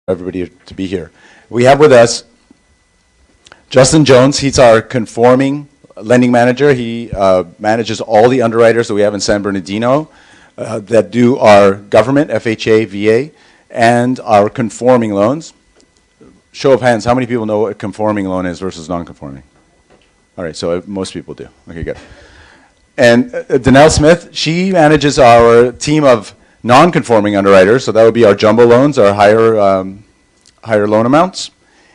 everybody to be here. We have with us Justin Jones. He's our conforming lending manager. He manages all the underwriters that we have in San Bernardino that do our government, FHA, VA, and our conforming loans. Show of hands, how many people know what a conforming loan is versus non-conforming? All right, so most people do. Okay, good. And Danelle Smith, she manages our team of non-conforming underwriters, so that would be our jumbo loans, our higher loan amounts.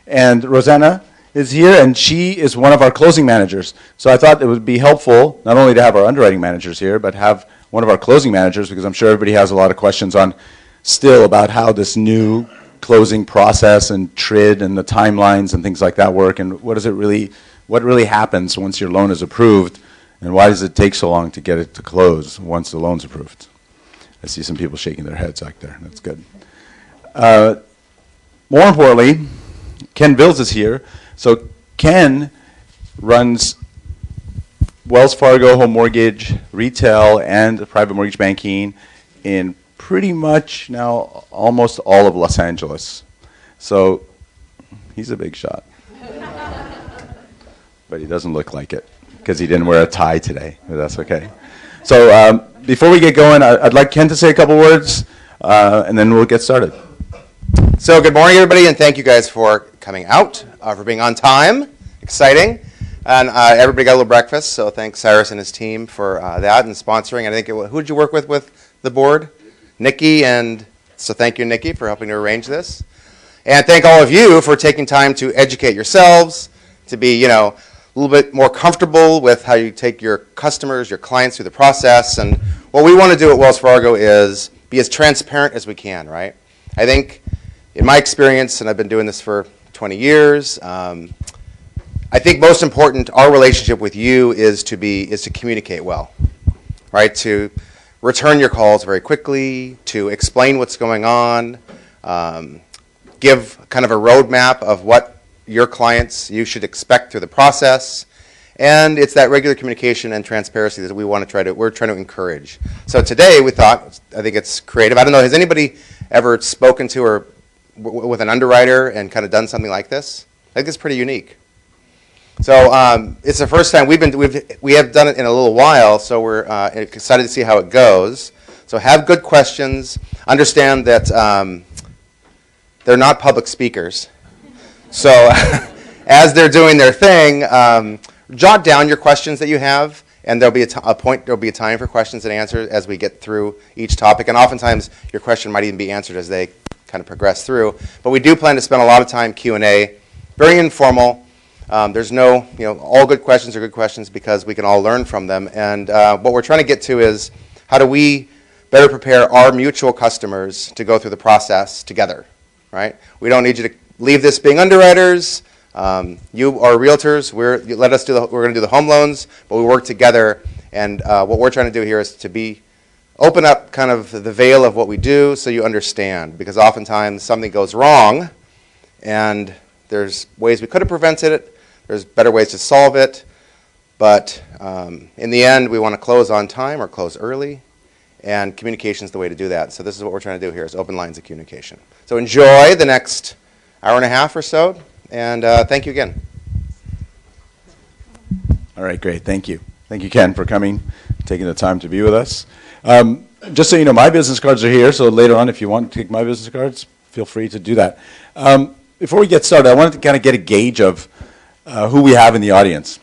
And Rosanna is here, and she is one of our closing managers. So I thought it would be helpful not only to have our underwriting managers here, but have one of our closing managers, because I'm sure everybody has a lot of questions on still about how this new closing process and TRID and the timelines and things like that work, and what really happens once your loan is approved, and why does it take so long to get it to close once the loan's approved? I see some people shaking their heads back there. That's good. More importantly, Ken Bills is here. So Ken runs Wells Fargo home mortgage, retail, and private mortgage banking in pretty much now almost all of Los Angeles. So he's a big shot. But he doesn't look like it because he didn't wear a tie today, but that's okay. So before we get going, I'd like Ken to say a couple words, and then we'll get started. So good morning, everybody, and thank you guys for coming out, for being on time. Exciting. And everybody got a little breakfast, so thanks Cyrus and his team for that and sponsoring. And I think, who did you work with the board? Nikki, and so thank you, Nikki, for helping to arrange this. And thank all of you for taking time to educate yourselves, to be, a little bit more comfortable with how you take your customers, your clients through the process. And what we want to do at Wells Fargo is be as transparent as we can, right? I think in my experience, and I've been doing this for 20 years, I think most important, our relationship with you is to communicate well, right? To return your calls very quickly, to explain what's going on, give kind of a roadmap of what your clients, you should expect through the process. And it's that regular communication and transparency that we're trying to encourage. So today I think it's creative. I don't know, has anybody ever spoken to or with an underwriter and kind of done something like this? I think it's pretty unique. So it's the first time we have done it in a little while, so we're excited to see how it goes. So have good questions. Understand that they're not public speakers. So as they're doing their thing, jot down your questions that you have, and there'll be a time for questions and answers as we get through each topic. And oftentimes your question might even be answered as they kind of progress through. But we do plan to spend a lot of time Q&A, very informal. There's no, all good questions are good questions because we can all learn from them. And what we're trying to get to is how do we better prepare our mutual customers to go through the process together, right? We don't need you to leave this being underwriters. You are realtors. We're going to do the home loans, but we work together. And what we're trying to do here is to open up kind of the veil of what we do so you understand. Because oftentimes something goes wrong, and there's ways we could have prevented it. There's better ways to solve it. But in the end, we want to close on time or close early. And communication is the way to do that. So this is what we're trying to do here is open lines of communication. So enjoy the next hour and a half or so. And thank you again. All right, great. Thank you. Thank you, Ken, for coming, taking the time to be with us. Just so you know, my business cards are here, so later on, if you want to take my business cards, feel free to do that. Before we get started, I wanted to kind of get a gauge of who we have in the audience.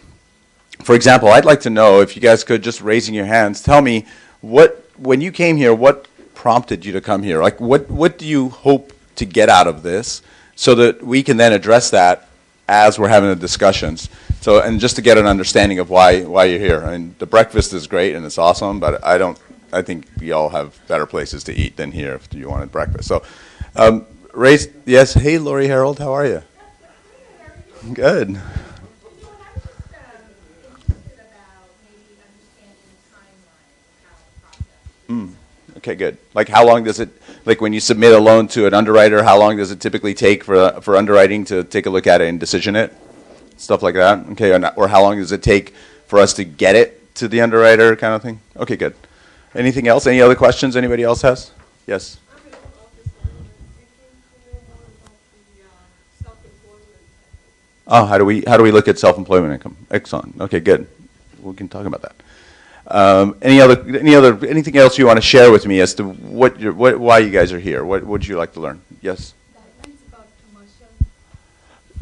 For example, I'd like to know if you guys could, just raising your hands, tell me when you came here, what prompted you to come here? Like, what do you hope to get out of this so that we can then address that as we're having the discussions? So, and just to get an understanding of why you're here. I mean, the breakfast is great and it's awesome, but I think we all have better places to eat than here if you wanted breakfast. So, yes. Hey, Lori Harold, how are you? Good. Okay, good. Like how long does it, like when you submit a loan to an underwriter, how long does it typically take for underwriting to take a look at it and decision it? Stuff like that? Okay, or how long does it take for us to get it to the underwriter kind of thing? Okay, good. Anything else? Any other questions anybody else has? Yes? Oh, how do we look at self-employment income? Excellent. Okay, good. We can talk about that. Anything else you want to share with me as to why you guys are here? What would you like to learn? Yes. Guidelines about commercial.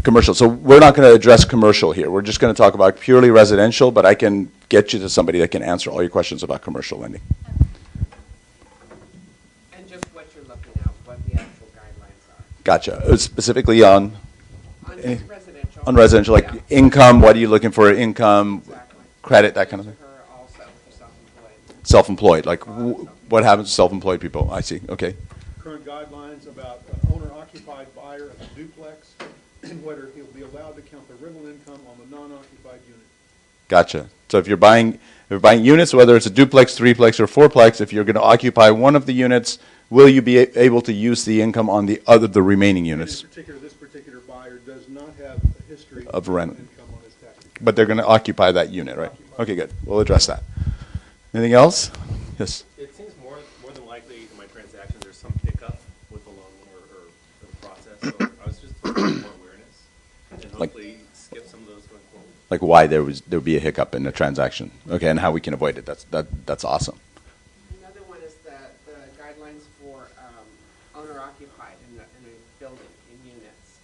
Commercial. So we're not going to address commercial here. We're just going to talk about purely residential, but I can get you to somebody that can answer all your questions about commercial lending. And just what you're looking at, what the actual guidelines are. Gotcha. Specifically on On residential. on residential, like Yeah. income. What are you looking for? Income, Exactly. credit, that kind of thing. Her also for self-employed. Self-employed. Like what happens to self-employed people? I see. Okay. Current guidelines about an owner-occupied buyer of a duplex and whether he'll be allowed to count the rental income on the non-occupied unit. Gotcha. So if you're buying units, whether it's a duplex, threeplex, or fourplex, if you're going to occupy one of the units, will you be able to use the income on the remaining units? This particular buyer does not have a history Of rent. income on his tax return. But they're going to occupy that unit, right? Okay, good. We'll address that. Anything else? Yes. It seems more than likely in my transactions there's some hiccup with the loan or the process. So I was just looking for more awareness and Like- hopefully skip some of those going forward. Like why there would be a hiccup in the transaction? Okay, and how we can avoid it. That's awesome. Another one is the guidelines for owner-occupied in a building, in units,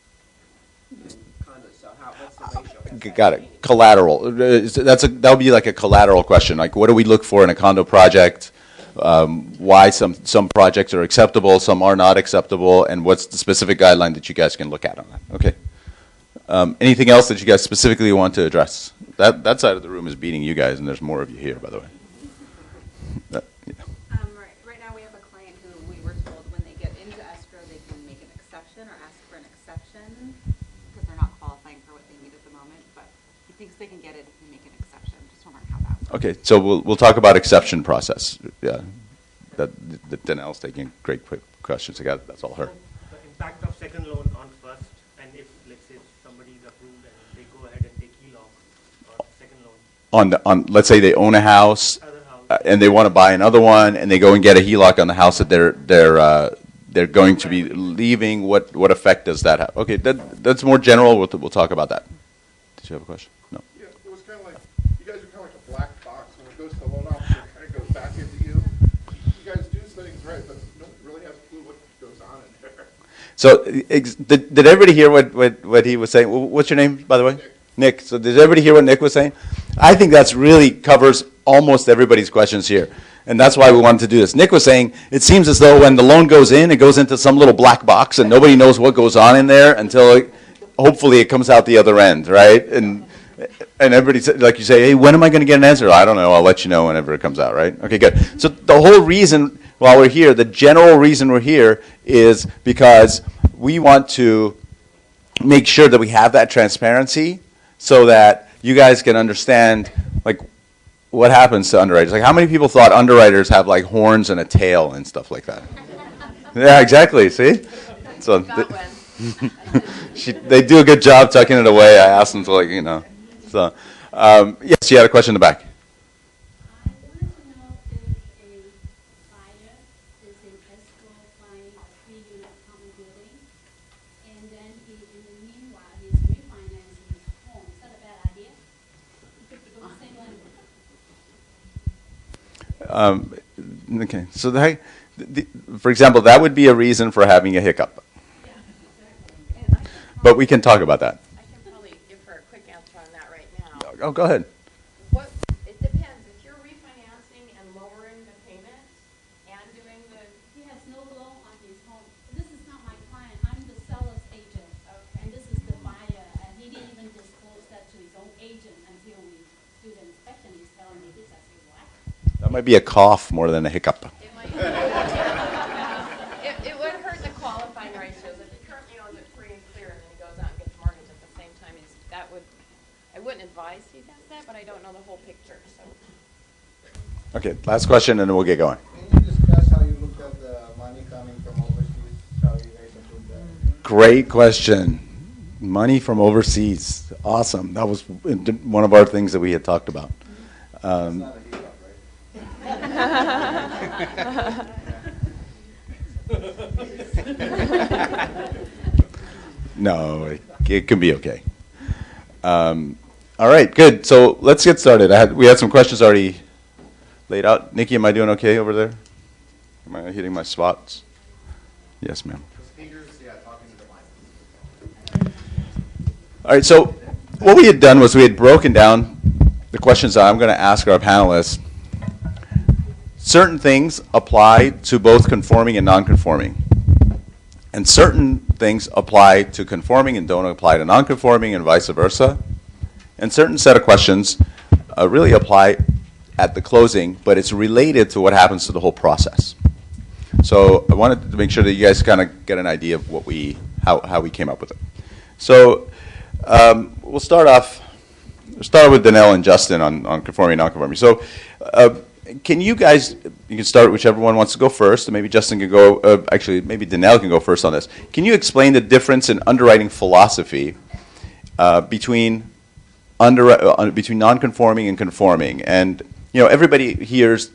in condos. So what's the ratio? Has that Got it. changed? Collateral. That'll be like a collateral question. Like, what do we look for in a condo project? Why some projects are acceptable, some are not acceptable, and what's the specific guideline that you guys can look at on that? Okay. Anything else that you guys specifically want to address? That side of the room is beating you guys, and there's more of you here, by the way. Right now we have a client who we were told when they get into escrow, they can make an exception or ask for an exception because they're not qualifying for what they need at the moment, but he thinks they can get it if they make an exception. Just wondering how that works. Okay, so we'll talk about exception process. Yeah, that Danelle's taking great quick questions. That's all her. The impact of second loan on first, and if, let's say, somebody is approved and they go ahead and take HELOC on second loan, On let's say they own a house other house, and they want to buy another one, and they go and get a HELOC on the house that they're going to be leaving. What effect does that have? Okay, that's more general. We'll talk about that. Did you have a question? No. Yeah, it was kind of like, you guys are kind of like a black box. When it goes to the loan officer, it kind of goes back into you. You guys do things right, but nobody really has a clue what goes on in there. So did everybody hear what he was saying? What's your name, by the way? Nick. So did everybody hear what Nick was saying? I think that's really covers almost everybody's questions here. And that's why we wanted to do this. Nick was saying, it seems as though when the loan goes in, it goes into some little black box and nobody knows what goes on in there until hopefully it comes out the other end, right? And everybody, like you say, hey, when am I going to get an answer? I don't know. I'll let you know whenever it comes out, right? Okay, good. So the whole reason while we're here, the general reason we're here is because we want to make sure that we have that transparency so that you guys can understand, like, what happens to underwriters. Like, how many people thought underwriters have, like, horns and a tail and stuff like that? Yeah, exactly, see? So they do a good job tucking it away. I asked them to, like, So, yes, you had a question in the back. I wanted to know if a buyer is in escrow buying a 3-unit common building, and then in the meanwhile, he's refinancing his home. Is that a bad idea? From the same lender? Okay, so for example, that would be a reason for having a hiccup. But we can talk about that. I can probably give her a quick answer on that right now. Oh, go ahead. It depends. If you're refinancing and lowering the payment and doing He has no loan on his home. This is not my client. I'm the seller's agent. Okay. And this is the buyer. And he didn't even disclose that to his own agent until we do the inspection. He's telling me this. I say, what? That might be a cough more than a hiccup. it might it would hurt the qualifying ratios. If he currently owns it free and clear and then he goes out and gets mortgage at the same time, I wouldn't advise he does that, but I don't know the whole picture. So Okay, last question, and then we'll get going. Can you discuss how you look at the money coming from overseas, how you guys approve that? Great question. Money from overseas. Awesome. That was one of our things that we had talked about. It's not a hiccup, right? No, it can be okay. All right, good. So let's get started. We had some questions already laid out. Nikki, am I doing okay over there? Am I hitting my spots? Yes, ma'am. All right, so what we had done was we had broken down the questions that I'm going to ask our panelists. Certain things apply to both conforming and non-conforming. And certain things apply to conforming and don't apply to non-conforming and vice versa. And certain set of questions really apply at the closing, but it's related to what happens to the whole process. So I wanted to make sure that you guys kind of get an idea of how we came up with it. So we'll start with Danelle and Justin on conforming and non-conforming. So can you guys, you can start whichever one wants to go first, and maybe Justin can go, actually maybe Danelle can go first on this. Can you explain the difference in underwriting philosophy between non-conforming and conforming? And everybody hears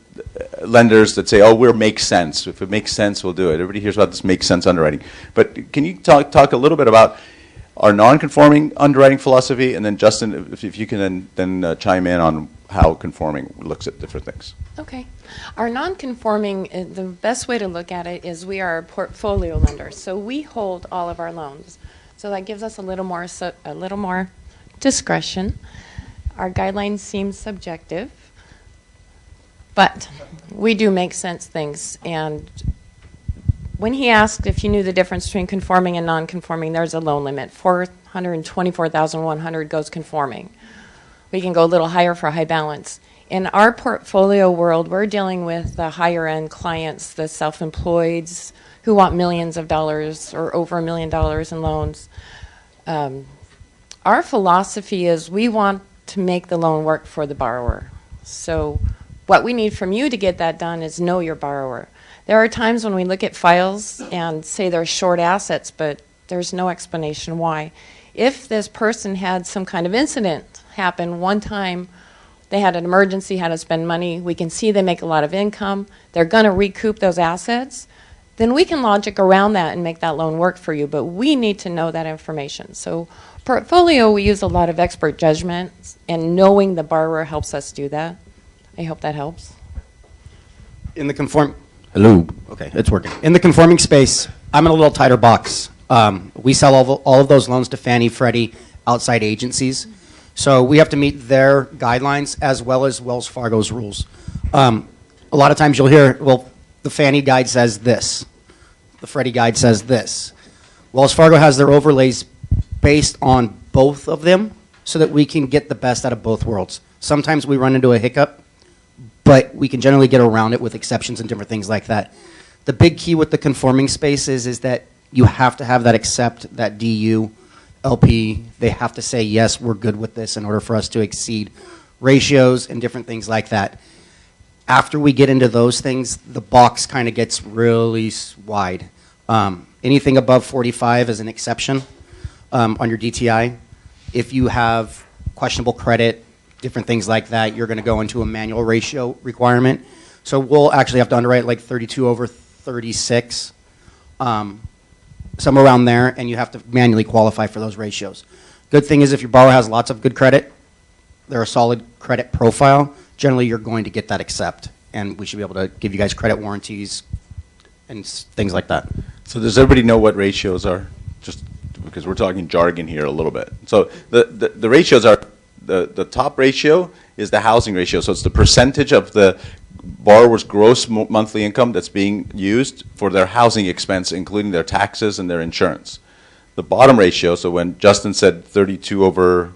lenders that say, "Oh, we'll make sense. If it makes sense, we'll do it." Everybody hears about this make sense underwriting. But can you talk a little bit about our non-conforming underwriting philosophy, and then Justin, if you can then chime in on how conforming looks at different things. Okay. Our non-conforming, the best way to look at it is we are a portfolio lender, so we hold all of our loans. So that gives us a little more discretion. Our guidelines seem subjective, but we do make sense things. And when he asked if you knew the difference between conforming and non-conforming, there's a loan limit. $424,100 goes conforming. We can go a little higher for high balance. In our portfolio world, we're dealing with the higher end clients, the self-employeds who want millions of dollars or over $1 million in loans. Our philosophy is we want to make the loan work for the borrower. So what we need from you to get that done is know your borrower. There are times when we look at files and say they're short assets, but there's no explanation why. If this person had some kind of incident happen one time, they had an emergency, had to spend money, we can see they make a lot of income, they're going to recoup those assets, then we can logic around that and make that loan work for you, but we need to know that information. So portfolio, we use a lot of expert judgment, and knowing the borrower helps us do that. I hope that helps. In the Hello. Okay, it's working. In the conforming space, I'm in a little tighter box. We sell all of those loans to Fannie, Freddie, outside agencies. So we have to meet their guidelines as well as Wells Fargo's rules. A lot of times you'll hear, well, the Fannie guide says this. The Freddie guide says this. Wells Fargo has their overlays based on both of them so that we can get the best out of both worlds. Sometimes we run into a hiccup, but we can generally get around it with exceptions and different things like that. The big key with the conforming space is that you have to have that accept, that DU, LP. They have to say, yes, we're good with this in order for us to exceed ratios and different things like that. After we get into those things, the box kind of gets really wide. Anything above 45 is an exception on your DTI. If you have questionable credit, different things like that, you're going to go into a manual ratio requirement. So we'll actually have to underwrite like 32 over 36, somewhere around there, and you have to manually qualify for those ratios. Good thing is if your borrower has lots of good credit, they're a solid credit profile, generally you're going to get that accept, and we should be able to give you guys credit warranties and things like that. So does everybody know what ratios are? Just because we're talking jargon here a little bit. So the ratios are, the top ratio is the housing ratio. So it's the percentage of the borrower's gross monthly income that's being used for their housing expense, including their taxes and their insurance. The bottom ratio, so when Justin said 32 over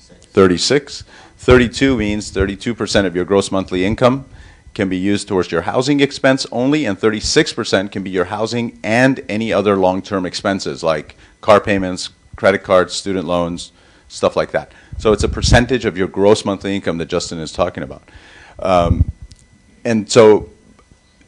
36, 32 means 32% of your gross monthly income can be used towards your housing expense only, and 36% can be your housing and any other long-term expenses like car payments, credit cards, student loans, stuff like that. So it's a percentage of your gross monthly income that Justin is talking about. And so,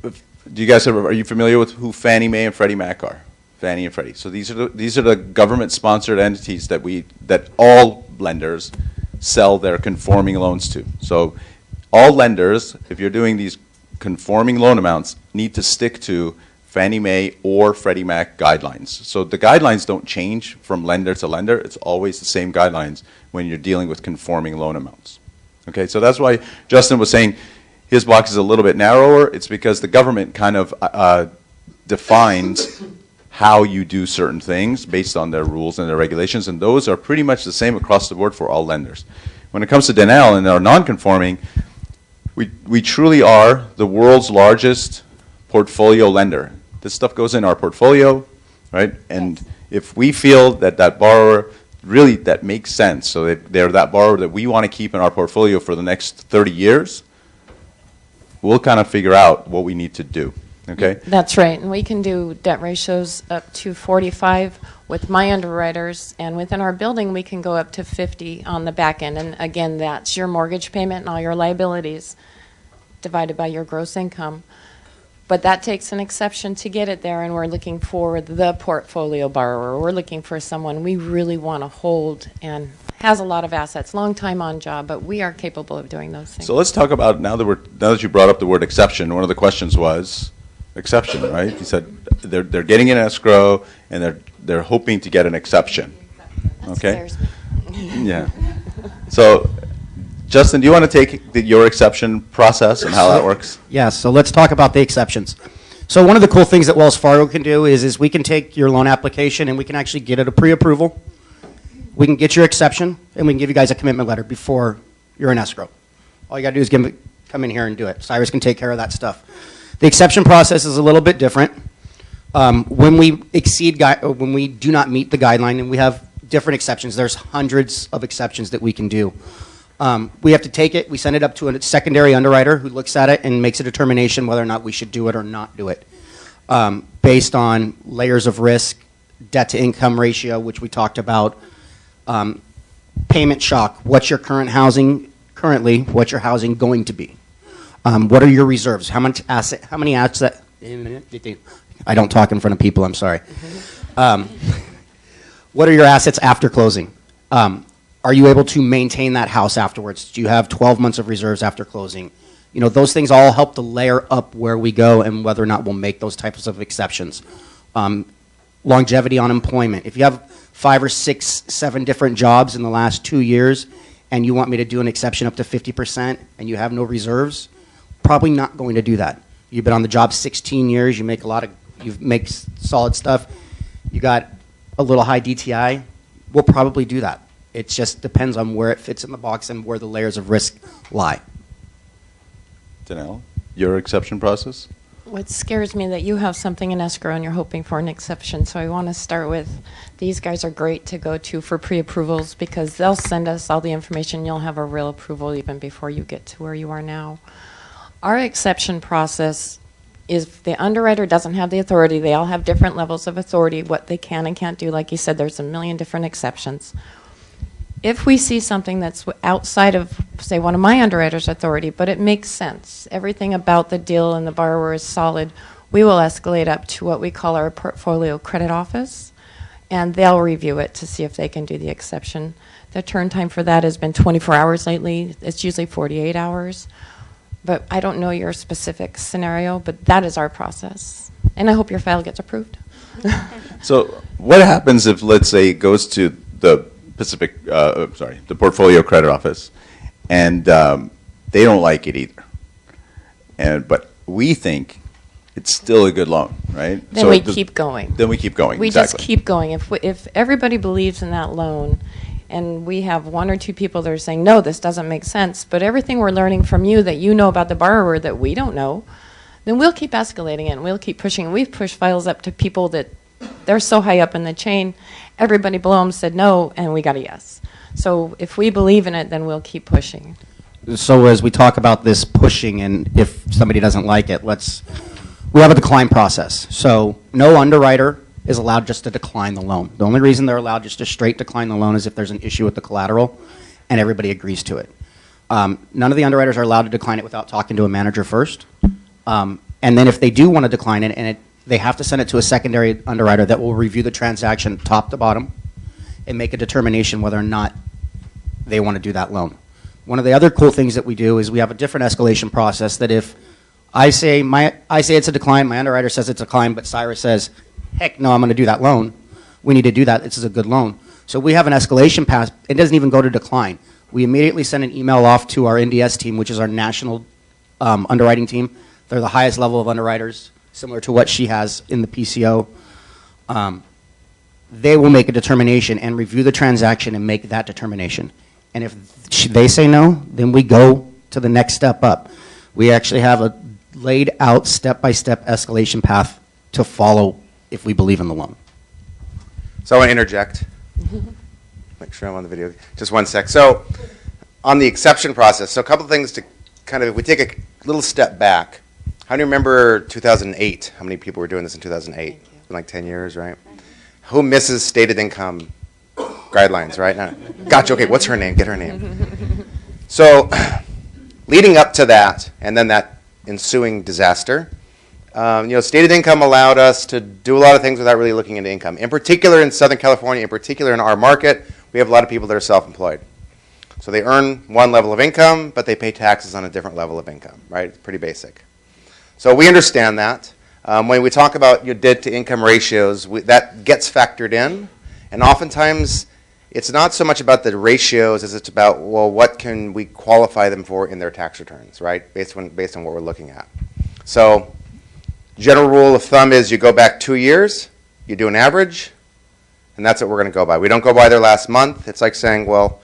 do you guys are you familiar with who Fannie Mae and Freddie Mac are? Fannie and Freddie. So these are the government-sponsored entities that all lenders sell their conforming loans to. So all lenders, if you're doing these conforming loan amounts, need to stick to Fannie Mae or Freddie Mac guidelines. So the guidelines don't change from lender to lender. It's always the same guidelines when you're dealing with conforming loan amounts. Okay, so that's why Justin was saying his box is a little bit narrower. It's because the government kind of defines how you do certain things based on their rules and their regulations, and those are pretty much the same across the board for all lenders. When it comes to Denel and our non-conforming, we truly are the world's largest portfolio lender. This stuff goes in our portfolio, right? And if we feel that that borrower really, that makes sense, so that they're that borrower that we want to keep in our portfolio for the next 30 years, we'll kind of figure out what we need to do, okay? That's right, and we can do debt ratios up to 45 with my underwriters, and within our building, we can go up to 50 on the back end. And again, that's your mortgage payment and all your liabilities divided by your gross income. But that takes an exception to get it there, and we're looking for the portfolio borrower. We're looking for someone we really want to hold and has a lot of assets, long time on job, but we are capable of doing those things. So let's talk about, now that you brought up the word exception, one of the questions was exception, right? You said they're getting an escrow and they're hoping to get an exception. That Okay? scares me. Yeah. So, Justin, do you want to take your exception process and how that works? Yeah, so let's talk about the exceptions. So one of the cool things that Wells Fargo can do is we can take your loan application and we can actually get it a pre-approval. We can get your exception, and we can give you guys a commitment letter before you're in escrow. All you got to do is come in here and do it. Cyrus can take care of that stuff. The exception process is a little bit different. When we when we do not meet the guideline, and we have different exceptions, there's hundreds of exceptions that we can do. We have to take it, we send it up to a secondary underwriter who looks at it and makes a determination whether or not we should do it or not do it, based on layers of risk, debt-to-income ratio, which we talked about, payment shock, what's your current housing currently, what's your housing going to be, what are your reserves, how many asset, I don't talk in front of people, I'm sorry. What are your assets after closing? Are you able to maintain that house afterwards? Do you have 12 months of reserves after closing? You know, those things all help to layer up where we go and whether or not we'll make those types of exceptions. Longevity on employment. If you have 5 or 6, 7 different jobs in the last 2 years and you want me to do an exception up to 50% and you have no reserves, probably not going to do that. You've been on the job 16 years, you make you make solid stuff, you got a little high DTI, we'll probably do that. It just depends on where it fits in the box and where the layers of risk lie. Danelle, your exception process? What scares me that you have something in escrow and you're hoping for an exception. So I want to start with, these guys are great to go to for pre-approvals because they'll send us all the information. You'll have a real approval even before you get to where you are now. Our exception process is if the underwriter doesn't have the authority, they all have different levels of authority, what they can and can't do. Like you said, there's a million different exceptions. If we see something that's outside of, say, one of my underwriters' authority, but it makes sense, everything about the deal and the borrower is solid, we will escalate up to what we call our portfolio credit office, and they'll review it to see if they can do the exception. The turn time for that has been 24 hours lately. It's usually 48 hours. But I don't know your specific scenario, but that is our process. And I hope your file gets approved. So what happens if, let's say, it goes to the the portfolio credit office, and they don't like it either. But we think it's still a good loan, right? Then we keep going. Then we keep going. We exactly. just keep going. If everybody believes in that loan, and we have 1 or 2 people that are saying, no, this doesn't make sense, but everything we're learning from you that you know about the borrower that we don't know, then we'll keep escalating it and we'll keep pushing. We've pushed files up to people that they're so high up in the chain, everybody below them said no, and we got a yes. So if we believe in it, then we'll keep pushing. So as we talk about this pushing, and if somebody doesn't like it, we have a decline process. So no underwriter is allowed just to decline the loan. The only reason they're allowed just to straight decline the loan is if there's an issue with the collateral and everybody agrees to it. None of the underwriters are allowed to decline it without talking to a manager first. And then if they do want to decline it, and they have to send it to a secondary underwriter that will review the transaction top to bottom and make a determination whether or not they want to do that loan. One of the other cool things that we do is we have a different escalation process that if I say it's a decline. My underwriter says it's a decline, but Cyrus says, heck no, I'm going to do that loan. We need to do that. This is a good loan. So we have an escalation path. It doesn't even go to decline. We immediately send an email off to our NDS team, which is our national underwriting team. They're the highest level of underwriters, similar to what she has in the PCO. They will make a determination and review the transaction and make that determination. And if they say no, then we go to the next step up. We actually have a laid out step-by-step escalation path to follow if we believe in the loan. So I want to interject. Make sure I'm on the video. Just one sec. So on the exception process, so a couple of things to kind of, if we take a little step back, how do you remember 2008? How many people were doing this in 2008? It's been like 10 years, right? Who misses stated income guidelines, right? Gotcha. Okay, what's her name? Get her name. So leading up to that, and then that ensuing disaster, stated income allowed us to do a lot of things without really looking into income. In particular in Southern California, in particular in our market, we have a lot of people that are self-employed. So they earn one level of income, but they pay taxes on a different level of income, right? It's pretty basic. So we understand that. When we talk about your debt-to-income ratios, that gets factored in. And oftentimes, it's not so much about the ratios as it's about, well, what can we qualify them for in their tax returns, right? Based on what we're looking at. So general rule of thumb is you go back 2 years, you do an average, and that's what we're going to go by. We don't go by their last month. It's like saying, well,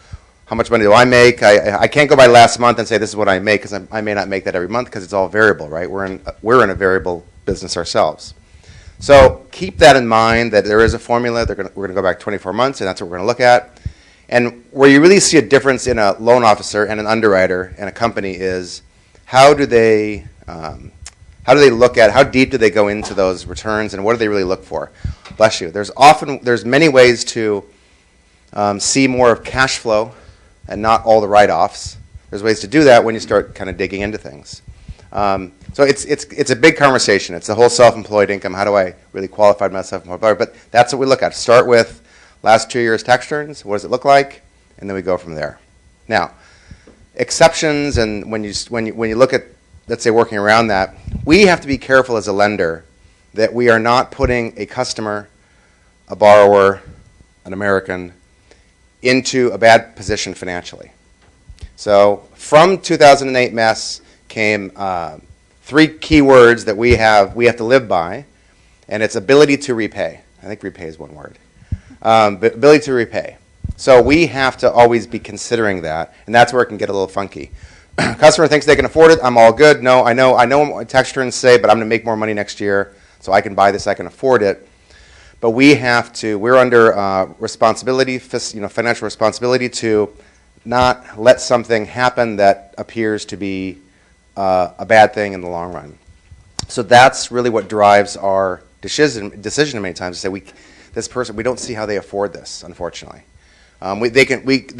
how much money do I make? I can't go by last month and say this is what I make, because I may not make that every month because it's all variable, right? We're in a variable business ourselves. So keep that in mind, that there is a formula. We're going to go back 24 months, and that's what we're going to look at. And where you really see a difference in a loan officer and an underwriter and a company is how do they look at, how deep do they go into those returns, and what do they really look for? Bless you. There's many ways to see more of cash flow and not all the write-offs. There's ways to do that when you start kind of digging into things. So it's a big conversation. It's the whole self-employed income. How do I really qualify myself self-employed? But that's what we look at. Start with last 2 years tax returns. What does it look like? And then we go from there. Now, exceptions, and when you look at, let's say, working around that, we have to be careful as a lender that we are not putting a customer, a borrower, an American, into a bad position financially. So from 2008 mess came 3 key words that we have to live by, and it's ability to repay. I think repay is one word. But ability to repay. So we have to always be considering that, and that's where it can get a little funky. Customer thinks they can afford it. I'm all good. No, I know what my tax returns say, but I'm going to make more money next year, so I can buy this. I can afford it. But we're under responsibility, financial responsibility to not let something happen that appears to be a bad thing in the long run. So that's really what drives our decision many times, to say this person, we don't see how they afford this, unfortunately. They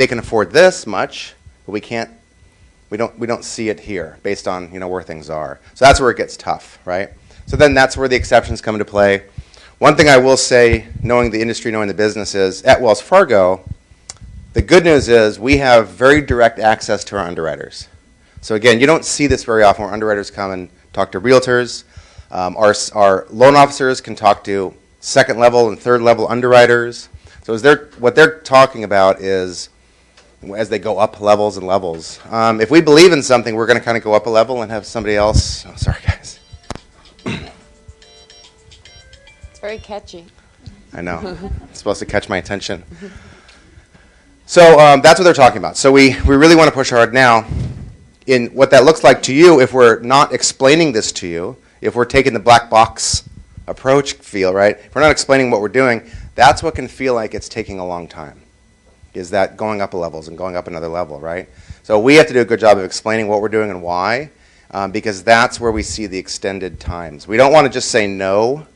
can afford this much, but we don't see it here based on where things are. So that's where it gets tough, right? So then that's where the exceptions come into play. One thing I will say, knowing the industry, knowing the business, is at Wells Fargo, the good news is we have very direct access to our underwriters. So again, you don't see this very often where underwriters come and talk to realtors. Our loan officers can talk to second level and third level underwriters. So what they're talking about is, as they go up levels and levels, if we believe in something, we're going to kind of go up a level and have somebody else. Oh, sorry, guys. It's very catchy. I know. It's supposed to catch my attention. So that's what they're talking about. So we really want to push hard now. In what that looks like to you, if we're not explaining this to you, if we're taking the black box approach right? If we're not explaining what we're doing, that's what can feel like it's taking a long time, is that going up levels and going up another level, right? So we have to do a good job of explaining what we're doing and why, because that's where we see the extended times. We don't want to just say no,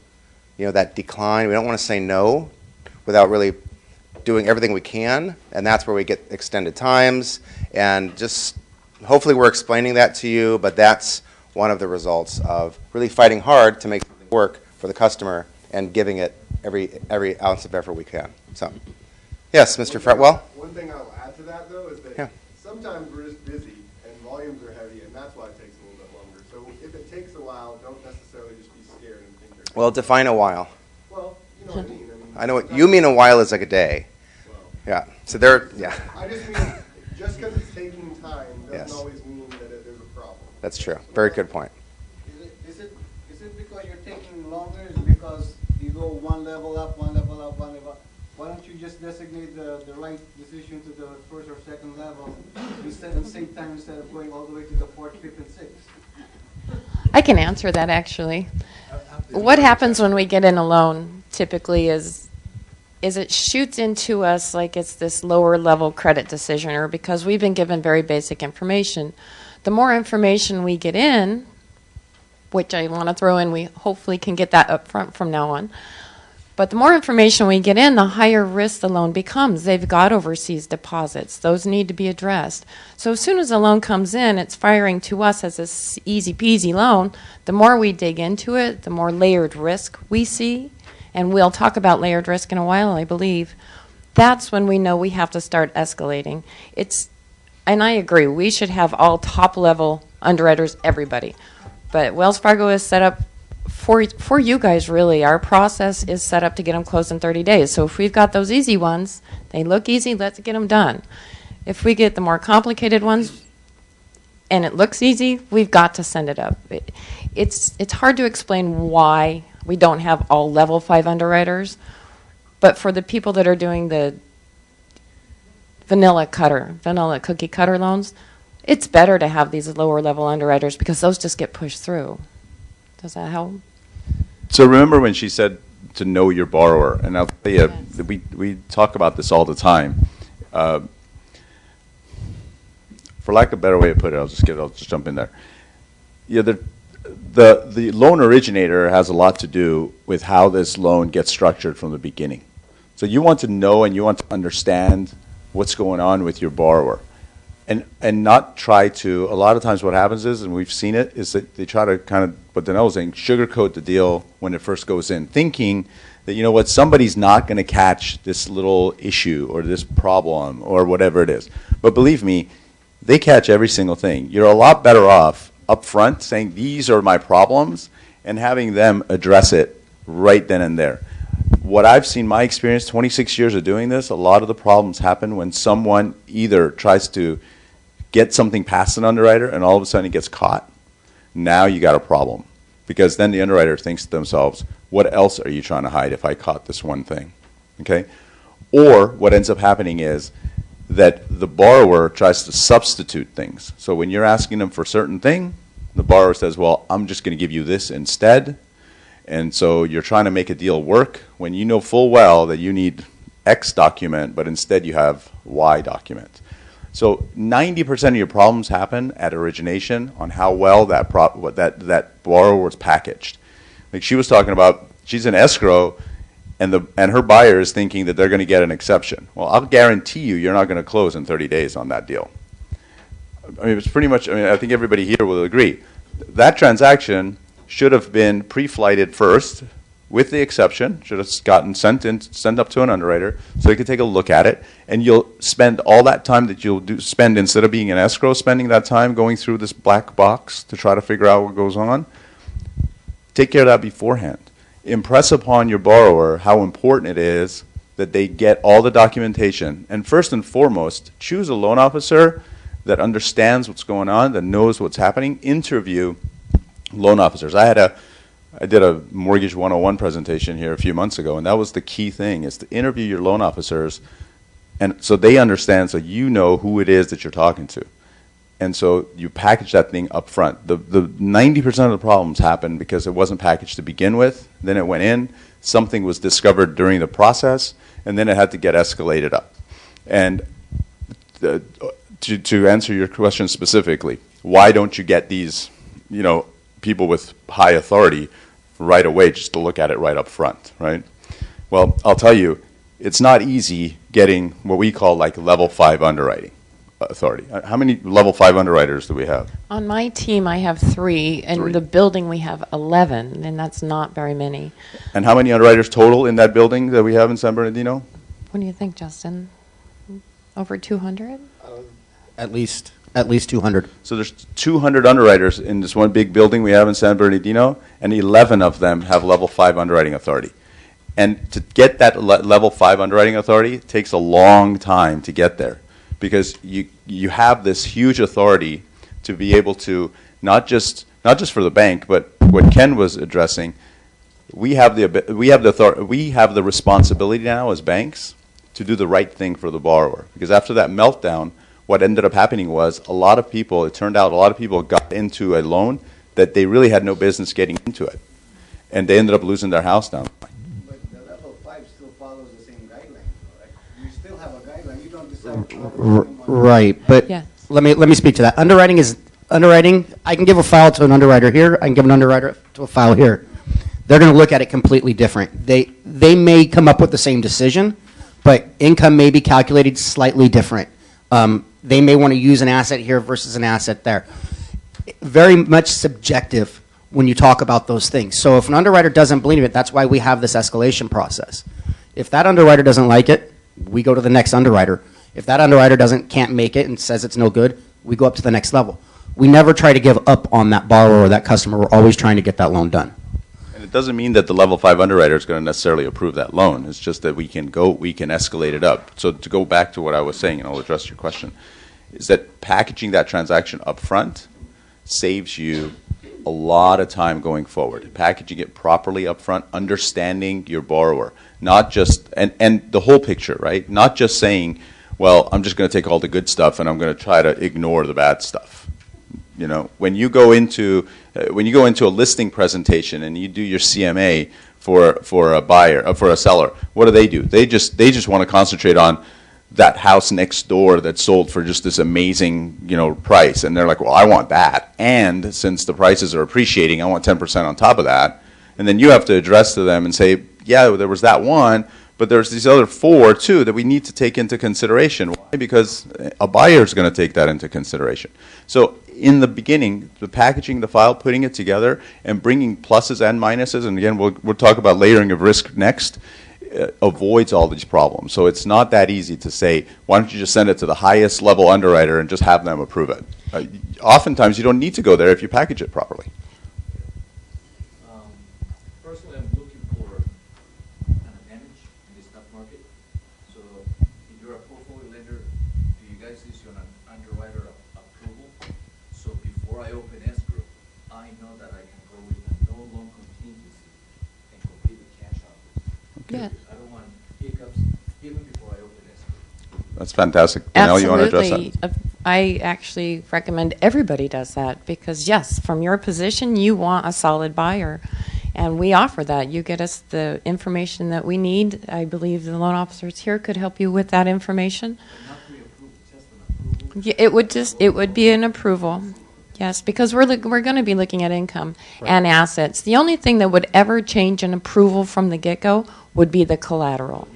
that decline. We don't want to say no without really doing everything we can, and that's where we get extended times. And just hopefully we're explaining that to you, but that's one of the results of really fighting hard to make something work for the customer and giving it every ounce of effort we can. So, yes, Mr. Fretwell? One thing I'll add to that, though, is that sometimes we're just busy and volumes are heavy, and that's why it takes a little bit longer. So if it takes don't necessarily just be scared and think they're. Well, define a while. Well, you know what I mean. I know what you mean. A while is like a day. Yeah. So yeah. I just mean, just because it's taking time doesn't Yes. always mean that there's a problem. That's true. Very good point. Is it because you're taking longer? Is it because you go one level up, one level up, one level up? Why don't you just designate the right decision to the first or second level instead and save time instead of going all the way to the fourth, fifth, and sixth? I can answer that actually. What happens when we get in a loan typically is it shoots into us like it's this lower level credit decision, or because we've been given very basic information. The more information we get in, which I want to throw in, we hopefully can get that up front from now on. But the more information we get in, the higher risk the loan becomes. They've got overseas deposits. Those need to be addressed. So as soon as a loan comes in, it's firing to us as this easy peasy loan. The more we dig into it, the more layered risk we see. And we'll talk about layered risk in a while, I believe. That's when we know we have to start escalating. And I agree, we should have all top-level underwriters, everybody. But Wells Fargo is set up for you guys, really. Our process is set up to get them closed in 30 days. So if we've got those easy ones, they look easy, let's get them done. If we get the more complicated ones and it looks easy, we've got to send it up. It's hard to explain why we don't have all level 5 underwriters, but for the people that are doing the vanilla cookie cutter loans, it's better to have these lower level underwriters because those just get pushed through. Does that help? So remember when she said to know your borrower, and I'll tell you, Yes. we talk about this all the time. For lack of a better way to put it, I'll just jump in there. Yeah, the loan originator has a lot to do with how this loan gets structured from the beginning. So you want to know and you want to understand what's going on with your borrower. And not try to, a lot of times what happens is, and we've seen it, is that they try to kind of, what Danelle was saying, sugarcoat the deal when it first goes in, thinking that, you know what, somebody's not going to catch this little issue or this problem or whatever it is. But believe me, they catch every single thing. You're a lot better off up front saying, these are my problems, and having them address it right then and there. What I've seen, my experience, 26 years of doing this, a lot of the problems happen when someone either tries to get something past an underwriter and all of a sudden it gets caught. Now you got a problem. Because then the underwriter thinks to themselves, what else are you trying to hide if I caught this one thing? Okay? Or what ends up happening is that the borrower tries to substitute things. So when you're asking them for a certain thing, the borrower says, well, I'm just going to give you this instead. And so you're trying to make a deal work when you know full well that you need X document, but instead you have Y document. So 90% of your problems happen at origination on how well that borrower was packaged. Like she was talking about, she's in escrow, and her buyer is thinking that they're going to get an exception. Well, I'll guarantee you're not going to close in 30 days on that deal. I mean, it's pretty much, I mean, I think everybody here will agree. That transaction should have been pre-flighted first with the exception, should have gotten sent up to an underwriter so they could take a look at it, and you'll spend all that time that you'll spend instead of being in escrow, spending that time going through this black box to try to figure out what goes on. Take care of that beforehand. Impress upon your borrower how important it is that they get all the documentation, and first and foremost, choose a loan officer that understands what's going on, that knows what's happening. Interview loan officers. I did a Mortgage 101 presentation here a few months ago, and that was the key thing, is to interview your loan officers, and so they understand, so you know who it is that you're talking to. And so you package that thing up front. The 90% of the problems happen because it wasn't packaged to begin with, then it went in, something was discovered during the process, and then it had to get escalated up. And to answer your question specifically, why don't you get these, you know, people with high authority right away just to look at it right up front, right? Well, I'll tell you, it's not easy getting what we call like level 5 underwriting authority. How many level 5 underwriters do we have? On my team, I have 3, and the building we have 11, and that's not very many. And how many underwriters total in that building that we have in San Bernardino? What do you think, Justin? Over 200? At least. At least 200. So there's 200 underwriters in this one big building we have in San Bernardino, and 11 of them have level 5 underwriting authority. And to get that level 5 underwriting authority takes a long time to get there, because you have this huge authority to be able to not just for the bank, but what Ken was addressing. We have the responsibility now as banks to do the right thing for the borrower, because after that meltdown, what ended up happening was it turned out a lot of people got into a loan that they really had no business getting into it, and they ended up losing their house down. But the level 5 still follows the same guidelines, right? You still have a guideline, you don't decide. Right, but Yeah. let me speak to that. Underwriting, I can give a file to an underwriter here, I can give an underwriter to a file here. They're going to look at it completely different. They may come up with the same decision, but income may be calculated slightly different. They may want to use an asset here versus an asset there. Very much subjective when you talk about those things. So if an underwriter doesn't believe it, that's why we have this escalation process. If that underwriter doesn't like it, we go to the next underwriter. If that underwriter can't make it and says it's no good, we go up to the next level. We never try to give up on that borrower or that customer. We're always trying to get that loan done. And it doesn't mean that the level 5 underwriter is going to necessarily approve that loan. It's just that we can escalate it up. So to go back to what I was saying, and I'll address your question, is that packaging that transaction up front saves you a lot of time going forward. Packaging it properly up front, understanding your borrower, not just, and the whole picture, right? Not just saying, well, I'm just going to take all the good stuff and I'm going to try to ignore the bad stuff. You know, when you go into a listing presentation and you do your CMA for a buyer, for a seller, what do? They just want to concentrate on that house next door that sold for just this amazing, price, and they're like, well, I want that, and since the prices are appreciating, I want 10% on top of that, and then you have to address to them and say, yeah, there was that one, but there's these other 4 too that we need to take into consideration. Why? Because a buyer is going to take that into consideration. So in the beginning, the packaging the file, putting it together, and bringing pluses and minuses, and again, we'll talk about layering of risk next, avoids all these problems. So it's not that easy to say, why don't you just send it to the highest level underwriter and just have them approve it. Oftentimes, you don't need to go there if you package it properly. Personally, I'm looking for an advantage in the stock market. So if you're a portfolio lender, do you guys issue an underwriter approval? So before I open escrow, I know that I can go with a no loan contingency and complete with cash offers. Yeah. I don't want hiccups even before I open escrow. That's fantastic. Janelle, you want to address that? Absolutely. I actually recommend everybody does that because, yes, from your position, you want a solid buyer. And we offer that. You get us the information that we need. I believe the loan officers here could help you with that information. Not pre-approved, just an approval. Yeah, it would be an approval. Yes, because we're going to be looking at income and assets. The only thing that would ever change an approval from the get-go would be the collateral.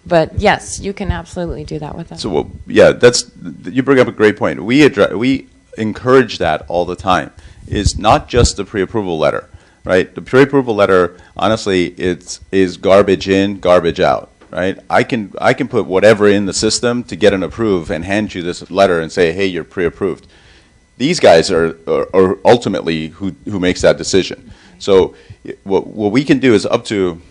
But yes, you can absolutely do that with us. So you bring up a great point. We encourage that all the time. Is not just the pre-approval letter, right? The pre-approval letter, honestly, is garbage in, garbage out, right? I can put whatever in the system to get an approve and hand you this letter and say, hey, you're pre-approved. These guys are ultimately who makes that decision. So what we can do is up to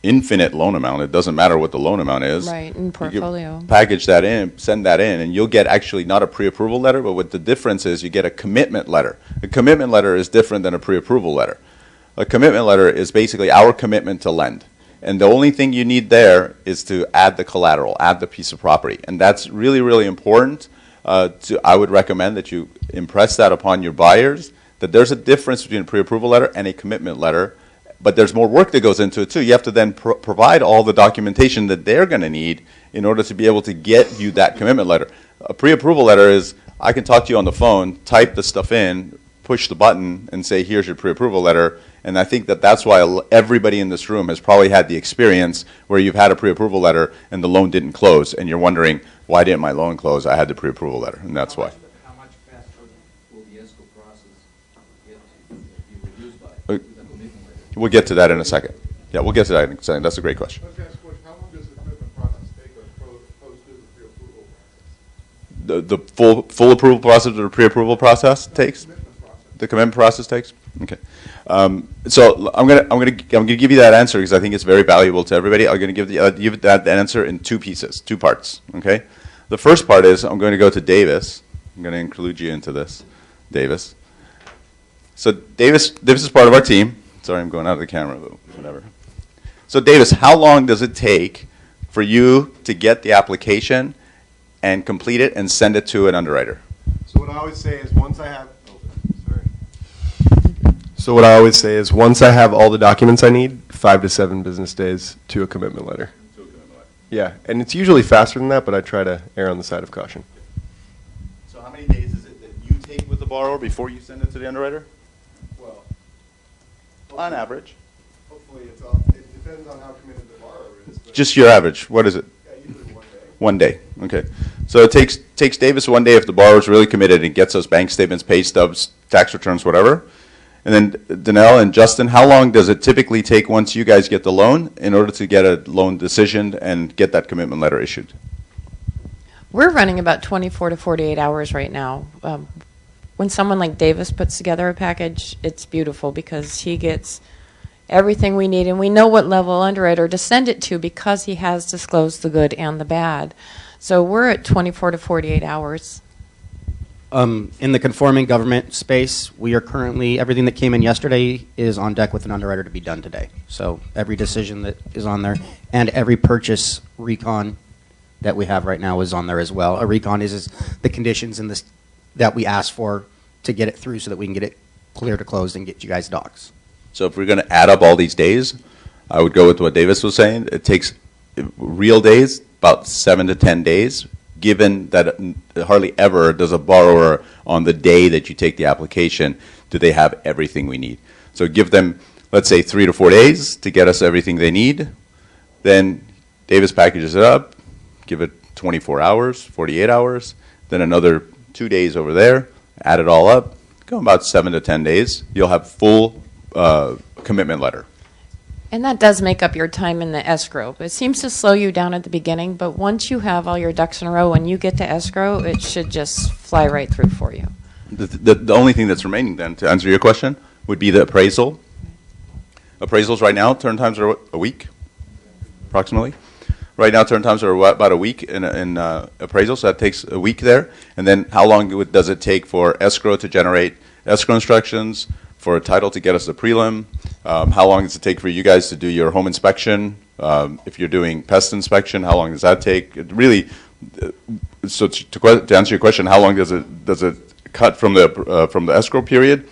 infinite loan amount. It doesn't matter what the loan amount is. Right, in portfolio. Package that in, send that in, and you'll get actually not a pre-approval letter, but what the difference is, you get a commitment letter. A commitment letter is different than a pre-approval letter. A commitment letter is basically our commitment to lend. And the only thing you need there is to add the collateral, add the piece of property. And that's really, really important. I would recommend that you impress that upon your buyers, that there's a difference between a pre-approval letter and a commitment letter. But there's more work that goes into it, too. You have to then provide all the documentation that they're going to need in order to be able to get you that commitment letter. A pre-approval letter is, I can talk to you on the phone, type the stuff in, push the button, and say, here's your pre-approval letter. And I think that that's why everybody in this room has probably had the experience where you've had a pre-approval letter and the loan didn't close, and you're wondering, why didn't my loan close? I had the pre-approval letter, and that's why. How much faster will the escrow process get to be reduced by? We'll get to that in a second. Yeah, we'll get to that in a second. That's a great question. I was going to ask, how long does the commitment process take opposed to the pre-approval process? the full approval process or the pre-approval process takes? The commitment process takes? Okay. So I'm gonna give you that answer because I think it's very valuable to everybody. I'm gonna give that answer in two pieces, two parts. Okay. The first part is I'm going to go to Davis. I'm going to include you into this, Davis. So Davis is part of our team. Sorry, I'm going out of the camera, but whatever. So Davis, how long does it take for you to get the application and complete it and send it to an underwriter? So what I always say is once I have, So what I always say is once I have all the documents I need, 5 to 7 business days to a commitment letter. Yeah, and it's usually faster than that, but I try to err on the side of caution. So how many days is it that you take with the borrower before you send it to the underwriter? Well, on average. Hopefully it's all, it depends on how committed the borrower is. But Just your average. What is it? yeah, usually 1 day. 1 day. Okay. So it takes Davis 1 day if the borrower's really committed and gets us bank statements, pay stubs, tax returns, whatever. And then Danelle and Justin, how long does it typically take once you guys get the loan in order to get a loan decisioned and get that commitment letter issued? We're running about 24 to 48 hours right now. When someone like Davis puts together a package, it's beautiful because he gets everything we need, and we know what level underwriter to send it to because he has disclosed the good and the bad. So we're at 24 to 48 hours. In the conforming government space, we are currently, everything that came in yesterday is on deck with an underwriter to be done today. So every decision that is on there and every purchase recon that we have right now is on there as well. A recon is the conditions in this that we ask for to get it through so that we can get it clear to close and get you guys docs. So if we're going to add up all these days, I would go with what Davis was saying. It takes real days, about 7 to 10 days, given that hardly ever does a borrower on the day that you take the application, do they have everything we need. So give them, let's say, 3 to 4 days to get us everything they need. Then Davis packages it up, give it 24 hours, 48 hours, then another 2 days over there, add it all up, go about 7 to 10 days. You'll have full commitment letter. And that does make up your time in the escrow. It seems to slow you down at the beginning, but once you have all your ducks in a row, when you get to escrow, it should just fly right through for you. The only thing that's remaining then, to answer your question, would be the appraisal. Appraisals right now, turn times are a week, approximately. Right now, turn times are about a week in appraisal, so that takes a week there. And then how long does it take for escrow to generate escrow instructions, for a title to get us a prelim? How long does it take for you guys to do your home inspection? If you're doing pest inspection, how long does that take? It really, so to answer your question, how long does it cut from the escrow period?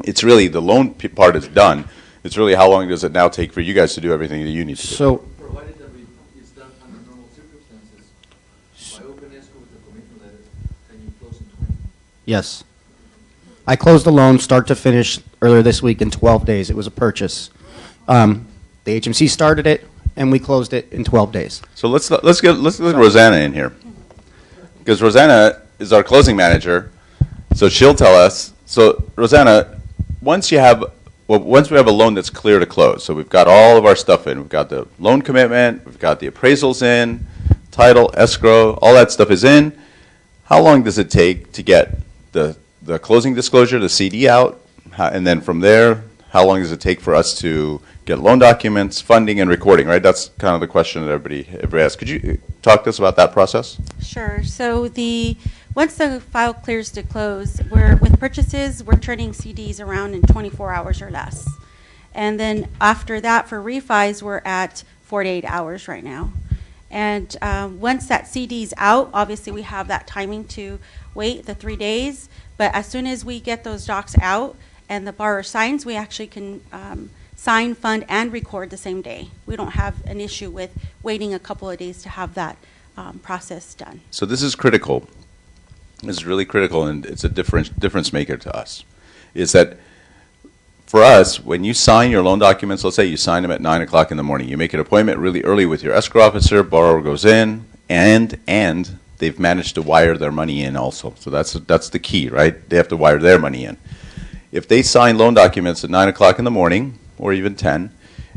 It's really the loan part is done. It's really how long does it now take for you guys to do everything that you need to do? So, provided that it's done under normal circumstances, by open escrow with a commitment letter, can you close in 20? Yes. I closed the loan start to finish earlier this week in 12 days. It was a purchase. The HMC started it, and we closed it in 12 days. So let's get Rosanna in here, because Rosanna is our closing manager. So she'll tell us. So Rosanna, once we have a loan that's clear to close, so we've got all of our stuff in. We've got the loan commitment, we've got the appraisals in, title, escrow, all that stuff is in. How long does it take to get the closing disclosure, the CD out, and then from there, how long does it take for us to get loan documents, funding, and recording, right? That's kind of the question that everybody asks. Could you talk to us about that process? Sure. So once the file clears to close, with purchases, we're turning CDs around in 24 hours or less. And then after that, for refis, we're at 48 hours right now. And once that CD's out, obviously we have that timing to wait the 3 days. But as soon as we get those docs out and the borrower signs, we actually can sign, fund, and record the same day. We don't have an issue with waiting a couple of days to have that process done. So this is critical. This is really critical, and it's a difference maker to us. Is that for us, when you sign your loan documents, let's say you sign them at 9 o'clock in the morning, you make an appointment really early with your escrow officer, borrower goes in, and they've managed to wire their money in also. So that's the key, right? They have to wire their money in. If they sign loan documents at 9 o'clock in the morning, or even 10,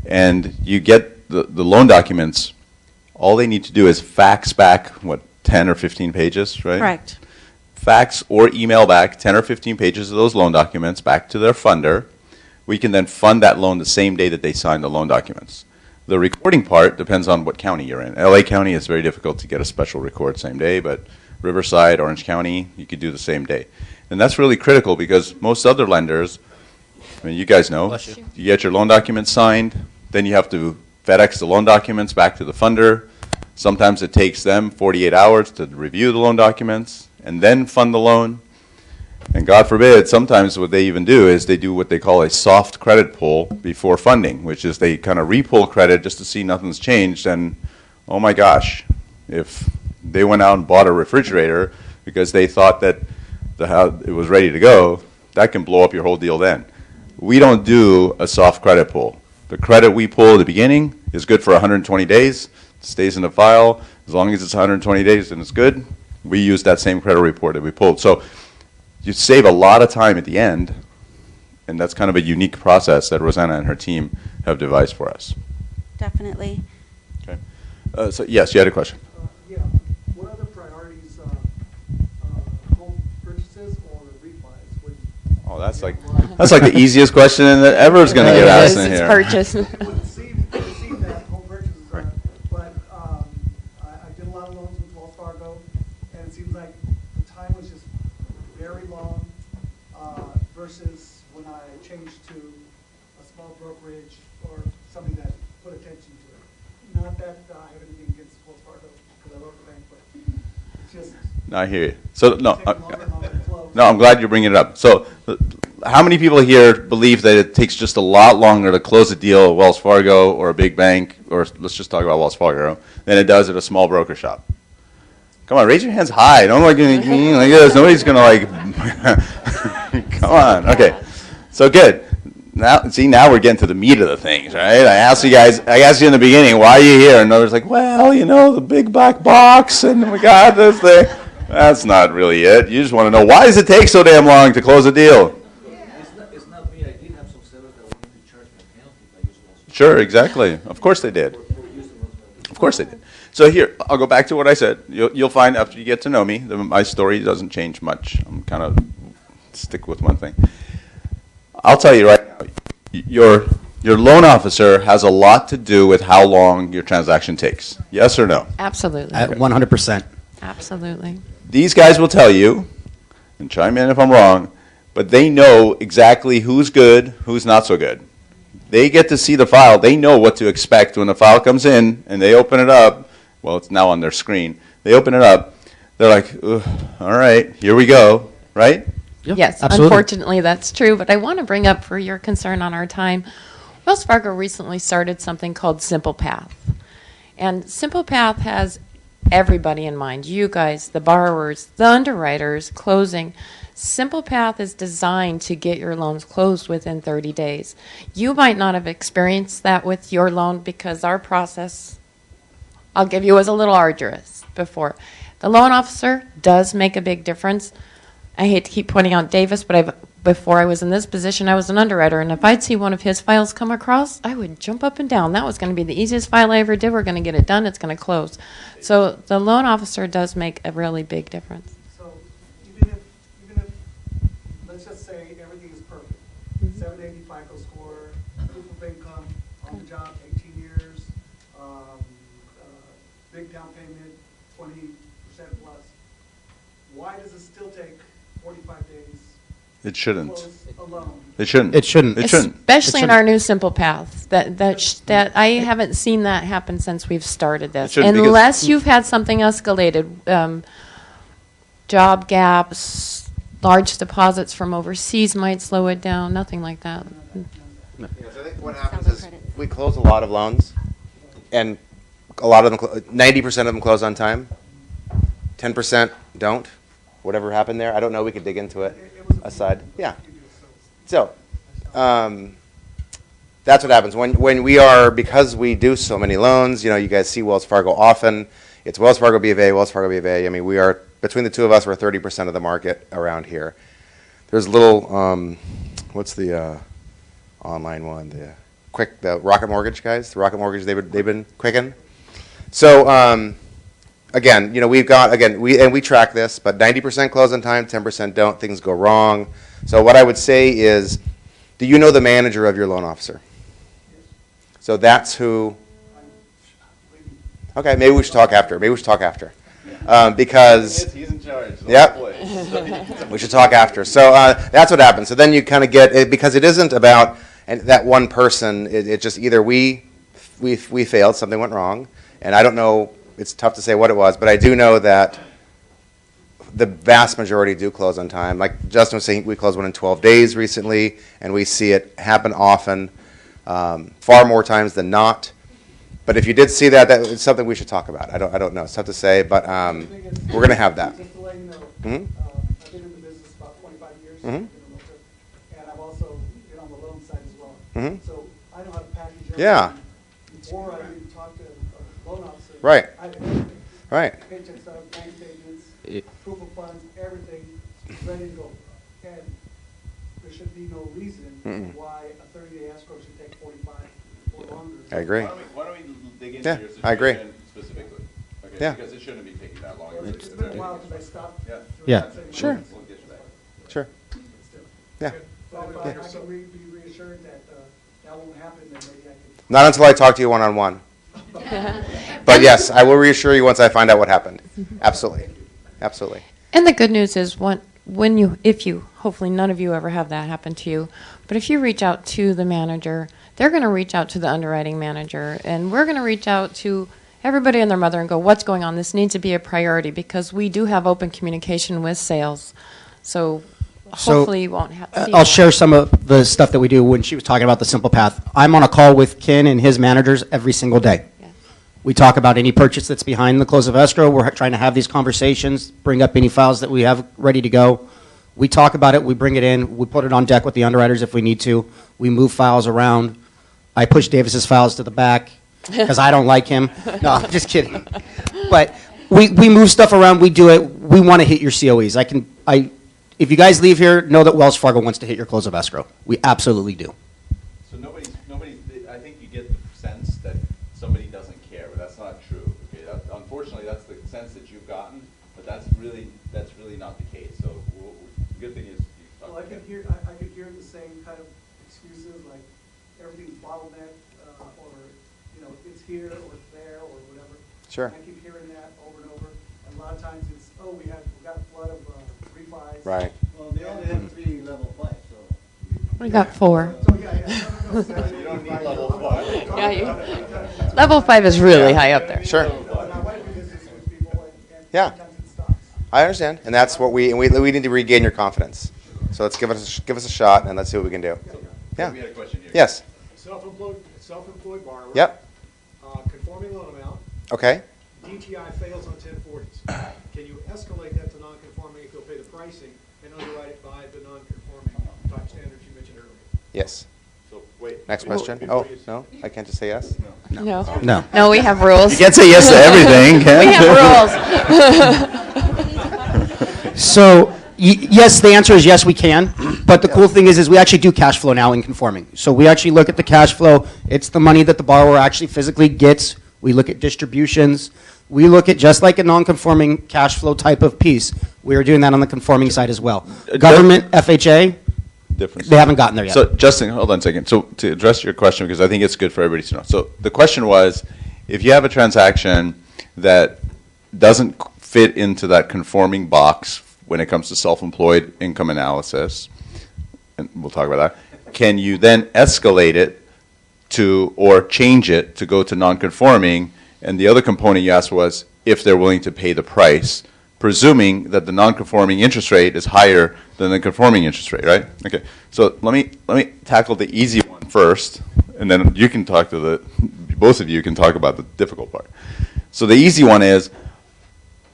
and you get the loan documents, all they need to do is fax back what 10 or 15 pages, right? Correct. Fax or email back 10 or 15 pages of those loan documents back to their funder. We can then fund that loan the same day that they sign the loan documents. The recording part depends on what county you're in. LA County is very difficult to get a special record same day, but Riverside, Orange County, you could do the same day. And that's really critical because most other lenders, I mean, you guys know, you get your loan documents signed, then you have to FedEx the loan documents back to the funder. Sometimes it takes them 48 hours to review the loan documents and then fund the loan. And God forbid, sometimes what they even do is they do what they call a soft credit pull before funding, which is they kind of re-pull credit just to see nothing's changed. And oh my gosh, if they went out and bought a refrigerator because they thought that it was ready to go, that can blow up your whole deal then. We don't do a soft credit pull. The credit we pull at the beginning is good for 120 days. It stays in the file. As long as it's 120 days, then it's good. We use that same credit report that we pulled. So you save a lot of time at the end, and that's kind of a unique process that Rosanna and her team have devised for us. Definitely. Okay. So yes, you had a question. Yeah. What are the priorities, home purchases or refis? Oh, that's like the easiest question that ever is going to get asked in here. Purchase. It would seem that home purchases are, but I did a lot of loans with Wells Fargo, and it seems like the time was just very long versus when I changed to a small brokerage or something that put attention to it. Not that I have anything against Wells Fargo because I love the bank, but it's just. No, I hear you. So no, I'm glad you're bringing it up. So how many people here believe that it takes just a lot longer to close a deal at Wells Fargo or a big bank, or let's just talk about Wells Fargo, than it does at a small broker shop? Come on, raise your hands high. Don't look at me like this. Nobody's going to like, come on. Okay, so good. Now we're getting to the meat of the things, right? I asked you in the beginning, why are you here? And others like, well, you know, the big black box, and we got this thing. That's not really it. You just want to know, why does it take so damn long to close a deal? It's not me. I did have some sellers that wanted to charge me a penalty if I used Wells. Sure, exactly. Of course they did. Of course they did. So here, I'll go back to what I said. You'll find after you get to know me, my story doesn't change much. I'm kind of stick with one thing. I'll tell you right now, your loan officer has a lot to do with how long your transaction takes. Yes or no? Absolutely. 100%. Absolutely. These guys will tell you, and chime in if I'm wrong, but they know exactly who's good, who's not so good. They get to see the file. They know what to expect when the file comes in, and they open it up. Well, it's now on their screen. They open it up. They're like, all right, here we go, right? Yep, Yes, absolutely. unfortunately that's true, but I want to bring up for your concern on our time, Wells Fargo recently started something called Simple Path. And Simple Path has everybody in mind, you guys, the borrowers, the underwriters, closing. Simple Path is designed to get your loans closed within 30 days. You might not have experienced that with your loan because our process, I'll give you, was a little arduous before. The loan officer does make a big difference. I hate to keep pointing out Davis, but before I was in this position, I was an underwriter, and if I'd see one of his files come across, I would jump up and down. That was going to be the easiest file I ever did. We're going to get it done. It's going to close. So the loan officer does make a really big difference. So even if let's just say everything is perfect, 780 FICO score, proof of income, on the job, 18 years, big down payment, 20% plus, why does it still take 45 days? It shouldn't. Close a loan? It shouldn't. It shouldn't. It shouldn't. Especially in our new Simple Path. That I haven't seen that happen since we've started this. shouldn't, because- Unless you've had something escalated. Job gaps, large deposits from overseas might slow it down. Nothing like that. Yeah, so I think what happens is we close a lot of loans, and a lot of them, 90% of them close on time. 10% don't. Whatever happened there, I don't know. We could dig into it aside. Yeah. So that's what happens when we are, because we do so many loans. You know, you guys see Wells Fargo often. It's Wells Fargo B of A, Wells Fargo B of A. I mean, we are, between the two of us, we're 30% of the market around here. There's a little, what's the online one? The Rocket Mortgage guys. The Rocket Mortgage, they've been quicking. So again, we've got, we track this, but 90% close on time, 10% don't, things go wrong. So what I would say is, do you know the manager of your loan officer? So that's who, okay, maybe we should talk after. Because he's in charge. yep, we should talk after. So that's what happens. So then you kind of get it, because it isn't about that one person. It just either we failed, something went wrong, and I don't know. It's tough to say what it was, but I do know that the vast majority do close on time. Like Justin was saying, we closed one in 12 days recently, and we see it happen often, far more times than not. But if you did see that, it's something we should talk about. I don't know. It's tough to say, but we're going to have that. Just to let you know, Mhm. I've been in the business about 25 years, Mhm. and I've also been on the loan side as well. Mhm. So I know how to package everything. Yeah. Before I even talk to a loan officer. Right. I have everything. Right. Paycheck stubs, bank statements, proof of funds, everything ready to go. And there should be no reason why a 30-day escrow should take 45 or longer. I agree. Why don't we dig into Yeah, your I agree. situation specifically? Okay, Yeah. Because it shouldn't be taking that long. Well, it's been a while since I stopped. Yeah. Yeah. Sure. We'll get to that. Sure. Yeah. But if I can be reassured that that won't happen, then maybe I can. Not until I talk to you one-on-one. But yes, I will reassure you once I find out what happened. Absolutely. Absolutely. And the good news is if you, hopefully none of you ever have that happen to you, but if you reach out to the manager, they're going to reach out to the underwriting manager, and we're going to reach out to everybody and their mother and go, what's going on? This needs to be a priority, because we do have open communication with sales. So hopefully you won't have to see I'll that. share some of the stuff that we do when she was talking about the simple path. I'm on a call with Ken and his managers every single day. We talk about any purchase that's behind the close of escrow. We're trying to have these conversations, bring up any files that we have ready to go. We talk about it, we bring it in, we put it on deck with the underwriters if we need to. We move files around. I push Davis's files to the back because I don't like him. No, I'm just kidding. But we move stuff around, we do it. We want to hit your COEs. If you guys leave here, know that Wells Fargo wants to hit your close of escrow. We absolutely do. So I think you get the sense that somebody doesn't care, but that's not true. Okay, unfortunately, that's the sense that you've gotten, but that's really not the case. So the good thing is, Well, I could hear the same kind of excuses, like everything's bottlenecked, or it's here or it's there or whatever. Sure. And I keep hearing that over and over. And a lot of times it's, we got a flood of refis. Right. Well, they only have 3 level 5, so. We got 4. So yeah. you don't need level 5. Yeah, level 5 is really high up there. Sure. My wife do business with people, and Yeah. sometimes it stops. I understand, and that's what we need to regain your confidence. So let's give us a shot, and let's see what we can do. Yeah. We had a question here. Yes. Self-employed borrower. Yep. Conforming loan amount. Okay. DTI fails on 1040s. Can you escalate that to non-conforming if you'll pay the pricing and underwrite it by the non-conforming type standards you mentioned earlier? Yes. So wait. Next question. Oh, no? I can't just say yes? No. No. No, we have rules. You can't say yes to everything, can We have rules. So, yes, the answer is yes, we can. But the cool thing is we actually do cash flow now in conforming. So we actually look at the cash flow. It's the money that the borrower actually physically gets. We look at distributions. We look at, just like a non-conforming cash flow type of piece, we are doing that on the conforming side as well. Government, FHA, Difference. they haven't gotten there yet. So Justin, hold on a second. So to address your question, because I think it's good for everybody to know. So the question was, if you have a transaction that doesn't fit into that conforming box when it comes to self-employed income analysis, and we'll talk about that, can you then escalate it to, or change it to go to non-conforming? And the other component you asked was if they're willing to pay the price, presuming that the non-conforming interest rate is higher than the conforming interest rate, right? Okay, so let me tackle the easy one first, and then you can talk to both of you can talk about the difficult part. So the easy one is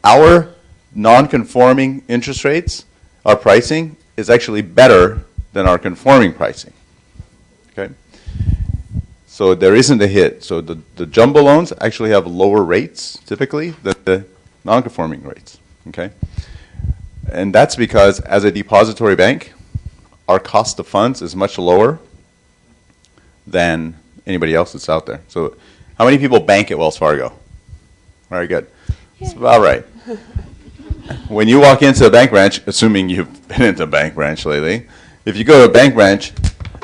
our non-conforming interest rates, our pricing is actually better than our conforming pricing, okay? So there isn't a hit. So the jumbo loans actually have lower rates typically than the non-conforming rates, okay? And that's because as a depository bank, our cost of funds is much lower than anybody else that's out there. So how many people bank at Wells Fargo? Very good. It's about right. When you walk into a bank branch, assuming you've been into a bank branch lately, if you go to a bank branch,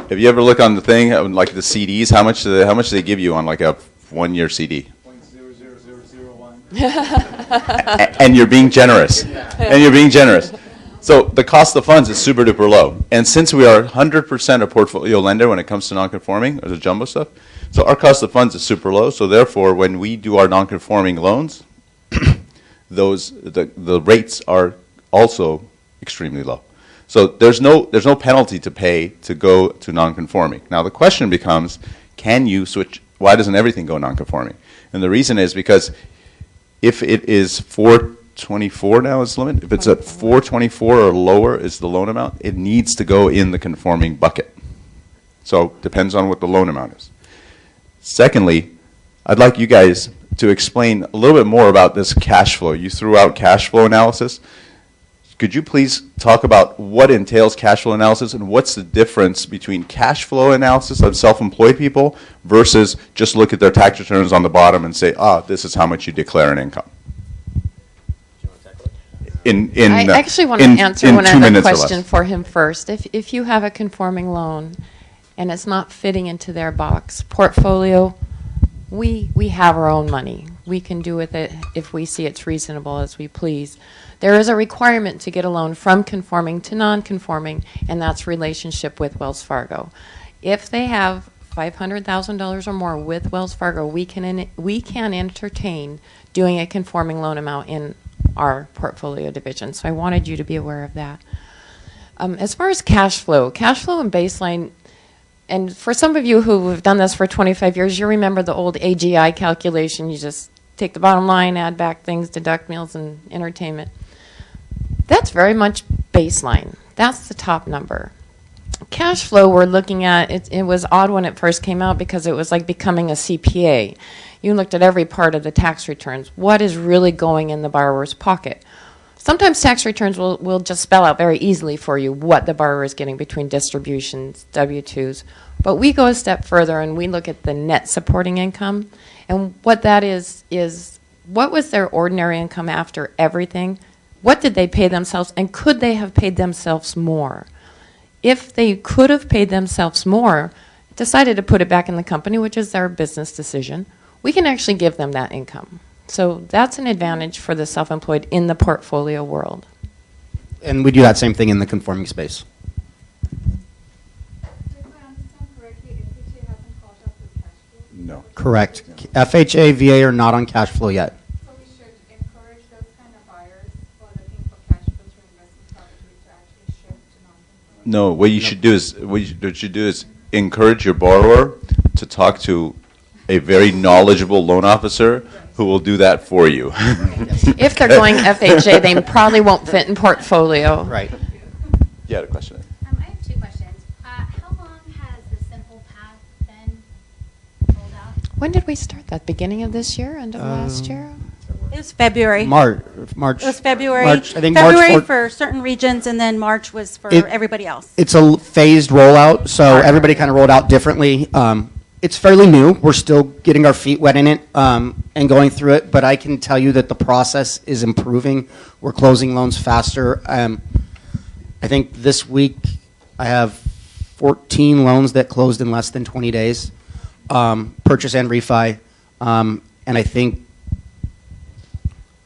have you ever looked on the thing, like the CDs, how much do they give you on like a 1-year CD? 0.00001. And you're being generous. And you're being generous. So the cost of funds is super duper low. And since we are 100% a portfolio lender when it comes to non-conforming or the jumbo stuff, so our cost of funds is super low. So therefore, when we do our non-conforming loans, the rates are also extremely low. So there's no penalty to pay to go to non-conforming. Now the question becomes, can you switch? Why doesn't everything go non-conforming? And the reason is because if it is 424 now is the limit, if it's at 424 or lower is the loan amount, it needs to go in the conforming bucket. So depends on what the loan amount is. Secondly, I'd like you guys to explain a little bit more about this cash flow. You threw out cash flow analysis. Could you please talk about what entails cash flow analysis and what's the difference between cash flow analysis of self-employed people versus just look at their tax returns on the bottom and say, this is how much you declare in income? I actually want to answer one other question for him first. If you have a conforming loan and it's not fitting into their box portfolio, we have our own money. We can do with it if we see it's reasonable as we please. There is a requirement to get a loan from conforming to non-conforming, and that's relationship with Wells Fargo. If they have $500,000 or more with Wells Fargo, we can entertain doing a conforming loan amount in our portfolio division. So I wanted you to be aware of that. As far as cash flow and baseline, and for some of you who have done this for 25 years, you remember the old AGI calculation. You just take the bottom line, add back things, deduct meals and entertainment. That's very much baseline. That's the top number. Cash flow we're looking at, it was odd when it first came out because it was like becoming a CPA. You looked at every part of the tax returns. What is really going in the borrower's pocket? Sometimes tax returns will just spell out very easily for you what the borrower is getting between distributions, W-2s. But we go a step further and we look at the net supporting income. And what that is what was their ordinary income after everything? What did they pay themselves? And could they have paid themselves more? If they could have paid themselves more, decided to put it back in the company, which is their business decision, we can actually give them that income. So that's an advantage for the self-employed in the portfolio world. And we do that same thing in the conforming space. No. Correct. FHA, VA are not on cash flow yet. So we should encourage those kind of buyers who are looking for cash flows for investment property to actually shift to non-conforming. No, what you should do is encourage your borrower to talk to a very knowledgeable loan officer who will do that for you. If they're going FHA, they probably won't fit in portfolio. Right. You had a question. I have two questions. How long has the simple path been rolled out? When did we start that? Beginning of this year? End of last year? It was February. March. It was February. March, I think February March for certain regions, and then March was for everybody else. It's a phased rollout, so everybody kind of rolled out differently. It's fairly new. We're still getting our feet wet in it and going through it, but I can tell you that the process is improving. We're closing loans faster. I think this week I have 14 loans that closed in less than 20 days, purchase and refi, and I think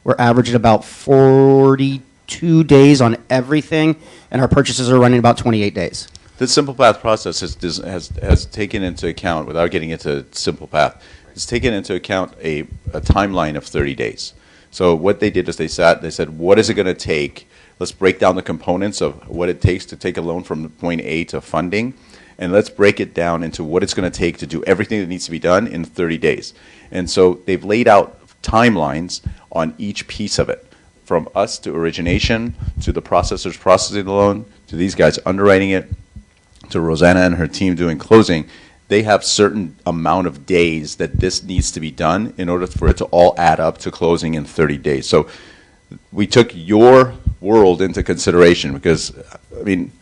we're averaging about 42 days on everything, and our purchases are running about 28 days. The Simple Path process has taken into account, without getting into Simple Path, has taken into account a timeline of 30 days. So what they did is they said, what is it going to take? Let's break down the components of what it takes to take a loan from point A to funding, and let's break it down into what it's going to take to do everything that needs to be done in 30 days. And so they've laid out timelines on each piece of it, from us to origination, to the processors processing the loan, to these guys underwriting it, to Rosanna and her team doing closing. They have certain amount of days that this needs to be done in order for it to all add up to closing in 30 days. So we took your world into consideration because, I mean,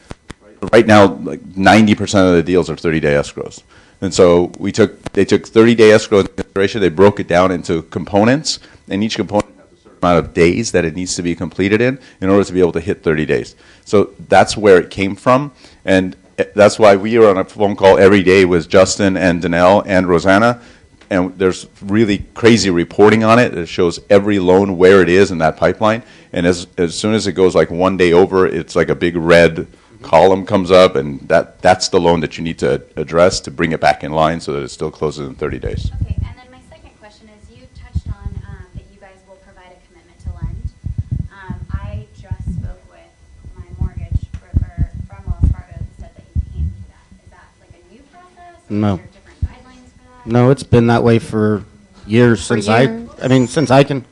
right now, like 90% of the deals are 30-day escrows. And so they took 30-day escrow into consideration. They broke it down into components, and each component has a certain amount of days that it needs to be completed in order to be able to hit 30 days. So that's where it came from, and that's why we are on a phone call every day with Justin and Danelle and Rosanna, and there's really crazy reporting on it. It shows every loan where it is in that pipeline, and as soon as it goes like one day over, it's like a big red column comes up, and that's the loan that you need to address to bring it back in line so that it still closes in 30 days. Okay, and then my second question is, you touched on that you guys will provide a commitment to lend. I just spoke with my mortgage broker from Wells Fargo who said that you can't do that. Is that like a new process? Or No. Are there different guidelines for that? No, it's been that way for years since since I can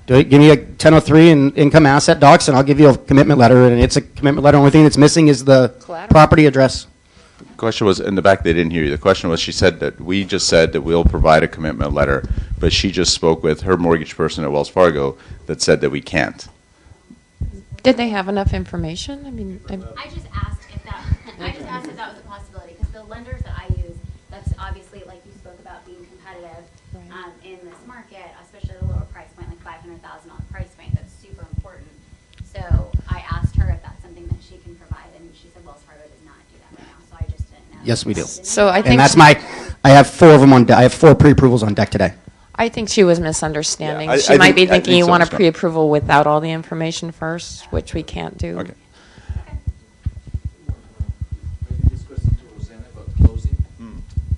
do it. Give me a 1003 in income asset docs, and I'll give you a commitment letter. And it's a commitment letter. Only thing that's missing is the property address. The question was, in the back, they didn't hear you. The question was, she said that we just said that we'll provide a commitment letter, but she just spoke with her mortgage person at Wells Fargo that said that we can't. Did they have enough information? I mean, I just asked if that was a possibility, because the lenders that I use, that's obviously, like you spoke about, being competitive in this market, especially the lower price point, like $500,000 price point. That's super important. So I asked her if that's something that she can provide, and she said Wells Fargo does not do that right now. So I just didn't know. Yes, we do. So I think and that's I have 4 of them on deck. I have 4 pre-approvals on deck today. I think she was misunderstanding. Yeah, She might be I thinking think you so want a as well. pre-approval without all the information first, which we can't do. Okay. Maybe this question to Rosanna about closing.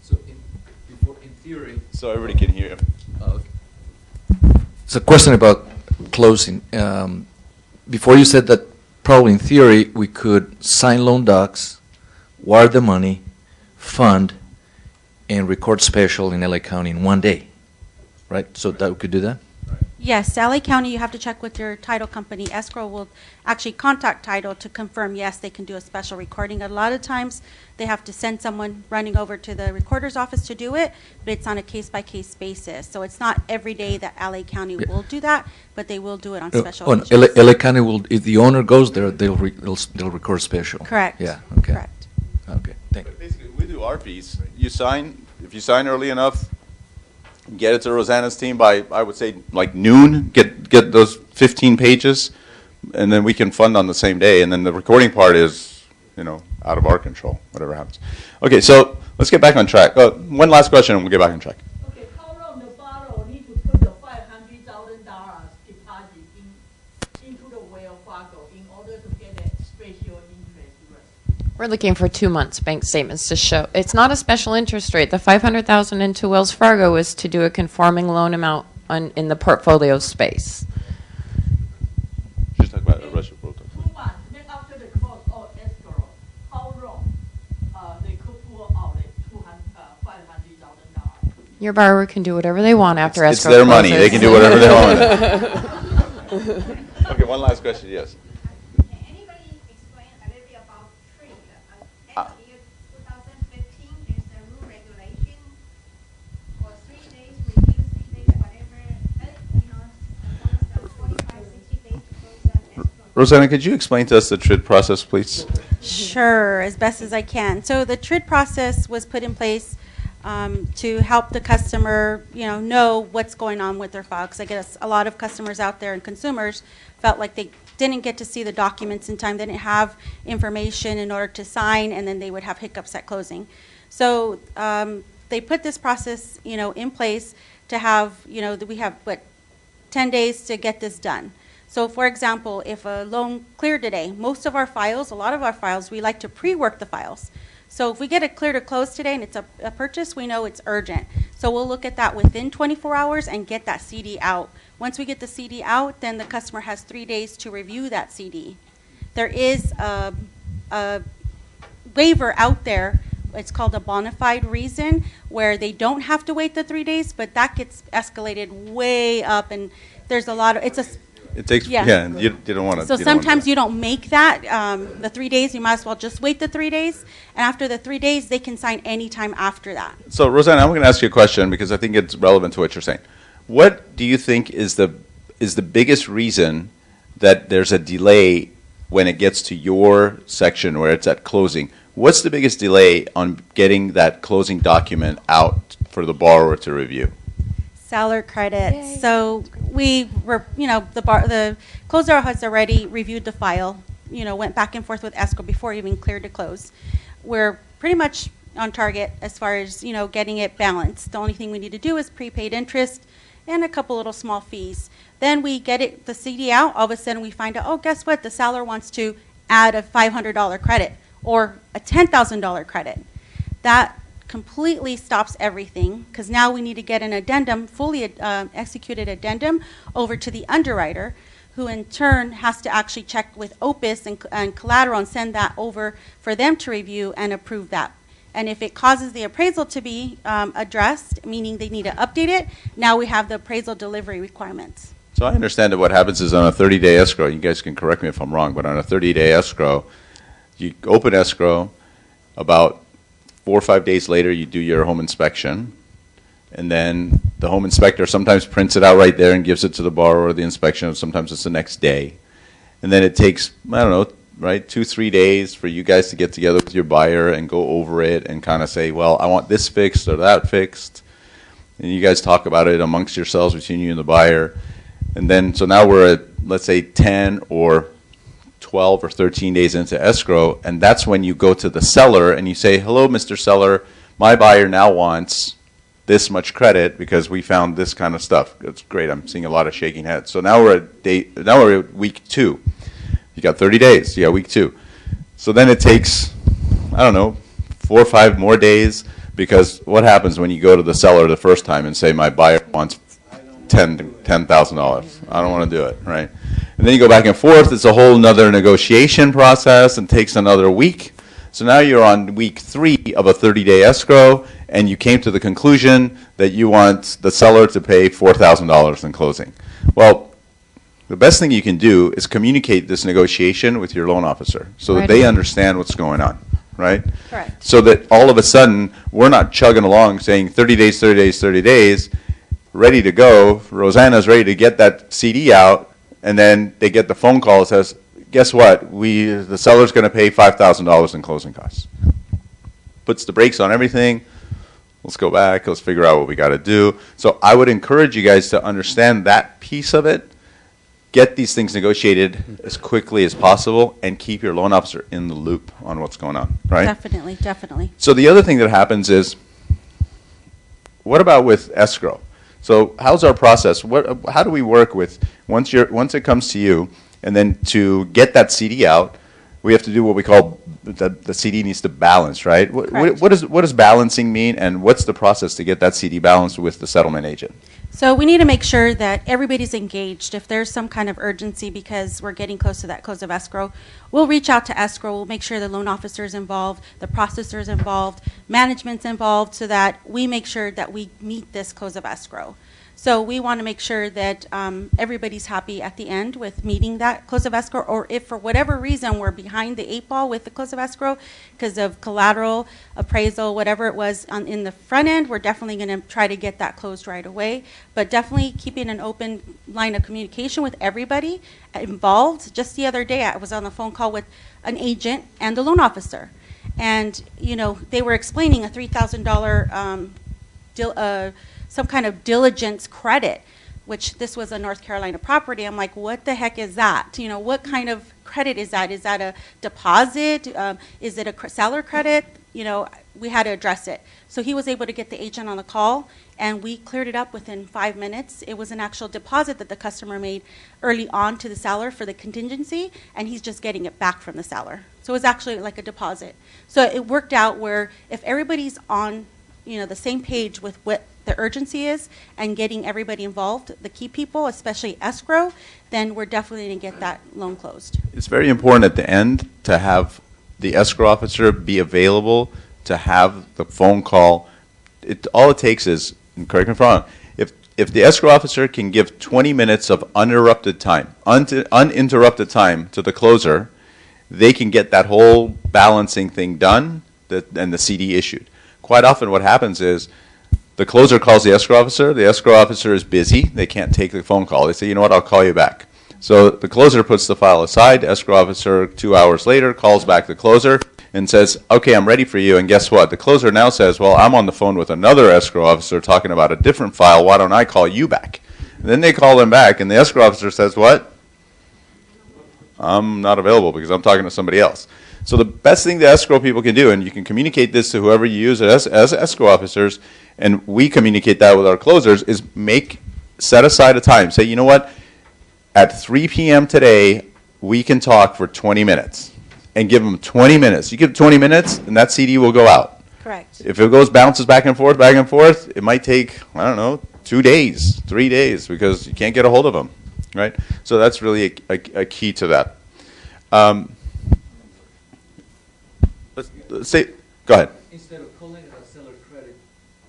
So in theory. So everybody can hear you. Okay. It's a question about closing. Before you said that probably in theory we could sign loan docs, wire the money, fund, and record special in LA County in one day, right? So that we could do that? Yes, LA County, you have to check with your title company. Escrow will actually contact title to confirm, yes, they can do a special recording. A lot of times, they have to send someone running over to the recorder's office to do it, but it's on a case-by-case basis. So it's not every day that LA County will do that, but they will do it on special On occasions. LA County will, if the owner goes there, they'll record special. Correct. Yeah, okay. Correct. Okay, thank you. But basically, we do our piece. You sign, if you sign early enough, get it to Rosanna's team by, I would say, like noon, get those 15 pages, and then we can fund on the same day. And then the recording part is, out of our control, whatever happens. Okay, so let's get back on track. One last question, and we'll get back on track. Okay, how long the borrower need to put the $500,000 deposit into the Wells Fargo in order to get a special interest rate? We're looking for 2 months bank statements to show. It's not a special interest rate. The $500,000 into Wells Fargo is to do a conforming loan amount in the portfolio space. Just talk about Russia protocol. 2 months, then after the close of escrow, how long they could pull out the $500,000? Your borrower can do whatever they want after It's escrow their closes. money. They can do whatever they want. Okay, one last question, yes. Anybody explain a little bit about trade? End of year 2015, there's a rule regulation for 3 days, review 3 days, whatever, as long as 45, 60 days to close that escrow. Rosanna, could you explain to us the TRID process, please? Sure, as best as I can. So the TRID process was put in place to help the customer, know what's going on with their file. Because I guess a lot of customers out there and consumers felt like they didn't get to see the documents in time, they didn't have information in order to sign, and then they would have hiccups at closing. So they put this process, in place to have, we have 10 days to get this done. So for example, if a loan cleared today, most of our files, a lot of our files, we like to pre-work the files. So if we get it clear to close today and it's a purchase, we know it's urgent. So we'll look at that within 24 hours and get that CD out. Once we get the CD out, then the customer has 3 days to review that CD. There is a waiver out there. It's called a bona fide reason, where they don't have to wait the 3 days, but that gets escalated way up, and there's a lot of, It takes, and you don't want to. So sometimes you don't make that, the 3 days, you might as well just wait the 3 days, and after the 3 days, they can sign any time after that. So, Rosanna, I'm going to ask you a question because I think it's relevant to what you're saying. What do you think is the biggest reason that there's a delay when it gets to your section where it's at closing? What's the biggest delay on getting that closing document out for the borrower to review? Seller credit. Yay. So we were, the closer has already reviewed the file, went back and forth with escrow before it even cleared to close. We're pretty much on target as far as, getting it balanced. The only thing we need to do is prepaid interest and a couple little small fees. Then we get the CD out. All of a sudden we find out, oh, guess what? The seller wants to add a $500 credit or a $10,000 credit. That completely stops everything, because now we need to get an addendum, fully executed addendum, over to the underwriter, who in turn has to actually check with Opus and collateral and send that over for them to review and approve that. And if it causes the appraisal to be addressed, meaning they need to update it, now we have the appraisal delivery requirements. So I understand that what happens is on a 30-day escrow, you guys can correct me if I'm wrong, but on a 30-day escrow, you open escrow, about 4 or 5 days later you do your home inspection, and then the home inspector sometimes prints it out right there and gives it to the borrower, the inspection, sometimes it's the next day. And then it takes, I don't know, right, 2-3 days for you guys to get together with your buyer and go over it and kind of say, well, I want this fixed or that fixed. And you guys talk about it amongst yourselves between you and the buyer. And then, so now we're at, let's say, 10 or 12 or 13 days into escrow, and that's when you go to the seller and you say, hello, Mr. Seller, my buyer now wants this much credit because we found this kind of stuff. That's great. I'm seeing a lot of shaking heads. So now we're at week 2. You got 30 days. You got week 2. So then it takes, I don't know, 4 or 5 more days, because what happens when you go to the seller the first time and say, my buyer wants $10,000. I don't want to do it, right? And then you go back and forth. It's a whole nother negotiation process and takes another week. So now you're on week 3 of a 30-day escrow, and you came to the conclusion that you want the seller to pay $4,000 in closing. Well, the best thing you can do is communicate this negotiation with your loan officer so that they understand what's going on, right? Correct. So that all of a sudden, we're not chugging along saying 30 days, 30 days, 30 days, ready to go. Rosanna's ready to get that CD out, and then they get the phone call that says, guess what? The seller's going to pay $5,000 in closing costs. Puts the brakes on everything. Let's go back. Let's figure out what we got to do. So I would encourage you guys to understand that piece of it. Get these things negotiated as quickly as possible, and keep your loan officer in the loop on what's going on, right? Definitely, definitely. So the other thing that happens is, what about with escrow? So how's our process? How do we work with, once it comes to you, and then to get that CD out, we have to do what we call, the CD needs to balance, right? What does balancing mean, and what's the process to get that CD balanced with the settlement agent? So we need to make sure that everybody's engaged. If there's some kind of urgency because we're getting close to that close of escrow, we'll reach out to escrow. We'll make sure the loan officer is involved, the processor is involved, management's involved, so that we make sure that we meet this close of escrow. So we want to make sure that everybody's happy at the end with meeting that close of escrow, or if for whatever reason we're behind the 8 ball with the close of escrow because of collateral, appraisal, whatever it was in the front end, we're definitely going to try to get that closed right away. But definitely keeping an open line of communication with everybody involved. Just the other day I was on the phone call with an agent and the loan officer. And, they were explaining a $3,000 some kind of diligence credit, which this was a North Carolina property. I'm like, what the heck is that? What kind of credit is that? Is that a deposit? Is it a seller credit? We had to address it. So he was able to get the agent on the call, and we cleared it up within 5 minutes. It was an actual deposit that the customer made early on to the seller for the contingency, and he's just getting it back from the seller. So it was actually like a deposit. So it worked out where if everybody's on the same page with what the urgency is and getting everybody involved, the key people, especially escrow, then we're definitely going to get that loan closed. It's very important at the end to have the escrow officer be available to have the phone call. All it takes is, and correct me if I'm wrong, if the escrow officer can give 20 minutes of uninterrupted time to the closer, they can get that whole balancing thing done and the CD issued. Quite often what happens is the closer calls the escrow officer is busy, they can't take the phone call. They say, you know what, I'll call you back. So the closer puts the file aside, the escrow officer 2 hours later calls back the closer and says, okay, I'm ready for you, and guess what? The closer now says, well, I'm on the phone with another escrow officer talking about a different file, why don't I call you back? And then they call them back, and the escrow officer says, what? I'm not available because I'm talking to somebody else. So the best thing the escrow people can do, and you can communicate this to whoever you use as escrow officers, and we communicate that with our closers, is set aside a time. Say, you know what? At 3 p.m. today, we can talk for 20 minutes. And give them 20 minutes. You give 20 minutes, and that CD will go out. Correct. If it bounces back and forth, it might take, I don't know, 2 days, 3 days, because you can't get a hold of them, right? So that's really a key to that. Let's say, go ahead. Instead of calling it a seller credit,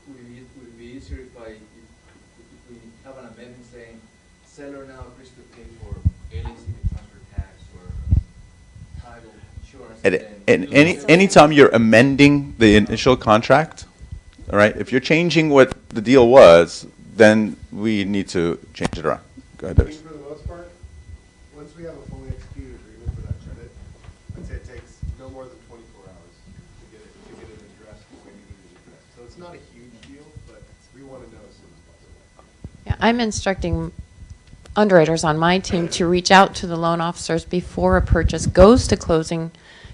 would it be easier if we have an amendment saying, seller now agrees to pay for LAC transfer tax or title insurance? And anytime you're amending the initial contract, all right, if you're changing what the deal was, then we need to change it around. Go ahead, Dennis. For the most part, once we have a fully executed agreement for that credit, I'd say it takes no more than 24 hours to get it addressed when you need it addressed. So it's not a huge deal, but we want to know as soon as possible. Yeah, I'm instructing underwriters on my team to reach out to the loan officers before a purchase goes to closing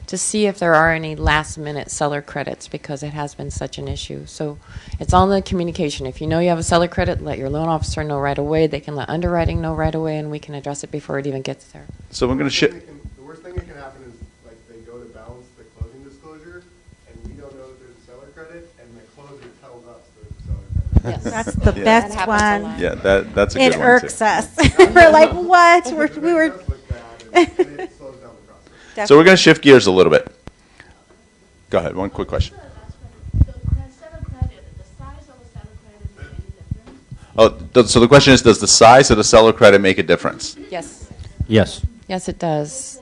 to see if there are any last-minute seller credits, because it has been such an issue. So it's all in the communication. If you know you have a seller credit, let your loan officer know right away. They can let underwriting know right away, and we can address it before it even gets there. So we're going to shift. The worst thing that can happen is like they go to balance the closing disclosure, and we don't know that there's a seller credit, and the closer tells us there's a seller credit. Yes. That's the best one. Yeah, that's a It good one, irks too. us. We're like, what? We were. So we're going to shift gears a little bit. Go ahead, one quick question. So the question is, does the size of the seller credit make a difference? Yes. Yes. Yes, it does.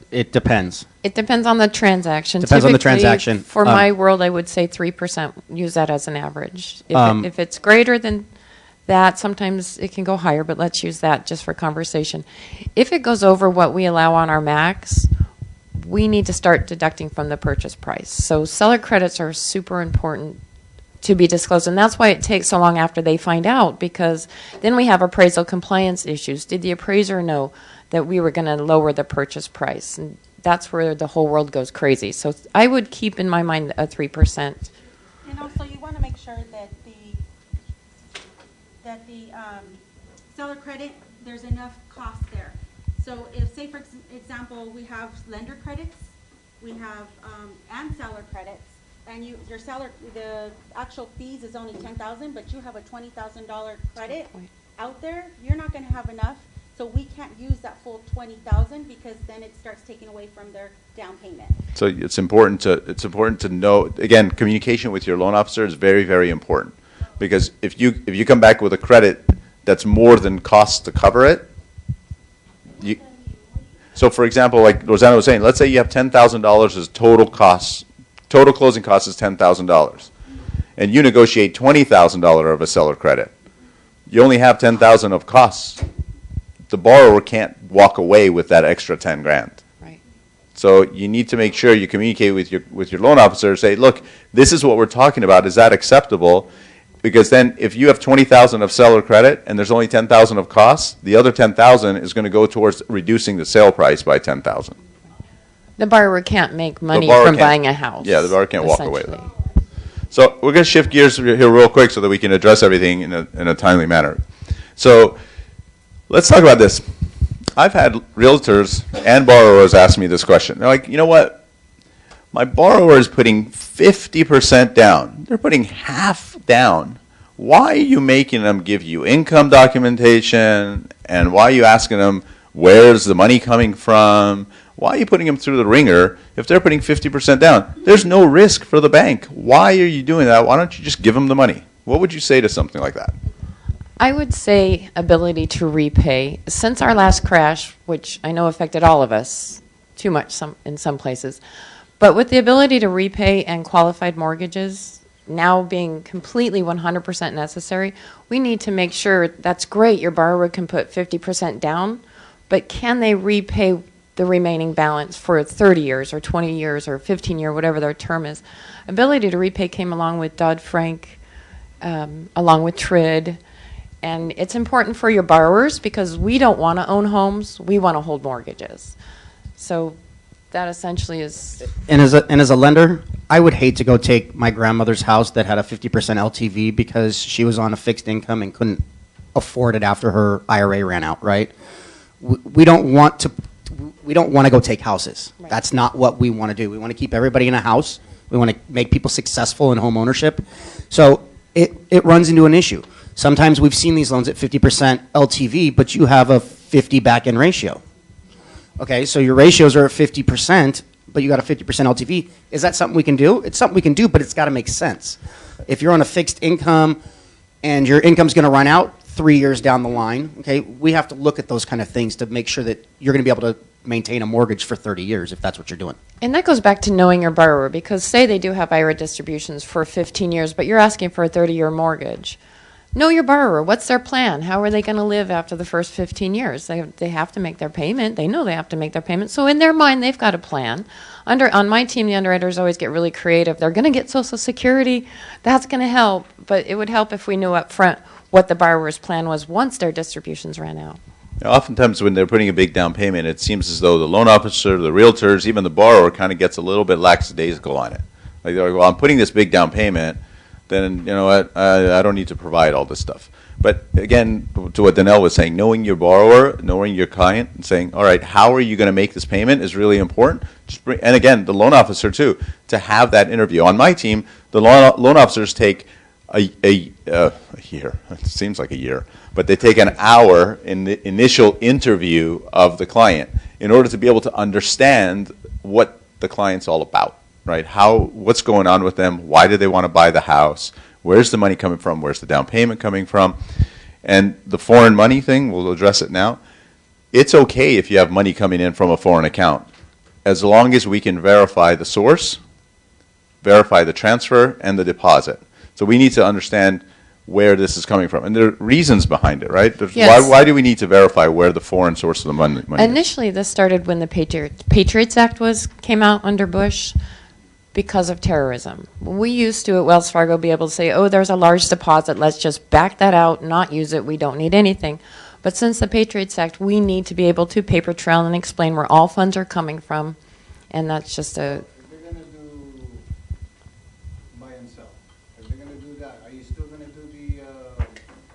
It depends. It depends on the transaction. Depends on the Typically, transaction. For my world, I would say 3%. Use that as an average. If it's greater than that, sometimes it can go higher, but let's use that just for conversation. If it goes over what we allow on our max, we need to start deducting from the purchase price. So seller credits are super important to be disclosed, and that's why it takes so long after they find out, because then we have appraisal compliance issues. Did the appraiser know that we were going to lower the purchase price? And that's where the whole world goes crazy. So I would keep in my mind a 3%. And also, you want to make sure that the seller credit, there's enough cost there. So if, say for example, we have lender credits, we have and seller credits, and your seller, the actual fees is only $10,000, but you have a $20,000 credit out there, you're not going to have enough. So we can't use that full $20,000 because then it starts taking away from their down payment. So it's important to know, again, communication with your loan officer is very, very important, because if you come back with a credit that's more than costs to cover it, so for example, like Rosanna was saying, let's say you have $10,000 as total costs, total closing costs is $10,000, and you negotiate $20,000 of a seller credit. You only have $10,000 of costs. The borrower can't walk away with that extra 10 grand. Right. So you need to make sure you communicate with your loan officer. Say, look, this is what we're talking about. Is that acceptable? Because then, if you have $20,000 of seller credit and there's only $10,000 of costs, the other $10,000 is going to go towards reducing the sale price by $10,000. The borrower can't make money from buying a house. Yeah, the borrower can't walk away with it. So we're going to shift gears here real quick so that we can address everything in a timely manner. So let's talk about this. I've had realtors and borrowers ask me this question. They're like, you know what? My borrower is putting 50% down. They're putting half down. Why are you making them give you income documentation? And why are you asking them, where's the money coming from? Why are you putting them through the ringer if they're putting 50% down? There's no risk for the bank. Why are you doing that? Why don't you just give them the money? What would you say to something like that? I would say ability to repay. Since our last crash, which I know affected all of us, too much in some places, but with the ability to repay and qualified mortgages now being completely 100% necessary, we need to make sure that's great. Your borrower can put 50% down, but can they repay the remaining balance for 30 years or 20 years or 15 years, whatever their term is? Ability to repay came along with Dodd-Frank, along with TRID. And it's important for your borrowers because we don't want to own homes, we want to hold mortgages. So that essentially is. And as a lender, I would hate to go take my grandmother's house that had a 50% LTV because she was on a fixed income and couldn't afford it after her IRA ran out, right? We don't want to go take houses. Right. That's not what we want to do. We want to keep everybody in a house. We want to make people successful in home ownership. So it runs into an issue. Sometimes we've seen these loans at 50% LTV, but you have a 50 back-end ratio. Okay, so your ratios are at 50%, but you got a 50% LTV. Is that something we can do? It's something we can do, but it's got to make sense. If you're on a fixed income and your income's going to run out 3 years down the line, okay, we have to look at those kind of things to make sure that you're going to be able to maintain a mortgage for 30 years if that's what you're doing. And that goes back to knowing your borrower, because say they do have IRA distributions for 15 years, but you're asking for a 30-year mortgage. Know your borrower. What's their plan? How are they going to live after the first 15 years? They have to make their payment. They know they have to make their payment. So in their mind, they've got a plan. On my team, the underwriters always get really creative. They're going to get Social Security. That's going to help. But it would help if we knew up front what the borrower's plan was once their distributions ran out. Oftentimes when they're putting a big down payment, it seems as though the loan officer, the realtors, even the borrower kind of gets a little bit lackadaisical on it. Like they're like, well, I'm putting this big down payment, then you know what, I don't need to provide all this stuff. But again, to what Danelle was saying, knowing your borrower, knowing your client, and saying, all right, how are you going to make this payment is really important. And again, the loan officer too, to have that interview. On my team, the loan officers take a year. It seems like a year, but they take an hour in the initial interview of the client in order to be able to understand what the client's all about, right? What's going on with them? Why do they want to buy the house? Where's the money coming from? Where's the down payment coming from? And the foreign money thing, we'll address it now. It's okay if you have money coming in from a foreign account, as long as we can verify the source, verify the transfer, and the deposit. So we need to understand where this is coming from. And there are reasons behind it, right? Yes. Why do we need to verify where the foreign source of the money is? Initially, this started when the Patriots Act came out under Bush because of terrorism. We used to, at Wells Fargo, be able to say, oh, there's a large deposit, let's just back that out, not use it, we don't need anything. But since the Patriots Act, we need to be able to paper trail and explain where all funds are coming from. And that's just a... If they're going to do buy and sell, if they're going to do that, are you still going to do the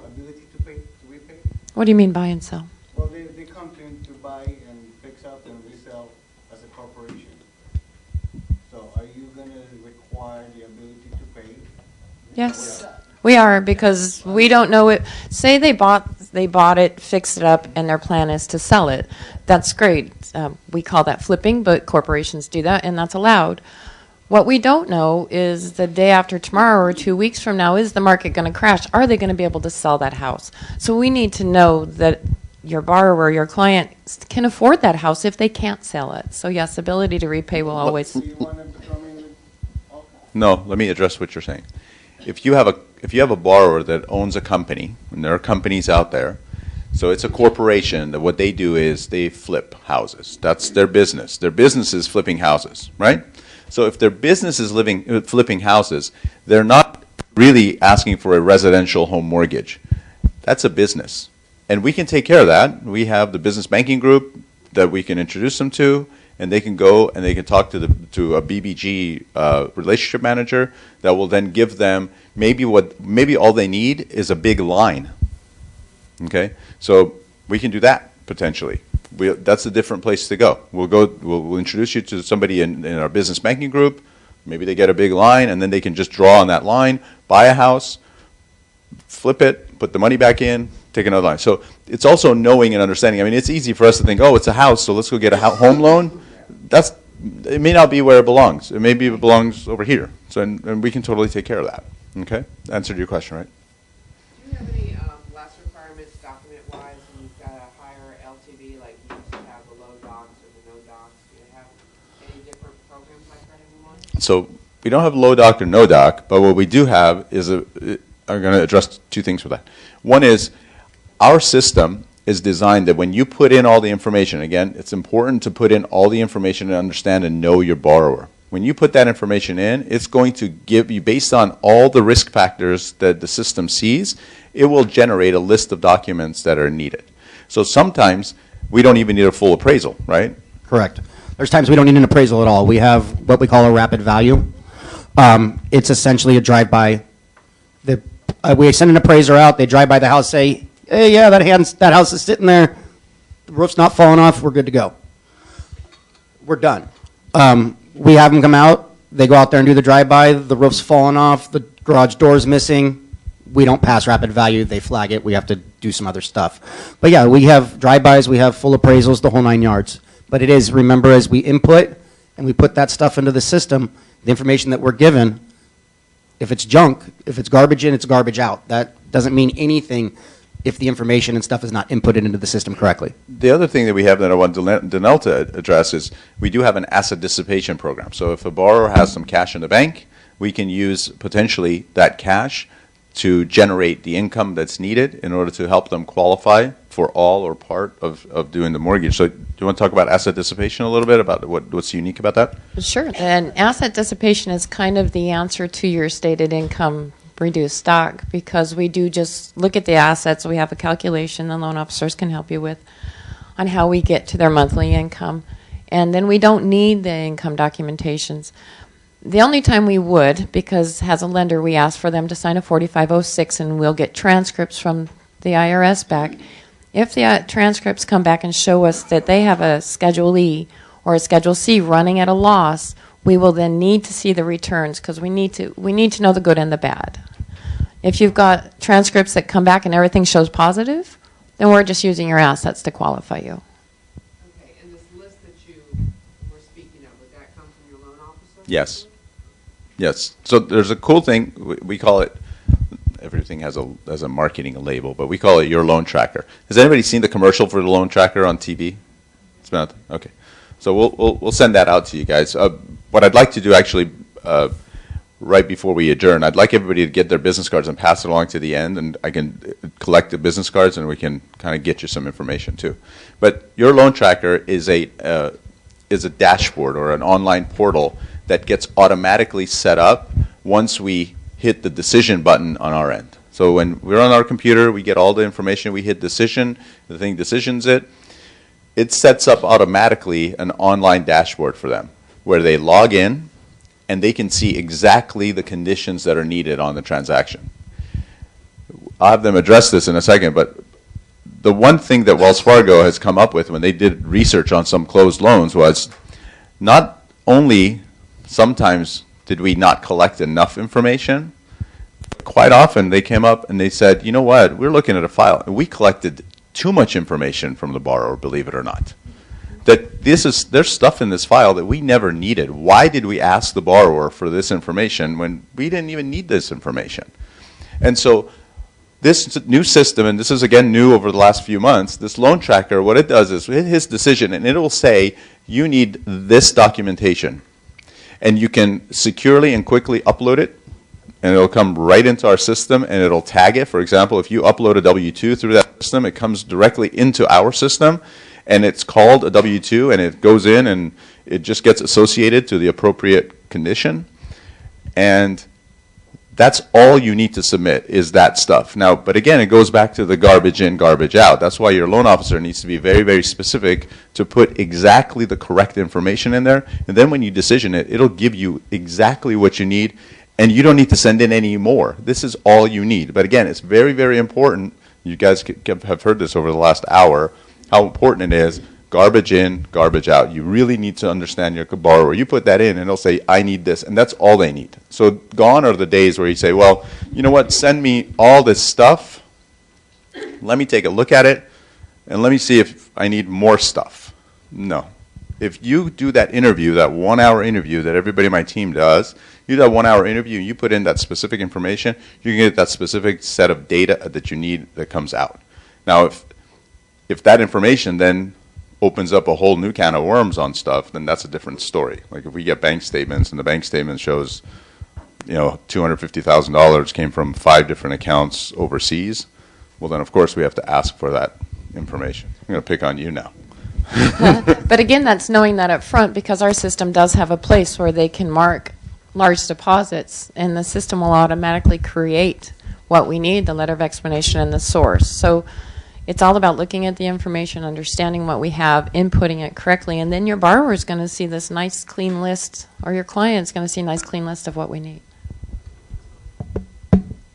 ability to repay? What do you mean buy and sell? Well, they come to buy and fix up and resell as a corporation. So are you going to require the ability to pay? Yes, we are, because we don't know it. Say they bought it, fixed it up, and their plan is to sell it. That's great. We call that flipping, but corporations do that, and that's allowed. What we don't know is the day after tomorrow or 2 weeks from now, is the market going to crash? Are they going to be able to sell that house? So we need to know that your borrower, your client, can afford that house if they can't sell it. So yes, ability to repay will always... No, let me address what you're saying. If you have a borrower that owns a company, and there are companies out there, so it's a corporation that what they do is they flip houses. That's their business. Their business is flipping houses, right? So if their business is flipping houses, they're not really asking for a residential home mortgage. That's a business. And we can take care of that. We have the business banking group that we can introduce them to, and they can go and they can talk to a BBG relationship manager that will then give them maybe all they need is a big line. Okay, so we can do that potentially. That's a different place to go. We'll introduce you to somebody in our business banking group. Maybe they get a big line, and then they can just draw on that line, buy a house, flip it, put the money back in, take another line. So it's also knowing and understanding. I mean, it's easy for us to think, oh, it's a house, so let's go get a home loan. It may not be where it belongs. It maybe it belongs over here. So and we can totally take care of that. Okay, answered your question, right? Do you have any last requirements document-wise when you've got a higher LTV, like you used to have the low docs or the no docs? Do you have any different programs like that anymore? So we don't have low doc or no doc, but what we do have is I'm going to address two things with that. One is our system is designed that when you put in all the information, again, it's important to put in all the information and understand and know your borrower. When you put that information in, it's going to give you, based on all the risk factors that the system sees, it will generate a list of documents that are needed. So sometimes we don't even need a full appraisal, right? Correct. There's times we don't need an appraisal at all. We have what we call a rapid value. It's essentially a drive-by. We send an appraiser out, they drive by the house, say, hey, yeah, that house is sitting there, the roof's not falling off, we're good to go. We're done. We have them come out, they go out there and do the drive-by, the roof's falling off, the garage door's missing, we don't pass rapid value, they flag it, we have to do some other stuff. But yeah, we have drive-bys, we have full appraisals, the whole 9 yards. But it is, remember, as we input and we put that stuff into the system, the information that we're given, if it's junk, if it's garbage in, it's garbage out. That doesn't mean anything if the information and stuff is not inputted into the system correctly. The other thing that we have that I want Danelle to address is we do have an asset dissipation program. So if a borrower has some cash in the bank, we can use potentially that cash to generate the income that's needed in order to help them qualify for all or part of doing the mortgage. So do you want to talk about asset dissipation a little bit, about what's unique about that? Sure. And asset dissipation is kind of the answer to your stated income reduced stock, because we do just look at the assets. We have a calculation the loan officers can help you with on how we get to their monthly income. And then we don't need the income documentations. The only time we would, because as a lender we ask for them to sign a 4506 and we'll get transcripts from the IRS back. If the transcripts come back and show us that they have a Schedule E or a Schedule C running at a loss, we will then need to see the returns, because we need to know the good and the bad. If you've got transcripts that come back and everything shows positive, then we're just using your assets to qualify you. Okay, and this list that you were speaking of, would that come from your loan officer? Yes. Yes. So there's a cool thing, we call it, everything has a marketing label, but we call it your loan tracker. Has anybody seen the commercial for the loan tracker on TV? It's been out there? Okay. So we'll send that out to you guys. What I'd like to do actually, right before we adjourn, I'd like everybody to get their business cards and pass it along to the end, and I can collect the business cards and we can kind of get you some information too. But your loan tracker is a dashboard or an online portal that gets automatically set up once we hit the decision button on our end. So when we're on our computer, we get all the information, we hit decision, the thing decisions it. It sets up automatically an online dashboard for them where they log in and they can see exactly the conditions that are needed on the transaction. I'll have them address this in a second, but the one thing that Wells Fargo has come up with when they did research on some closed loans was not only sometimes did we not collect enough information, quite often they came up and they said, you know what, we're looking at a file and we collected too much information from the borrower, believe it or not. That there's stuff in this file that we never needed. Why did we ask the borrower for this information when we didn't even need this information? And so this new system, and this is again new over the last few months, this loan tracker, what it does is hit his decision and it will say, you need this documentation. And you can securely and quickly upload it, and it'll come right into our system and it'll tag it. For example, if you upload a W-2 through that system, it comes directly into our system and it's called a W-2 and it goes in and it just gets associated to the appropriate condition. And that's all you need to submit is that stuff. Now, but again, it goes back to the garbage in, garbage out. That's why your loan officer needs to be very, very specific to put exactly the correct information in there. And then when you decision it, it'll give you exactly what you need, and you don't need to send in any more. This is all you need. But again, it's very, very important. You guys have heard this over the last hour, how important it is. Garbage in, garbage out. You really need to understand your borrower. You put that in and they'll say, I need this, and that's all they need. So gone are the days where you say, well, you know what, send me all this stuff. Let me take a look at it, and let me see if I need more stuff. No. If you do that interview, that 1 hour interview that everybody on my team does, you do that 1 hour interview, you put in that specific information, you can get that specific set of data that you need that comes out. Now, if that information then opens up a whole new can of worms on stuff, then that's a different story. Like if we get bank statements and the bank statement shows, you know, $250,000 came from 5 different accounts overseas, well then of course we have to ask for that information. I'm going to pick on you now. But again, that's knowing that up front, because our system does have a place where they can mark large deposits, and the system will automatically create what we need, the letter of explanation and the source. So it's all about looking at the information, understanding what we have, inputting it correctly, and then your borrower is going to see this nice clean list, or your client's going to see a nice clean list of what we need.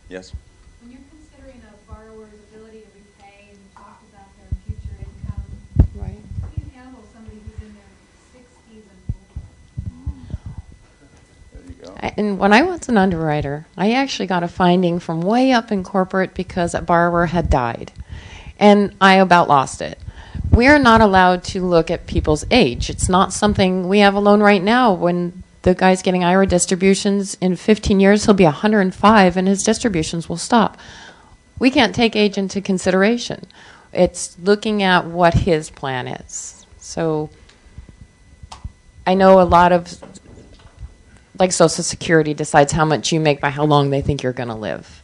Yes? When you're considering a borrower's ability to repay and you talk about their future income, right, how do you handle somebody who's in their 60s and older? There you go. And when I was an underwriter, I actually got a finding from way up in corporate because a borrower had died. And I about lost it. We're not allowed to look at people's age. It's not something, we have a loan right now when the guy's getting IRA distributions. In 15 years, he'll be 105 and his distributions will stop. We can't take age into consideration. It's looking at what his plan is. So I know a lot of, like Social Security decides how much you make by how long they think you're going to live.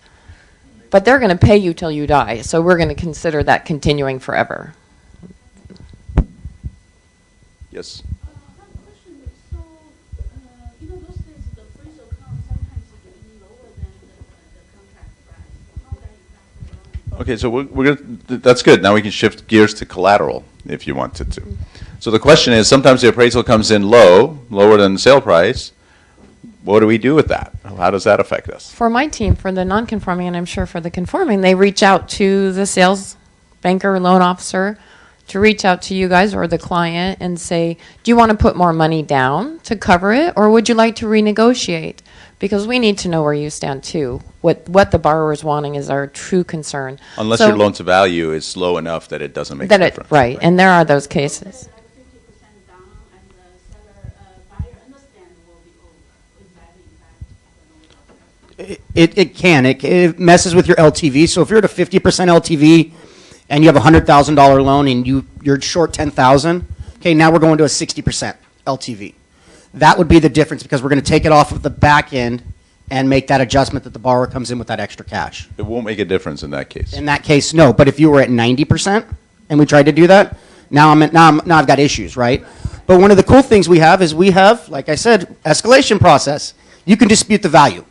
But they're going to pay you till you die, so we're going to consider that continuing forever. Yes? Okay, so we're gonna, that's good. Now we can shift gears to collateral if you wanted to. So the question is, sometimes the appraisal comes in lower than the sale price. What do we do with that? How does that affect us? For my team, for the non-conforming, and I'm sure for the conforming, they reach out to the sales banker or loan officer to reach out to you guys or the client and say, do you want to put more money down to cover it, or would you like to renegotiate? Because we need to know where you stand too. What the borrower is wanting is our true concern. Unless So- your loan to value is low enough that it doesn't make a that difference. right, and there are those cases. It can. It messes with your LTV. So if you're at a 50% LTV and you have a $100,000 loan and you're short 10,000, okay, now we're going to a 60% LTV. That would be the difference, because we're going to take it off of the back end and make that adjustment that the borrower comes in with that extra cash. It won't make a difference in that case. In that case, no. But if you were at 90% and we tried to do that, now I've got issues, right? But one of the cool things we have is we have, like I said, escalation process. You can dispute the value.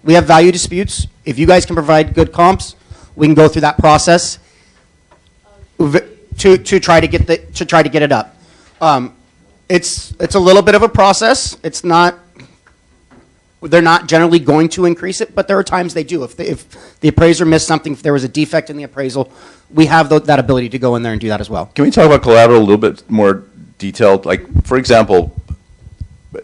We have value disputes. If you guys can provide good comps, we can go through that process to try to get it up. It's a little bit of a process. It's not. They're not generally going to increase it, but there are times they do. If the appraiser missed something, if there was a defect in the appraisal, we have that ability to go in there and do that as well. Can we talk about collateral a little bit more detailed? Like, for example,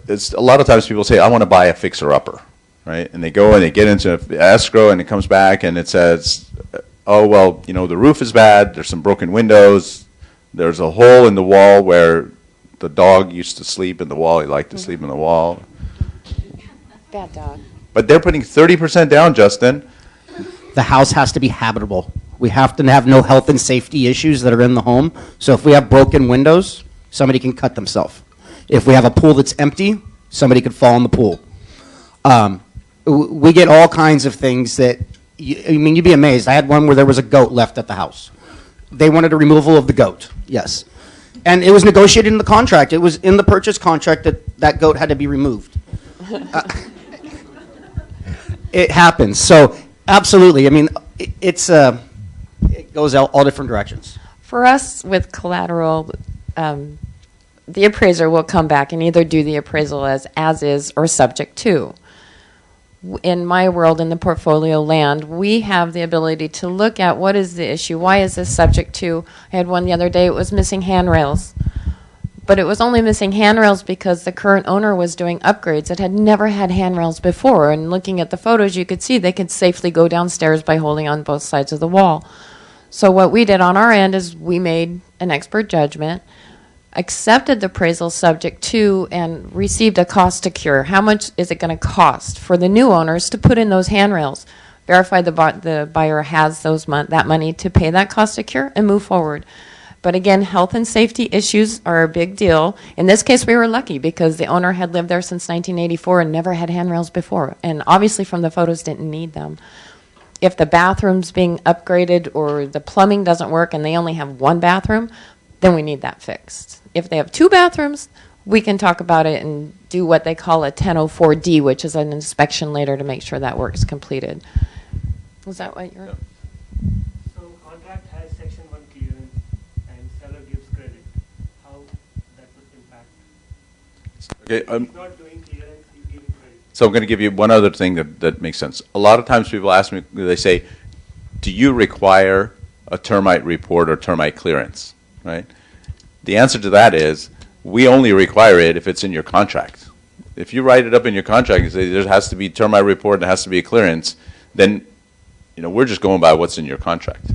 it's a lot of times people say, I want to buy a fixer-upper, right? And they go and they get into escrow, and it comes back and it says, oh, well, you know, the roof is bad, there's some broken windows, there's a hole in the wall where the dog used to sleep in the wall, he liked to sleep in the wall. Bad dog. But they're putting 30% down, Justin. The house has to be habitable. We have to have no health and safety issues that are in the home. So if we have broken windows, somebody can cut themselves. If we have a pool that's empty, somebody could fall in the pool. We get all kinds of things that, you'd be amazed. I had one where there was a goat left at the house. They wanted a removal of the goat, yes. And it was negotiated in the contract. It was in the purchase contract that goat had to be removed. It happens. So absolutely. I mean, it goes all different directions. For us, with collateral, the appraiser will come back and either do the appraisal as is or subject to. In my world, in the portfolio land, we have the ability to look at what is the issue, why is this subject to. I had one the other day, it was missing handrails. But it was only missing handrails because the current owner was doing upgrades. It had never had handrails before, and looking at the photos, you could see they could safely go downstairs by holding on both sides of the wall. So what we did on our end is we made an expert judgment, accepted the appraisal subject to, and received a cost to cure. How much is it going to cost for the new owners to put in those handrails? Verify the buyer has that money to pay that cost to cure and move forward. But again, health and safety issues are a big deal. In this case, we were lucky because the owner had lived there since 1984 and never had handrails before. And obviously from the photos didn't need them. If the bathroom's being upgraded or the plumbing doesn't work and they only have one bathroom, then we need that fixed. If they have 2 bathrooms, we can talk about it and do what they call a 1004D, which is an inspection later to make sure that work's completed. Was that what you're... So contract has section 1 clearance and seller gives credit. How that would impact? Okay, He's not doing clearance, he's giving credit. so I'm going to give you one other thing that makes sense. A lot of times people ask me, they say, do you require a termite report or termite clearance, right? The answer to that is, we only require it if it's in your contract. If you write it up in your contract and say there has to be a termite report and there has to be a clearance, then we're just going by what's in your contract.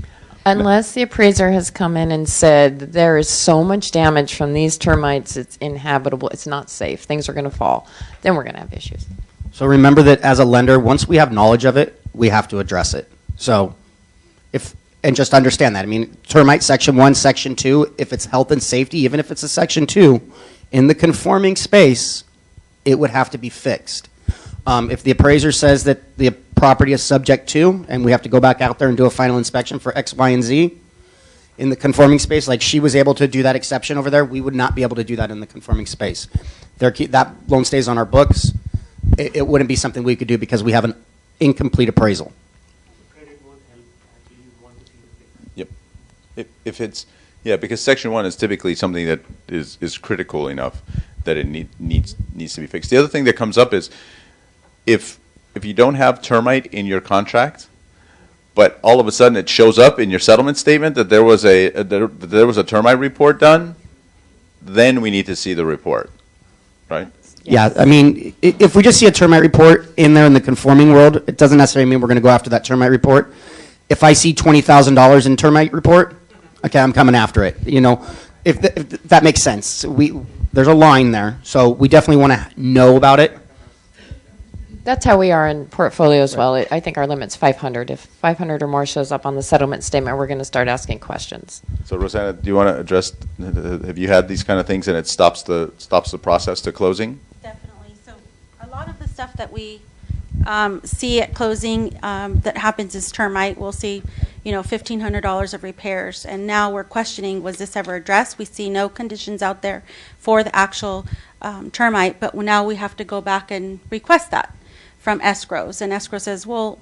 Unless the appraiser has come in and said there is so much damage from these termites, it's inhabitable, it's not safe, things are going to fall, then we're going to have issues. So remember that as a lender, once we have knowledge of it, we have to address it. So and just understand that. I mean, termite section 1, section 2, if it's health and safety, even if it's a section 2, in the conforming space, it would have to be fixed. If the appraiser says that the property is subject to, and we have to go back out there and do a final inspection for X, Y, and Z, in the conforming space, like she was able to do that exception over there, we would not be able to do that in the conforming space. That loan stays on our books. It wouldn't be something we could do because we have an incomplete appraisal. Yep. If it's, because section 1 is typically something that is critical enough that it needs to be fixed. The other thing that comes up is if you don't have termite in your contract, but all of a sudden it shows up in your settlement statement that there was a termite report done, then we need to see the report, right? Yeah, I mean, if we just see a termite report in there in the conforming world, it doesn't necessarily mean we're going to go after that termite report. If I see $20,000 in termite report, okay, I'm coming after it. If that makes sense. There's a line there, so we definitely want to know about it. That's how we are in portfolio as well. I think our limit's 500. If 500 or more shows up on the settlement statement, we're going to start asking questions. So Rosanna, do you want to address, have you had these kind of things and it stops the process to closing? Definitely. So a lot of the stuff that we see at closing that happens is termite. We'll see, $1,500 of repairs. And now we're questioning, was this ever addressed? We see no conditions out there for the actual termite, but now we have to go back and request that from escrows. And escrow says, well,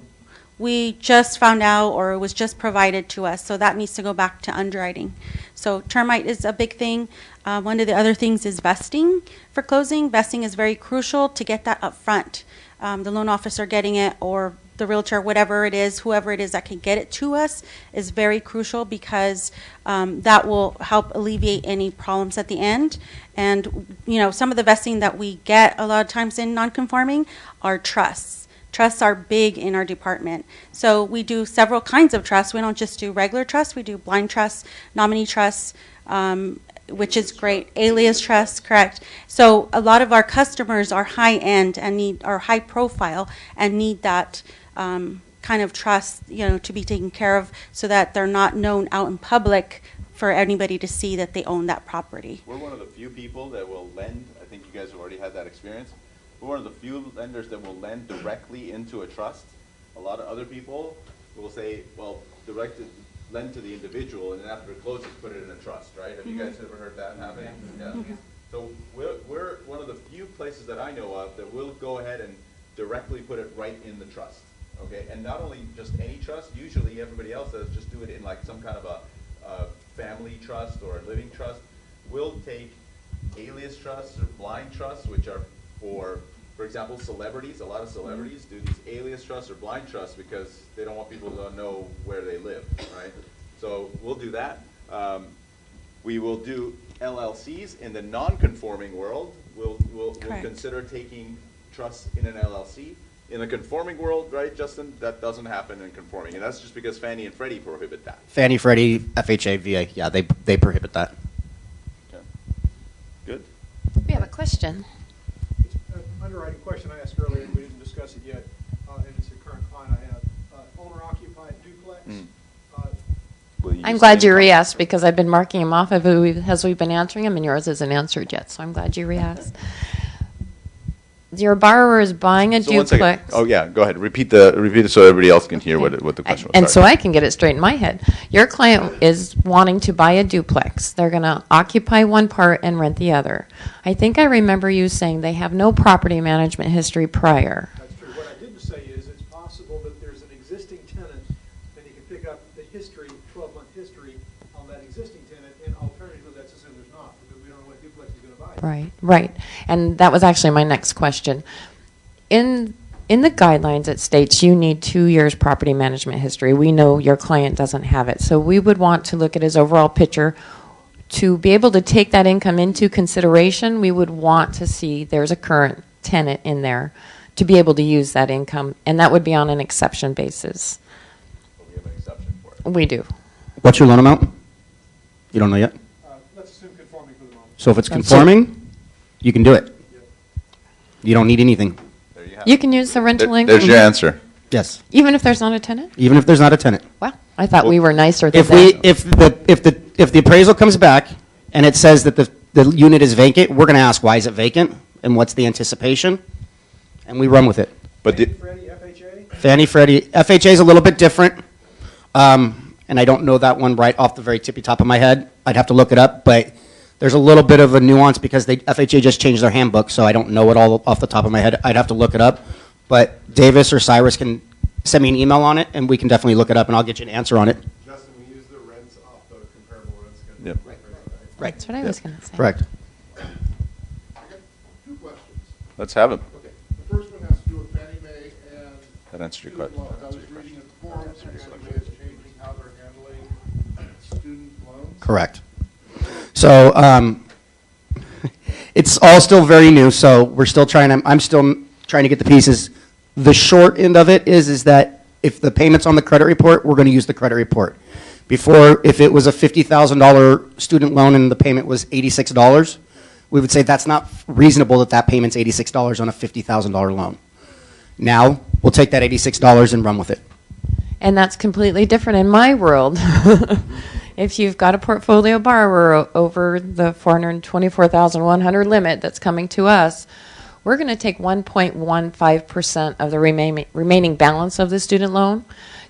we just found out, or it was just provided to us, so that needs to go back to underwriting. So termite is a big thing. One of the other things is vesting for closing. Vesting is very crucial to get that up front. The loan officer getting it, or the realtor, whatever it is, whoever it is that can get it to us, is very crucial because that will help alleviate any problems at the end. And some of the vesting that we get a lot of times in non-conforming are trusts. Trusts are big in our department. So we do several kinds of trusts. We don't just do regular trusts. We do blind trusts, nominee trusts, which is great. Alias trusts, correct. So a lot of our customers are high-end and are high-profile and need that kind of trust, to be taken care of so that they're not known out in public for anybody to see that they own that property. We're one of the few people that will lend, I think you guys have already had that experience, we're one of the few lenders that will lend directly into a trust. A lot of other people will say, well, lend to the individual, and then after it closes, put it in a trust, right? Have you guys ever heard that happening? Yeah. So we're one of the few places that I know of that will go ahead and directly put it right in the trust, okay? And not only just any trust, usually everybody else does just do it in like some kind of a family trust or a living trust. We'll take alias trusts or blind trusts, which are for example, celebrities. A lot of celebrities do these alias trusts or blind trusts because they don't want people to know where they live, right? So we'll do that. We will do LLCs in the non-conforming world. We'll consider taking trusts in an LLC. In the conforming world, right, Justin, that doesn't happen in conforming, and that's just because Fannie and Freddie prohibit that. Fannie, Freddie, FHA, VA, yeah, they prohibit that. Okay. Good. We have a question. Underwriting question I asked earlier, we didn't discuss it yet, and it's a current client I have. Owner-occupied duplex. I'm glad you re-asked because I've been marking them off as we've been answering them, and yours isn't answered yet, so I'm glad you re-asked. your borrower is buying a So one second. duplex. Oh, yeah, go ahead. Repeat it so everybody else can hear what the question was. And so Sorry. I can get it straight in my head. Your client is wanting to buy a duplex. They're going to occupy one part and rent the other. I think I remember you saying they have no property management history prior. That's true. What I didn't say is it's possible that there's an existing tenant, and you can pick up the history, 12-month history on that existing tenant, and alternatively, let's assume there's not, because we don't know what duplex he's going to buy. Right, right. And that was actually my next question. In the guidelines, it states you need 2 years property management history. We know your client doesn't have it. So we would want to look at his overall picture. To be able to take that income into consideration, we would want to see there's a current tenant in there to be able to use that income, and that would be on an exception basis. We have an exception for it. We do. What's your loan amount? You don't know yet? Let's assume conforming for the moment. So if it's conforming, you can do it. You don't need anything. You can use the rental income. There's your answer. Yes. Even if there's not a tenant? Even if there's not a tenant. Wow, I thought we were nicer than If that. if the appraisal comes back and it says that the unit is vacant, we're going to ask why is it vacant and what's the anticipation, and we run with it. But the, Freddie, FHA? Fannie, Freddie, FHA is a little bit different, and I don't know that one right off the very tippy top of my head. I'd have to look it up, but there's a little bit of a nuance because FHA just changed their handbook, so I don't know it all off the top of my head. I'd have to look it up. But Davis or Cyrus can send me an email on it, and we can definitely look it up, and I'll get you an answer on it. Justin, we use the rents off the comparable rent schedule. Yep. Right. That's what I was going to say. Correct. I got 2 questions. let's have him. Okay, the first one has to do with Fannie Mae and That answered your student question. loans. I was reading in the forums, Fannie Mae is changing how they're handling student loans. Correct. So it's all still very new, so we're still I'm still trying to get the pieces. The short end of it is that if the payment's on the credit report, we're going to use the credit report. Before, if it was a $50,000 student loan and the payment was $86, we would say that's not reasonable that payment's $86 on a $50,000 loan. Now, we'll take that $86 and run with it. And that's completely different in my world. If you've got a portfolio borrower over the $424,100 limit that's coming to us, we're going to take 1.15% of the remaining balance of the student loan.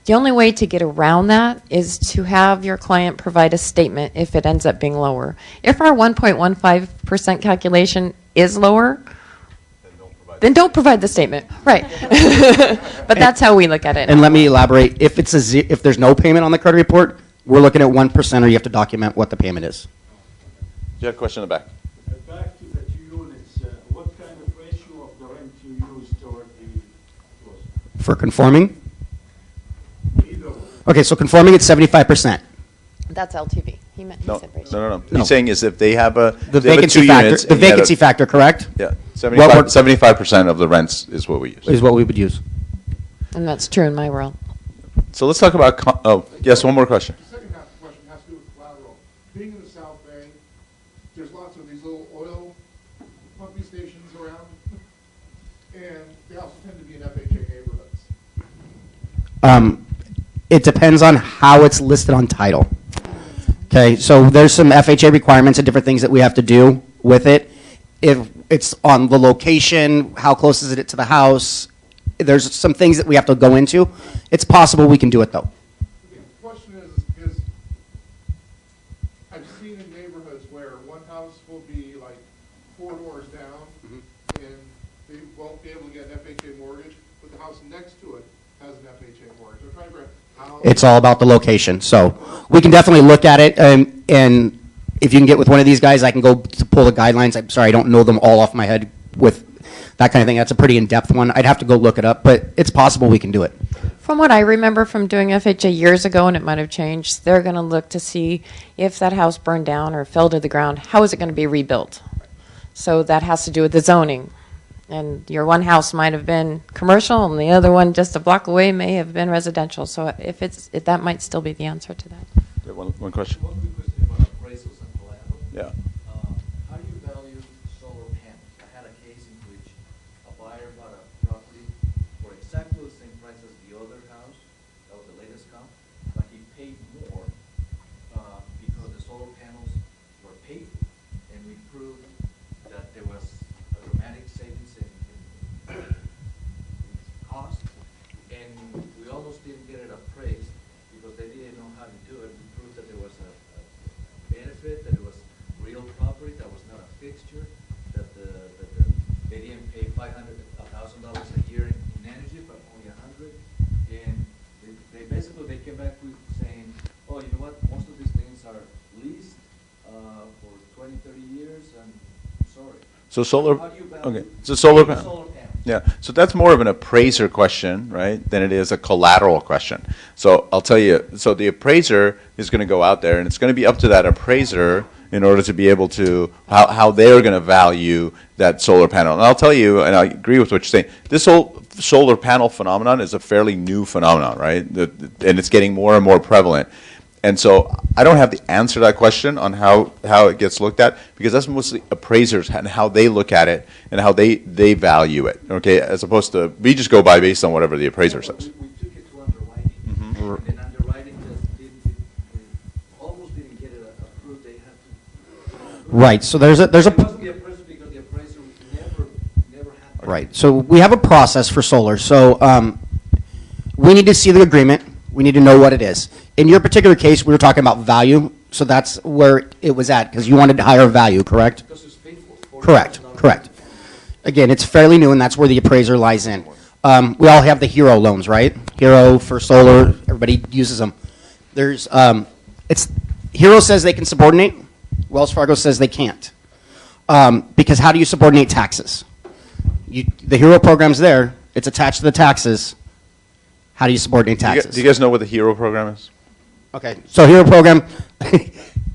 The only way to get around that is to have your client provide a statement if it ends up being lower. If our 1.15% calculation is lower, then don't provide the statement. Right. But that's how we look at it. And let me elaborate. If there's no payment on the credit report, we're looking at 1%, or you have to document what the payment is. You have a question in the back. Back to the 2 units, what kind of ratio of the rent you use toward the cost? For conforming? Either. Okay, so conforming it's 75%. That's LTV. He said ratio. No. He's saying is if they have a The they have a vacancy 2 factor. units The and you had vacancy factor, correct? Yeah, What 75% of the rents is what we use. Is what we would use. And that's true in my world. So let's talk about. Yes, one more question. The second half of the question has to do with collateral. Being in the South Bay, there's lots of these little oil pumping stations around, and they also tend to be in FHA neighborhoods. It depends on how it's listed on title. Okay, so there's some FHA requirements and different things that we have to do with it. If it's on the location, how close is it to the house? There's some things that we have to go into. It's possible we can do it, though. Okay, the question is I've seen in neighborhoods where one house will be like 4 doors down, and they won't be able to get an FHA mortgage, but the house next to it has an FHA mortgage. I'm trying to figure out how. It's all about the location. So we can definitely look at it, and if you can get with one of these guys, I can go to pull the guidelines. I'm sorry, I don't know them all off my head with that kind of thing. That's a pretty in-depth one. I'd have to go look it up, but it's possible we can do it. From what I remember from doing FHA years ago, and it might have changed, they're going to look to see if that house burned down or fell to the ground, how is it going to be rebuilt? So that has to do with the zoning. And your one house might have been commercial, and the other one just a block away may have been residential. So if that might still be the answer to that. Yeah, one question. One quick question about appraisals and collateral. Yeah. How do you value solar panels? I had a case in which a buyer bought a property for exactly the same price as the other house. That was the latest comp, but he paid more because the solar panels were paid for, and we proved that there was a dramatic savings in for 20, 30 years, and sorry. So solar, How do you value okay, so solar solar panel. panels? Yeah, so that's more of an appraiser question, right, than it is a collateral question. So I'll tell you, so the appraiser is going to go out there, and it's going to be up to that appraiser in order to be able to, how they're going to value that solar panel. And I'll tell you, and I agree with what you're saying, this whole solar panel phenomenon is a fairly new phenomenon, right, and it's getting more and more prevalent. And so I don't have the answer to that question on how it gets looked at, because that's mostly appraisers and how they look at it and how they value it, okay, as opposed to, we just go by based on whatever the appraiser says. We took it to underwriting, and underwriting almost didn't get it approved. They had to. Right. So there's a It wasn't the appraiser because the appraiser never had. right. So we have a process for solar. So we need to see the agreement. We need to know what it is. In your particular case, we were talking about value, so that's where it was at, because you wanted higher value, correct? Because it's faithful. Correct, correct. Again, it's fairly new, and that's where the appraiser lies in. We all have the HERO loans, right? HERO for solar, everybody uses them. There's, HERO says they can subordinate, Wells Fargo says they can't. Because how do you subordinate taxes? The HERO program's there, it's attached to the taxes. How do you subordinate taxes? Do you guys know what the HERO program is? Okay, so HERO program,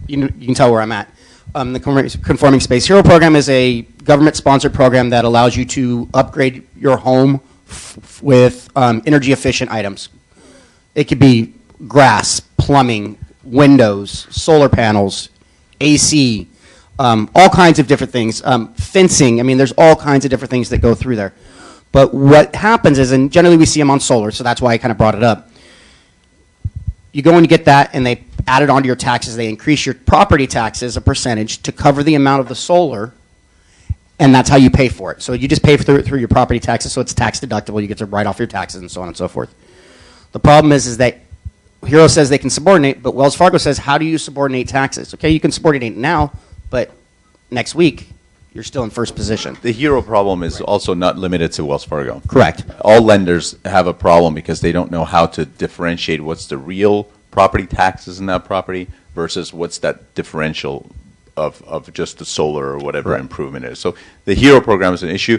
you can tell where I'm at. The conforming space. HERO program is a government-sponsored program that allows you to upgrade your home with energy-efficient items. It could be grass, plumbing, windows, solar panels, AC, all kinds of different things. Fencing, I mean, there's all kinds of different things that go through there. But what happens is, and generally we see them on solar, so that's why I kind of brought it up. You go and you get that, and they add it onto your taxes. They increase your property taxes a percentage to cover the amount of the solar, and that's how you pay for it. So you just pay through your property taxes, so it's tax deductible. You get to write off your taxes and so on and so forth. The problem is that HERO says they can subordinate, but Wells Fargo says, how do you subordinate taxes? Okay, you can subordinate now, but next week, you're still in first position. The HERO problem is also not limited to Wells Fargo. Correct. All lenders have a problem because they don't know how to differentiate what's the real property taxes in that property versus what's that differential of just the solar or whatever improvement is. So the HERO program is an issue.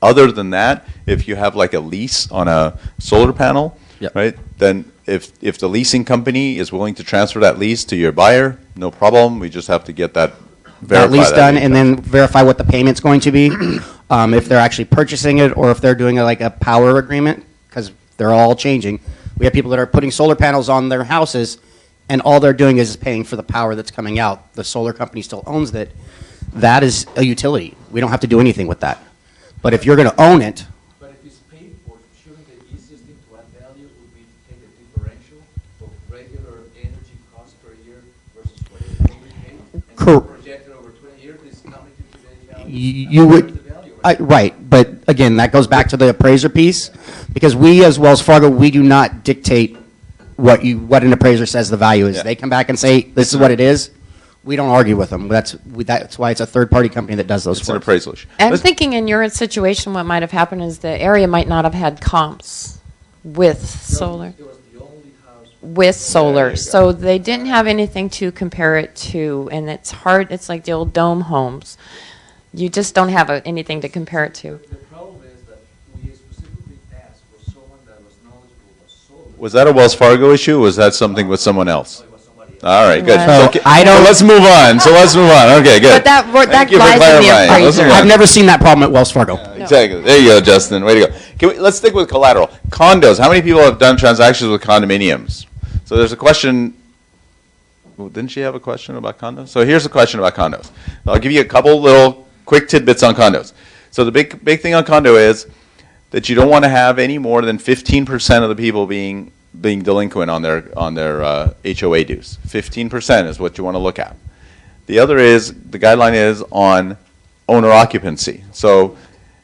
Other than that, if you have like a lease on a solar panel, right, then if the leasing company is willing to transfer that lease to your buyer, no problem. We just have to get that That lease done, and then verify what the payment's going to be, if they're actually purchasing it, or if they're doing like a power agreement, because they're all changing. We have people that are putting solar panels on their houses, and all they're doing is paying for the power that's coming out. The solar company still owns it. That is a utility. We don't have to do anything with that. But if you're going to own it, But if it's paid for, shouldn't the easiest thing to add value would be to take the differential of regular energy cost per year versus what it will be paid, and project it over 20 years, discounted to today's value? you would, right, but again, that goes back to the appraiser piece, because we as Wells Fargo, we do not dictate what an appraiser says the value is. They come back and say, this is what it is. We don't argue with them. That's why it's a third-party company that does those. It's an appraisal issue. I'm thinking in your situation, what might have happened is the area might not have had comps with solar. With solar, so they didn't have anything to compare it to, and it's hard. It's like the old dome homes. You just don't have anything to compare it to. The problem is that we specifically asked for someone that was knowledgeable about solar. Was that a Wells Fargo issue, or was that something with someone else? All right, good. So So, I don't- so let's move on. Okay, good. But that Thank you for lies in the clarifying. Let's appraiser. move on. I've never seen that problem at Wells Fargo. Exactly. There you go, Justin. Way to go. Let's stick with collateral. Condos. How many people have done transactions with condominiums? So there's a question. Well, didn't she have a question about condos? So here's a question about condos. I'll give you a couple little quick tidbits on condos. So the big thing on condo is that you don't want to have any more than 15% of the people being delinquent on their HOA dues. 15% is what you want to look at. The other is, the guideline is on owner occupancy. So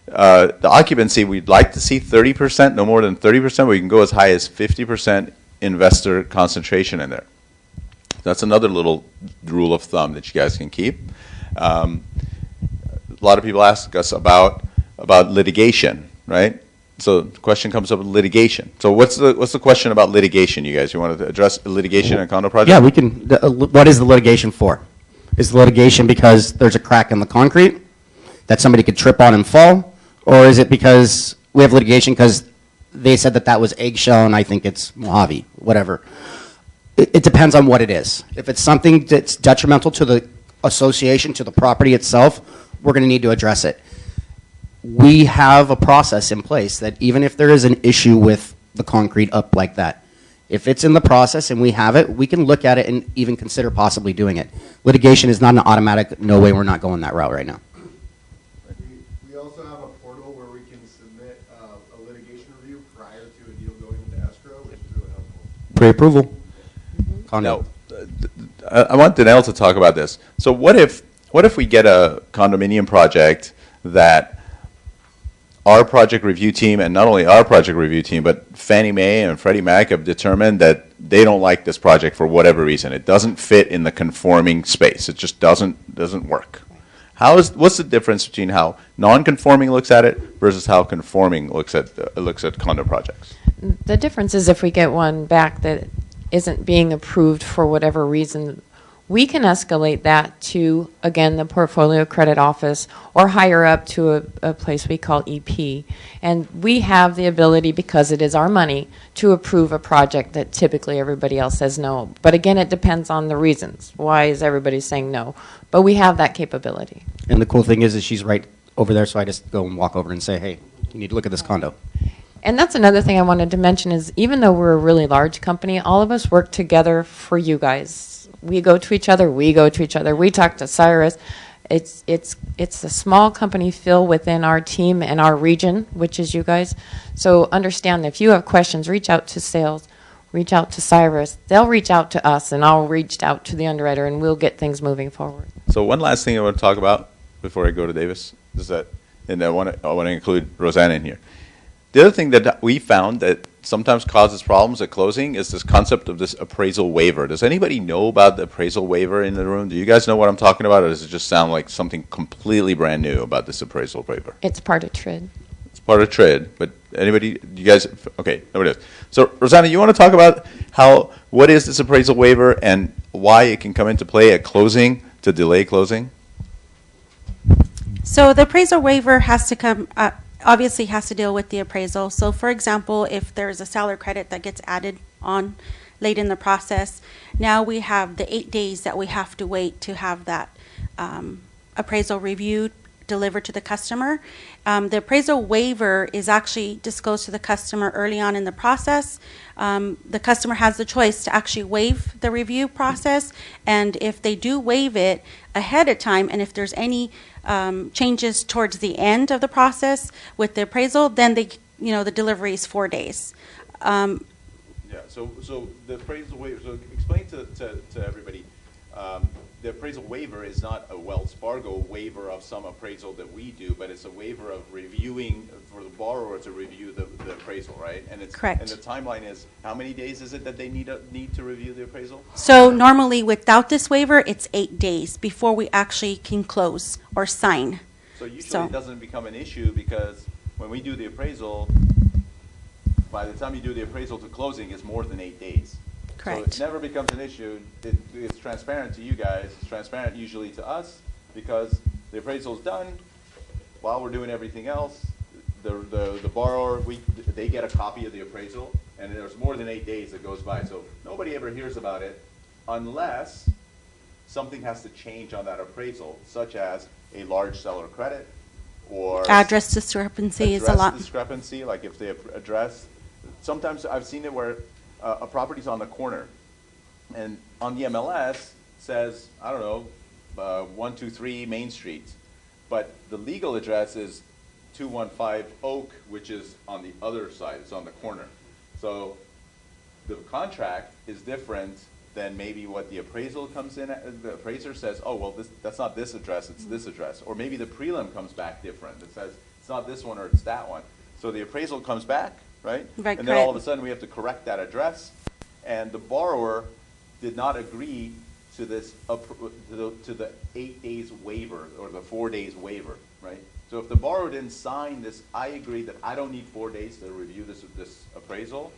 the occupancy, we'd like to see 30%, no more than 30%, but we can go as high as 50% investor concentration in there. That's another little rule of thumb that you guys can keep. A lot of people ask us about litigation, right? So the question comes up with litigation. So what's the question about litigation, you guys? You want to address litigation in a condo project? Yeah, we can. What is the litigation for? Is the litigation because there's a crack in the concrete that somebody could trip on and fall? Or is it because we have litigation because they said that that was eggshell and I think it's Mojave, whatever. It depends on what it is. If it's something that's detrimental to the association, to the property itself, we're going to need to address it. We have a process in place that even if there is an issue with the concrete up like that, if it's in the process and we have it, we can look at it and even consider possibly doing it. Litigation is not an automatic, no way, we're not going that route right now. We also have a portal where we can submit a litigation review prior to a deal going into escrow, which is really helpful. Pre-approval. Condo. I want Danelle to talk about this. So what if we get a condominium project that our project review team, and not only our project review team, but Fannie Mae and Freddie Mac have determined that they don't like this project for whatever reason. It doesn't fit in the conforming space. It just doesn't work. What's the difference between how non-conforming looks at it versus how conforming looks at condo projects? The difference is if we get one back that isn't being approved for whatever reason, we can escalate that to, again, the portfolio credit office or higher up to a place we call EP. And we have the ability, because it is our money, to approve a project that typically everybody else says no. But again, it depends on the reasons. Why is everybody saying no? But we have that capability. And the cool thing is she's right over there, so I just go and walk over and say, hey, you need to look at this condo. And that's another thing I wanted to mention is even though we're a really large company, all of us work together for you guys. We go to each other, we talk to Cyrus. It's a small company feel within our team and our region, which is you guys. So understand that if you have questions, reach out to sales, reach out to Cyrus. They'll reach out to us, and I'll reach out to the underwriter, and we'll get things moving forward. So one last thing I want to talk about before I go to Davis is that, and I want to include Rosanna in here. The other thing that we found that sometimes causes problems at closing is this concept of this appraisal waiver. Does anybody know about the appraisal waiver in the room? Do you guys know what I'm talking about, or does it just sound like something completely brand new about this appraisal waiver? It's part of TRID. It's part of TRID, but anybody, you guys, okay, nobody does. So Rosanna, you want to talk about what is this appraisal waiver and why it can come into play at closing to delay closing? So the appraisal waiver has to come, obviously has to deal with the appraisal. So for example, if there's a seller credit that gets added on late in the process, now we have the 8 days that we have to wait to have that appraisal reviewed, delivered to the customer. The appraisal waiver is actually disclosed to the customer early on in the process. The customer has the choice to actually waive the review process, and if they do waive it ahead of time, and if there's any changes towards the end of the process with the appraisal, then the delivery is 4 days. Yeah. So the appraisal waiver. So explain to everybody. The appraisal waiver is not a Wells Fargo waiver of some appraisal that we do, but it's a waiver of reviewing for the borrower to review the appraisal, right? And it's correct. And the timeline is how many days is it that they need to review the appraisal? So normally without this waiver, it's 8 days before we actually can close or sign. So usually it doesn't become an issue because when we do the appraisal, by the time you do the appraisal to closing is more than 8 days. Correct. So it never becomes an issue. It's transparent to you guys. It's transparent usually to us because the appraisal's done while we're doing everything else. The borrower, they get a copy of the appraisal, and there's more than 8 days that goes by. So nobody ever hears about it unless something has to change on that appraisal, such as a large seller credit or address discrepancy is a lot. Address discrepancy, like if they address. Sometimes I've seen it where a property's on the corner, and on the MLS says, I don't know, 123 Main Street, but the legal address is 215 Oak, which is on the other side. It's on the corner. So the contract is different than maybe what the appraisal comes in. The appraiser says, oh, well, that's not this address, it's this address. Or maybe the prelim comes back different. It says it's not this one or it's that one. So the appraisal comes back, right? Right, and then all of a sudden we have to correct that address. And the borrower did not agree to this to the 8 days waiver or the 4 days waiver, right? So if the borrower didn't sign this, I agree that I don't need 4 days to review this appraisal,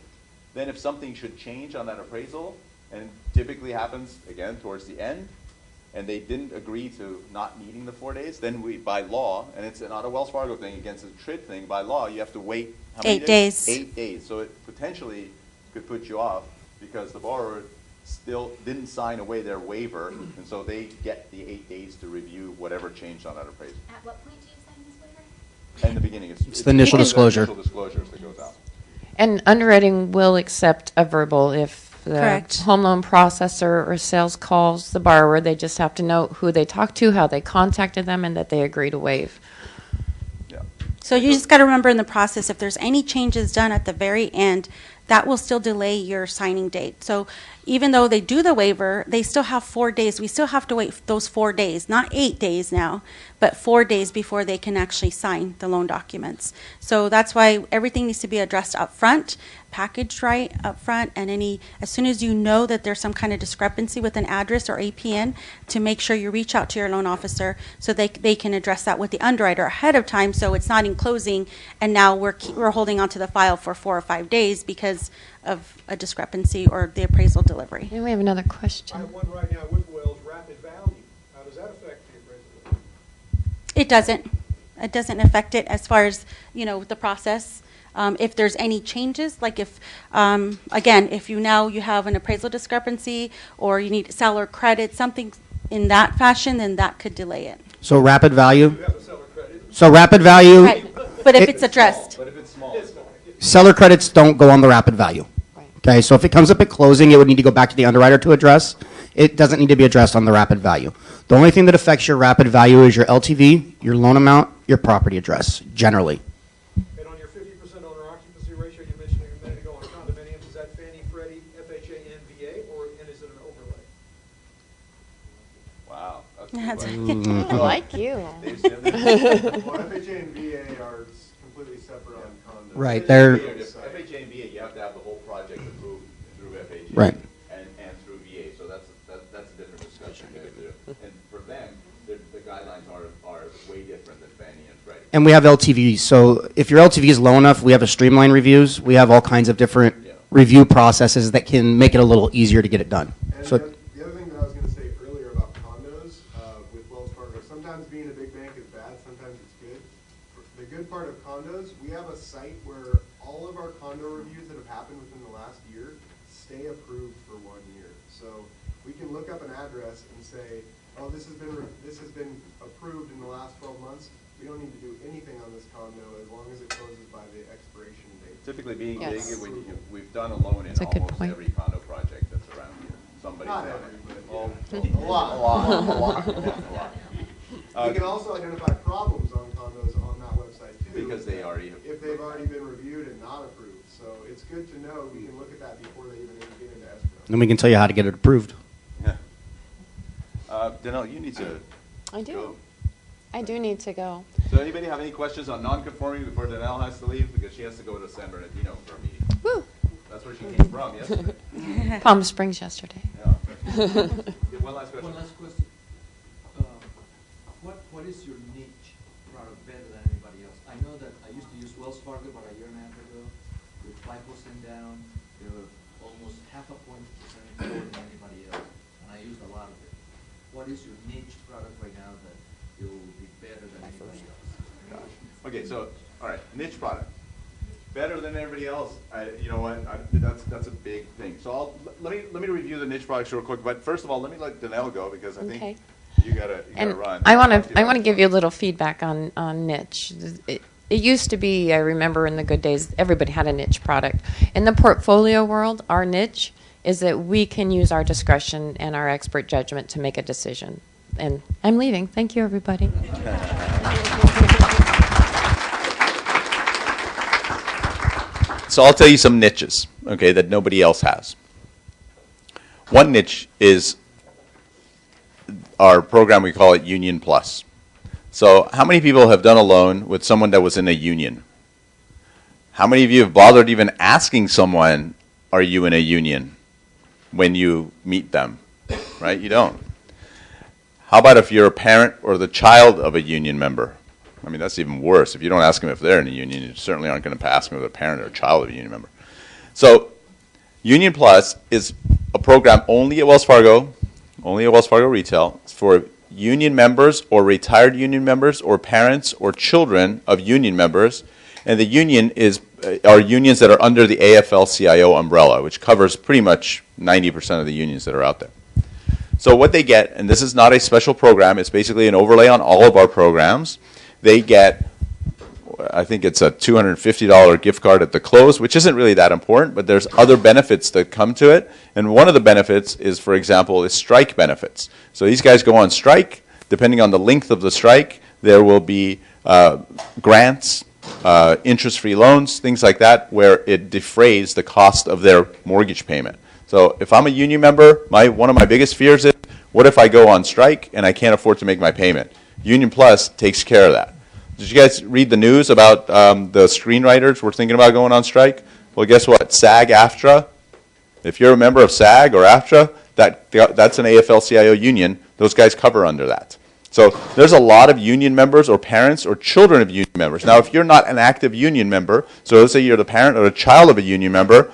then if something should change on that appraisal, and typically happens again towards the end, and they didn't agree to not needing the 4 days, then we, by law, and it's not a Wells Fargo thing against a TRID thing, by law, you have to wait how many 8 days. 8 days. So it potentially could put you off because the borrower still didn't sign away their waiver, and so they get the 8 days to review whatever changed on that appraisal. At what point do you sign this waiver? In the beginning, it's the initial one of disclosure. The initial disclosures that goes out. And underwriting will accept a verbal if the Correct. home loan processor or sales calls the borrower. They just have to note who they talked to, how they contacted them, and that they agree to waive. So you just got to remember in the process, if there's any changes done at the very end, that will still delay your signing date. So even though they do the waiver, they still have 4 days. We still have to wait those 4 days, not 8 days now, but 4 days before they can actually sign the loan documents. So that's why everything needs to be addressed up front, packaged right up front, and as soon as you know that there's some kind of discrepancy with an address or APN, to make sure you reach out to your loan officer so they can address that with the underwriter ahead of time, so it's not in closing and now we're holding on to the file for 4 or 5 days because of a discrepancy or the appraisal delivery. And we have another question. I have one right now with Wells, rapid value. How does that affect the appraisal? It doesn't. It doesn't affect it as far as, the process. If there's any changes, like if, again, if you have an appraisal discrepancy or you need seller credit, something in that fashion, then that could delay it. So rapid value. You have a seller credit. So rapid value. Right. But if it's addressed. But if it's small. Seller credits don't go on the rapid value. Okay, so if it comes up at closing, it would need to go back to the underwriter to address. It doesn't need to be addressed on the rapid value. The only thing that affects your rapid value is your LTV, your loan amount, your property address, generally. And on your 50% owner occupancy ratio you mentioned a minute ago on condominiums, is that Fannie, Freddie, FHA, and VA, and is it an overlay? Wow. That's I like you. Well, FHA and VA are completely separate on condos. Right, they're- FHA and VA, you have to have the whole project approved through FHA. Right. And through VA, so that's a different discussion there too. And for them, the guidelines are way different than Fannie and Freddie. And we have LTVs. So if your LTV is low enough, we have a streamline reviews. We have all kinds of different review processes that can make it a little easier to get it done. And So the other thing that I was going to say earlier about condos with Wells Fargo, sometimes being a big bank is bad, sometimes it's good. The good part of condos, we have a site where all of our condo reviews that have happened within the last year stay approved for 1 year. So we can look up an address and say, oh, this has been approved in the last 12 months. We don't need to do anything on this condo as long as it closes by the expiration date. Typically being Yes. big, we've done a loan in That's a good almost point. every condo project that's around here. Somebody's Not done every, it. but A lot. We can also identify problems on condos on that website too. Because they already. If they've already been reviewed and not approved. So it's good to know, we can look at that before they even get into escrow. then we can tell you how to get it approved. Yeah. Danelle, you need to I do. go. I do need to go. So anybody have any questions on non-conforming before Danelle has to leave? Because she has to go to San Bernardino for a meeting. Woo. That's where she came from yesterday. Palm Springs yesterday. Yeah. One last question. One last question. What is your niche product better than anybody else? I know that I used to use Wells Fargo about a year and a half ago. With 5% down, they were almost half a point percentage lower than anybody else, and I used a lot of it. What is your niche product right now that you'll be better than anybody else? Okay, so, all right, niche product. Better than everybody else. You know what? That's a big thing. So let me review the niche products real quick. But first of all, let me let Danelle go because I think you gotta run. I want to give you a little feedback on niche. It used to be, I remember in the good days, everybody had a niche product. In the portfolio world, our niche is that we can use our discretion and our expert judgment to make a decision. And I'm leaving. Thank you, everybody. So I'll tell you some niches, okay, that nobody else has. One niche is our program, we call it Union Plus. So how many people have done a loan with someone that was in a union? How many of you have bothered even asking someone, are you in a union, when you meet them, right? You don't. How about if you're a parent or the child of a union member? I mean, that's even worse. If you don't ask them if they're in a union, you certainly aren't going to ask them if they're a parent or a child of a union member. So Union Plus is a program only at Wells Fargo. only at Wells Fargo Retail, for union members or retired union members or parents or children of union members. And the union are unions that are under the AFL-CIO umbrella, which covers pretty much 90% of the unions that are out there. So what they get, and this is not a special program, it's basically an overlay on all of our programs. They get, I think it's a $250 gift card at the close, which isn't really that important, but there's other benefits that come to it. And one of the benefits is, for example, is strike benefits. So these guys go on strike. Depending on the length of the strike, there will be grants, interest-free loans, things like that, where it defrays the cost of their mortgage payment. So if I'm a union member, one of my biggest fears is, what if I go on strike and I can't afford to make my payment? Union Plus takes care of that. Did you guys read the news about the screenwriters were thinking about going on strike? Well, guess what? SAG-AFTRA, if you're a member of SAG or AFTRA, that's an AFL-CIO union. Those guys cover under that. So there's a lot of union members or parents or children of union members. Now, if you're not an active union member, so let's say you're the parent or the child of a union member,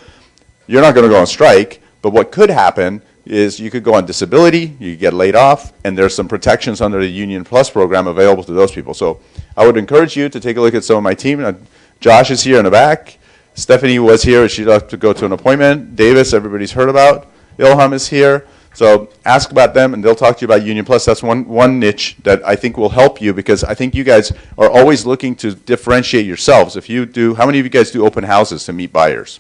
you're not going to go on strike. But what could happen is you could go on disability, you get laid off, and there's some protections under the Union Plus program available to those people. So I would encourage you to take a look at some of my team. Josh is here in the back. Stephanie was here. She'd have to go to an appointment. Davis, everybody's heard about. Ilham is here. So ask about them, and they'll talk to you about Union Plus. That's one niche that I think will help you, because I think you guys are always looking to differentiate yourselves. If you do, how many of you guys do open houses to meet buyers?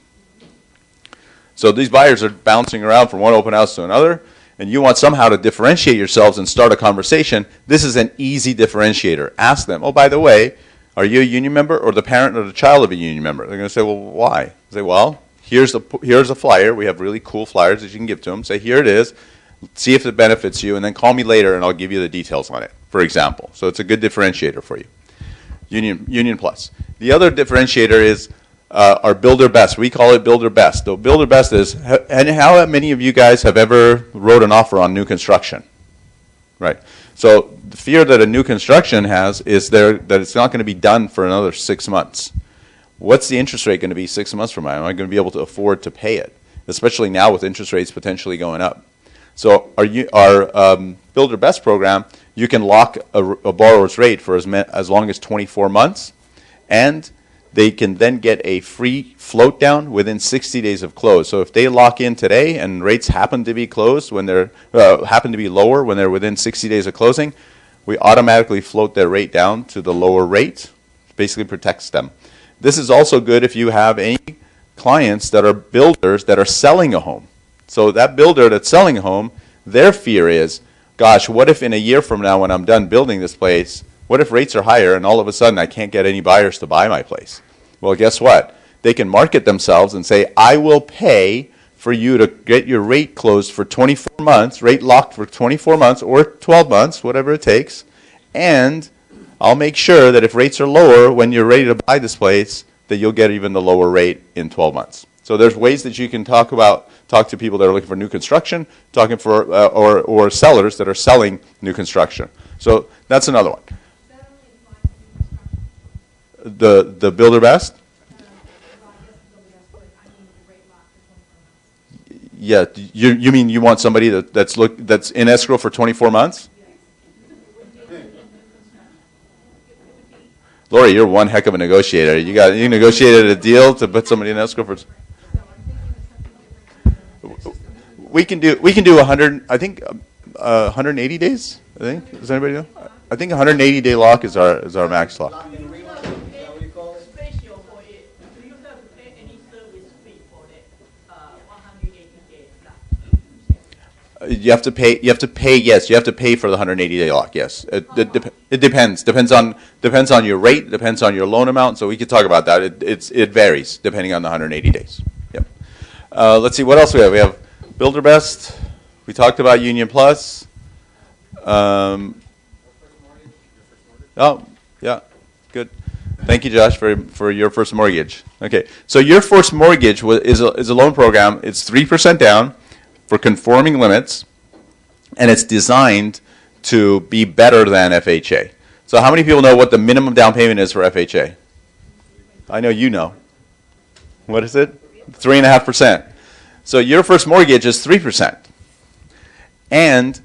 So these buyers are bouncing around from one open house to another, and you want somehow to differentiate yourselves and start a conversation. This is an easy differentiator. Ask them, oh, by the way, are you a union member or the parent or the child of a union member? They're going to say, well, why? Say, well, here's a flyer. We have really cool flyers that you can give to them. Say, here it is. See if it benefits you, and then call me later, and I'll give you the details on it, for example. So it's a good differentiator for you. Union Plus. The other differentiator is our Builder Best. We call it Builder Best. The Builder Best is, and how many of you guys have ever wrote an offer on new construction? Right. So the fear that a new construction has is that it's not going to be done for another 6 months. What's the interest rate going to be 6 months from now? Am I going to be able to afford to pay it? Especially now with interest rates potentially going up. So our Builder Best program, you can lock a borrower's rate for as long as 24 months, and they can then get a free float down within 60 days of close. So if they lock in today and rates happen to be closed when they're happen to be lower when they're within 60 days of closing, we automatically float their rate down to the lower rate. Basically protects them. This is also good if you have any clients that are builders that are selling a home. So that builder that's selling a home, their fear is, gosh, what if in a year from now when I'm done building this place, what if rates are higher and all of a sudden I can't get any buyers to buy my place? Well, guess what? They can market themselves and say, I will pay for you to get your rate closed for 24 months, rate locked for 24 months or 12 months, whatever it takes, and I'll make sure that if rates are lower when you're ready to buy this place, that you'll get even the lower rate in 12 months. So there's ways that you can talk to people that are looking for new construction, talking for or sellers that are selling new construction. So that's another one. The Builder Best? Yeah, you mean you want somebody that's in escrow for 24 months? Lori, you're one heck of a negotiator. You negotiated a deal to put somebody in escrow for. We can do 100. I think 180 days. I think. Does anybody know? I think 180 day lock is our max lock. You have to pay. Yes, you have to pay for the 180 day lock. Yes, it depends. Depends on your rate. Depends on your loan amount. So we could talk about that. It varies depending on the 180 days. Yep. Let's see what else we have. We have Builder Best. We talked about Union Plus. Oh, yeah, good. Thank you, Josh, for your first mortgage. Okay, so your first mortgage is a loan program. It's 3% down for conforming limits, and it's designed to be better than FHA. So how many people know what the minimum down payment is for FHA? I know you know. What is it? 3.5%. So your first mortgage is 3%. And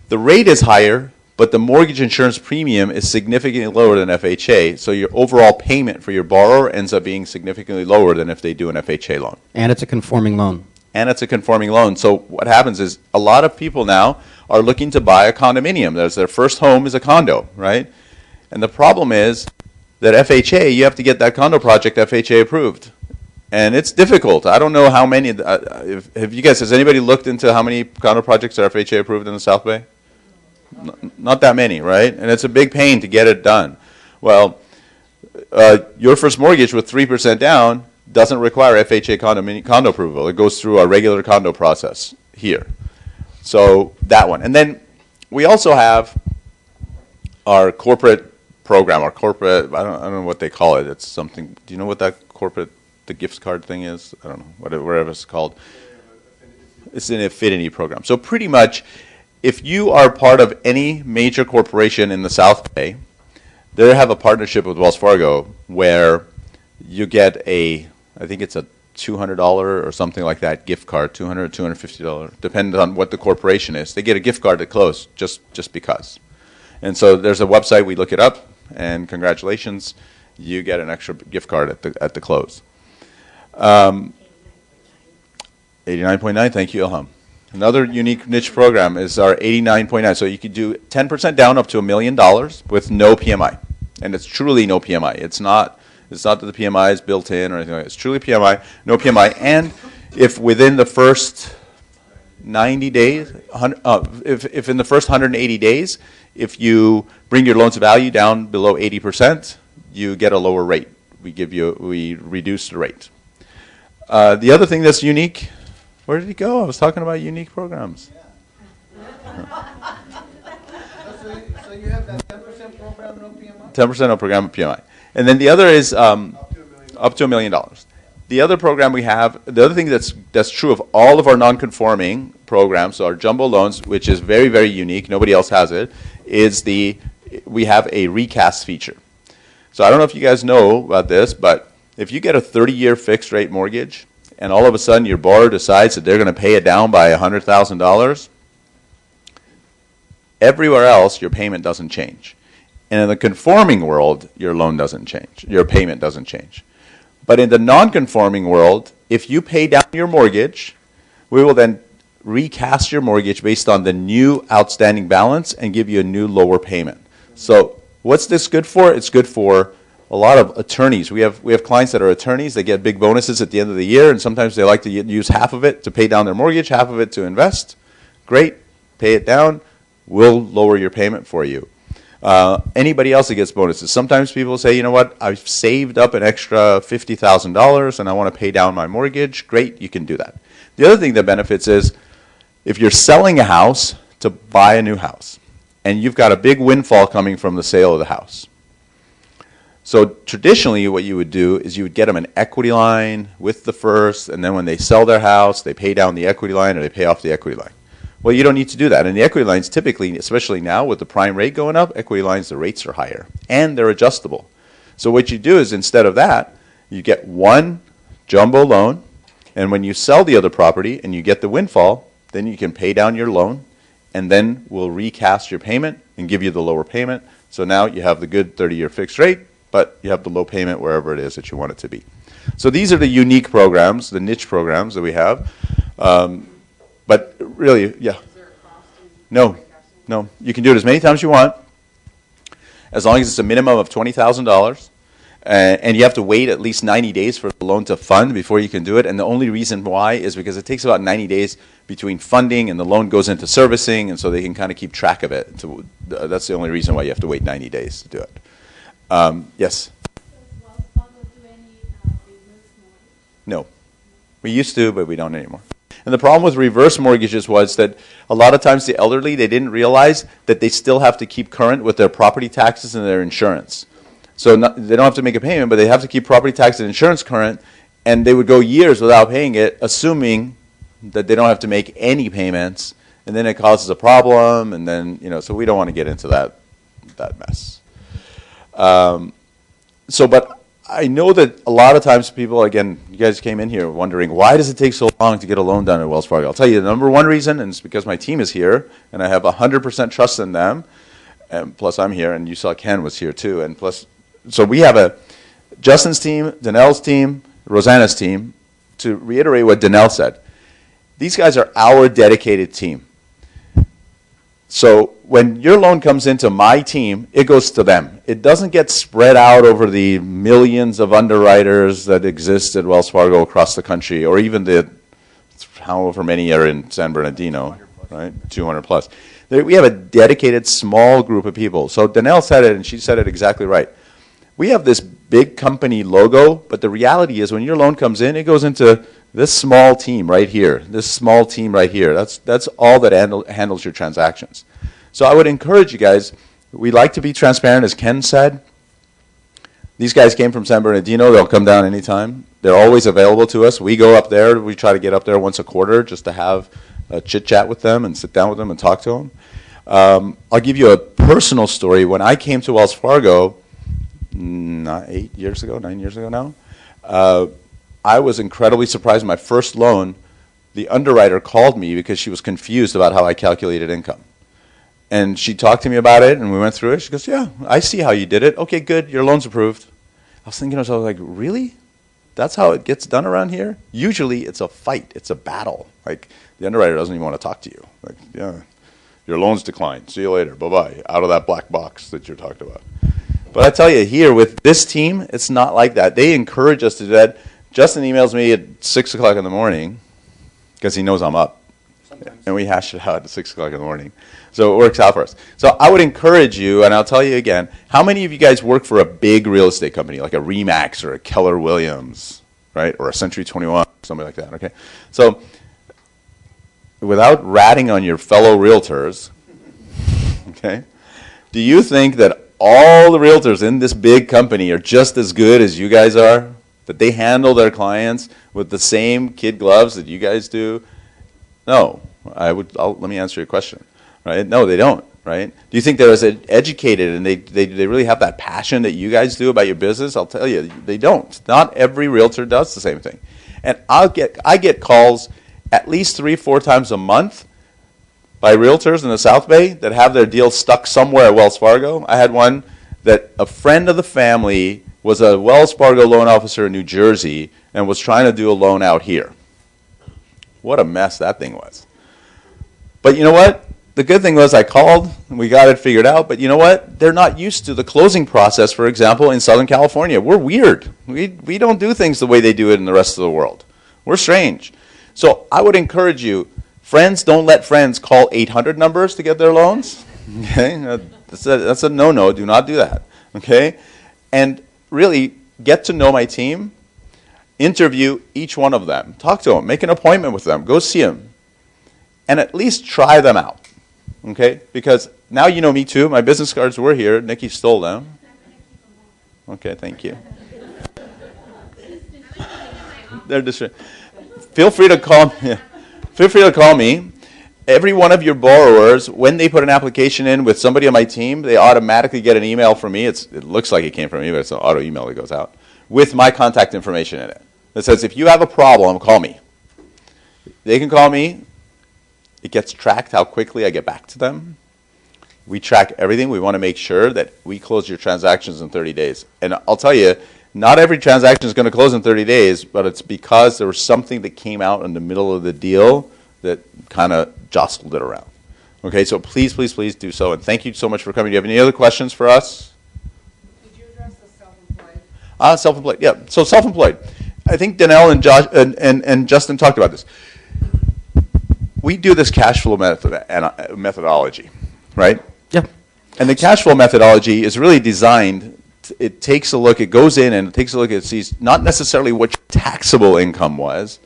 the rate is higher, but the mortgage insurance premium is significantly lower than FHA, so your overall payment for your borrower ends up being significantly lower than if they do an FHA loan. And it's a conforming loan. And it's a conforming loan. So what happens is a lot of people now are looking to buy a condominium. That's their first home is a condo, right? And the problem is that FHA, you have to get that condo project FHA approved. And it's difficult. I don't know how many, have you guys, has anybody looked into how many condo projects are FHA approved in the South Bay? Not that many, right? And it's a big pain to get it done. Well, your first mortgage with 3% down doesn't require FHA condo approval. It goes through our regular condo process here. So that one. And then we also have our corporate program, our corporate, I don't know what they call it. It's something, do you know what that corporate, the gift card thing is? I don't know, whatever it's called. It's an affinity program. So pretty much, if you are part of any major corporation in the South Bay, they have a partnership with Wells Fargo where you get a, I think it's a $200 or something like that gift card, $200, $250, depending on what the corporation is. They get a gift card at close just because. And so there's a website, we look it up, and congratulations, you get an extra gift card at the close. 89.9, thank you, Ilham. Another unique niche program is our 89.9. So you could do 10% down up to $1 million with no PMI. And it's truly no PMI. It's not that the PMI is built in or anything like that. It's truly PMI, no PMI. And if within the first 90 days, if in the first 180 days, if you bring your loan to value down below 80%, you get a lower rate. We reduce the rate. The other thing that's unique, where did he go? I was talking about unique programs. So you have that 10% program, no PMI? 10% no program, PMI. And then the other is up to $1 million. The other program we have, the other thing that's true of all of our non-conforming programs, so our jumbo loans, which is very, very unique, nobody else has it, is we have a recast feature. So I don't know if you guys know about this, but if you get a 30-year fixed rate mortgage, and all of a sudden your borrower decides that they're going to pay it down by $100,000, everywhere else your payment doesn't change. And in the conforming world, your loan doesn't change, your payment doesn't change. But in the non-conforming world, if you pay down your mortgage, we will then recast your mortgage based on the new outstanding balance and give you a new lower payment. So what's this good for? It's good for a lot of attorneys. We have clients that are attorneys. They get big bonuses at the end of the year, and sometimes they like to use half of it to pay down their mortgage, half of it to invest. Great, pay it down. We'll lower your payment for you. Anybody else that gets bonuses. Sometimes people say, you know what, I've saved up an extra $50,000 and I want to pay down my mortgage. Great, you can do that. The other thing that benefits is if you're selling a house to buy a new house and you've got a big windfall coming from the sale of the house. So traditionally what you would do is you would get them an equity line with the first, and then when they sell their house, they pay down the equity line or they pay off the equity line. Well, you don't need to do that. And the equity lines typically, especially now with the prime rate going up, equity lines, the rates are higher and they're adjustable. So what you do is instead of that, you get one jumbo loan, and when you sell the other property and you get the windfall, then you can pay down your loan, and then we'll recast your payment and give you the lower payment. So now you have the good 30-year fixed rate, but you have the low payment wherever it is that you want it to be. So these are the unique programs, the niche programs that we have. But really, yeah. No. You can do it as many times as you want, as long as it's a minimum of $20,000. And you have to wait at least 90 days for the loan to fund before you can do it. And the only reason why is because it takes about 90 days between funding and the loan goes into servicing, and so they can kind of keep track of it. So that's the only reason why you have to wait 90 days to do it. Yes? No. We used to, but we don't anymore. And the problem with reverse mortgages was that a lot of times the elderly, they didn't realize that they still have to keep current with their property taxes and their insurance. So they don't have to make a payment, but they have to keep property tax and insurance current, and they would go years without paying it, assuming that they don't have to make any payments, and then it causes a problem, and then, so we don't want to get into that mess. But I know that a lot of times people, again, you guys came in here wondering, why does it take so long to get a loan done at Wells Fargo? I'll tell you the number one reason, and it's because my team is here, and I have 100% trust in them, and plus I'm here, and you saw Ken was here too, and plus, so we have Justin's team, Danelle's team, Rosanna's team. To reiterate what Danelle said, these guys are our dedicated team. So when your loan comes into my team, it goes to them. It doesn't get spread out over the millions of underwriters that exist at Wells Fargo across the country, or even the however many are in San Bernardino, right? 200 plus. We have a dedicated small group of people. So Danelle said it, and she said it exactly right. We have this big company logo, but the reality is when your loan comes in, it goes into this small team right here, this small team right here. That's all that handles your transactions. So I would encourage you guys, we like to be transparent, as Ken said. These guys came from San Bernardino. They'll come down anytime. They're always available to us. We go up there. We try to get up there once a quarter just to have a chit-chat with them and sit down with them and talk to them. I'll give you a personal story. When I came to Wells Fargo, 9 years ago now, I was incredibly surprised. My first loan, the underwriter called me because she was confused about how I calculated income. And she talked to me about it, and we went through it. She goes, yeah, I see how you did it. Okay, good, your loan's approved. I was thinking to myself, like, really? That's how it gets done around here? Usually it's a fight, it's a battle. Like, the underwriter doesn't even want to talk to you. Like, yeah, your loan's declined. See you later, bye-bye, out of that black box that you're talking about. But I tell you, here with this team, it's not like that. They encourage us to do that. Justin emails me at 6 o'clock in the morning because he knows I'm up. Sometimes. And we hash it out at 6 o'clock in the morning. So it works out for us. So I would encourage you, and I'll tell you again, how many of you guys work for a big real estate company, like a RE/MAX or a Keller Williams, right, or a Century 21, something like that, okay? So without ratting on your fellow realtors, okay, do you think that all the realtors in this big company are just as good as you guys are? That they handle their clients with the same kid gloves that you guys do? No. Let me answer your question. Right? No, they don't. Right? Do you think they're as educated and they really have that passion that you guys do about your business? I'll tell you, they don't. Not every realtor does the same thing. And I get calls at least 3-4 times a month by realtors in the South Bay that have their deal stuck somewhere at Wells Fargo. I had one that a friend of the family was a Wells Fargo loan officer in New Jersey and was trying to do a loan out here. What a mess that thing was. But you know what? The good thing was I called, and we got it figured out, but you know what? They're not used to the closing process, for example, in Southern California. We're weird. We don't do things the way they do it in the rest of the world. We're strange. So I would encourage you, friends don't let friends call 800 numbers to get their loans. Okay? That's a no-no. Do not do that. Okay? And really get to know my team. Interview each one of them. Talk to them. Make an appointment with them. Go see them. And at least try them out. Okay? Because now you know me too. My business cards were here. Nikki stole them. Okay, thank you. They're feel free to call me. Feel free to call me. Every one of your borrowers, when they put an application in with somebody on my team, they automatically get an email from me. It looks like it came from me, but it's an auto email that goes out with my contact information in it. That says, if you have a problem, call me. They can call me. It gets tracked how quickly I get back to them. We track everything. We want to make sure that we close your transactions in 30 days. And I'll tell you, not every transaction is going to close in 30 days, but it's because there was something that came out in the middle of the deal that kind of jostled it around. Okay, so please, please, please do so. And thank you so much for coming. Do you have any other questions for us? Could you address the self-employed? Self-employed, yeah. So self-employed. I think Danelle and Josh and Justin talked about this. We do this cash flow methodology, right? Yeah. And the cash flow methodology is really designed, it takes a look, it goes in and it takes a look, it sees not necessarily what your taxable income was,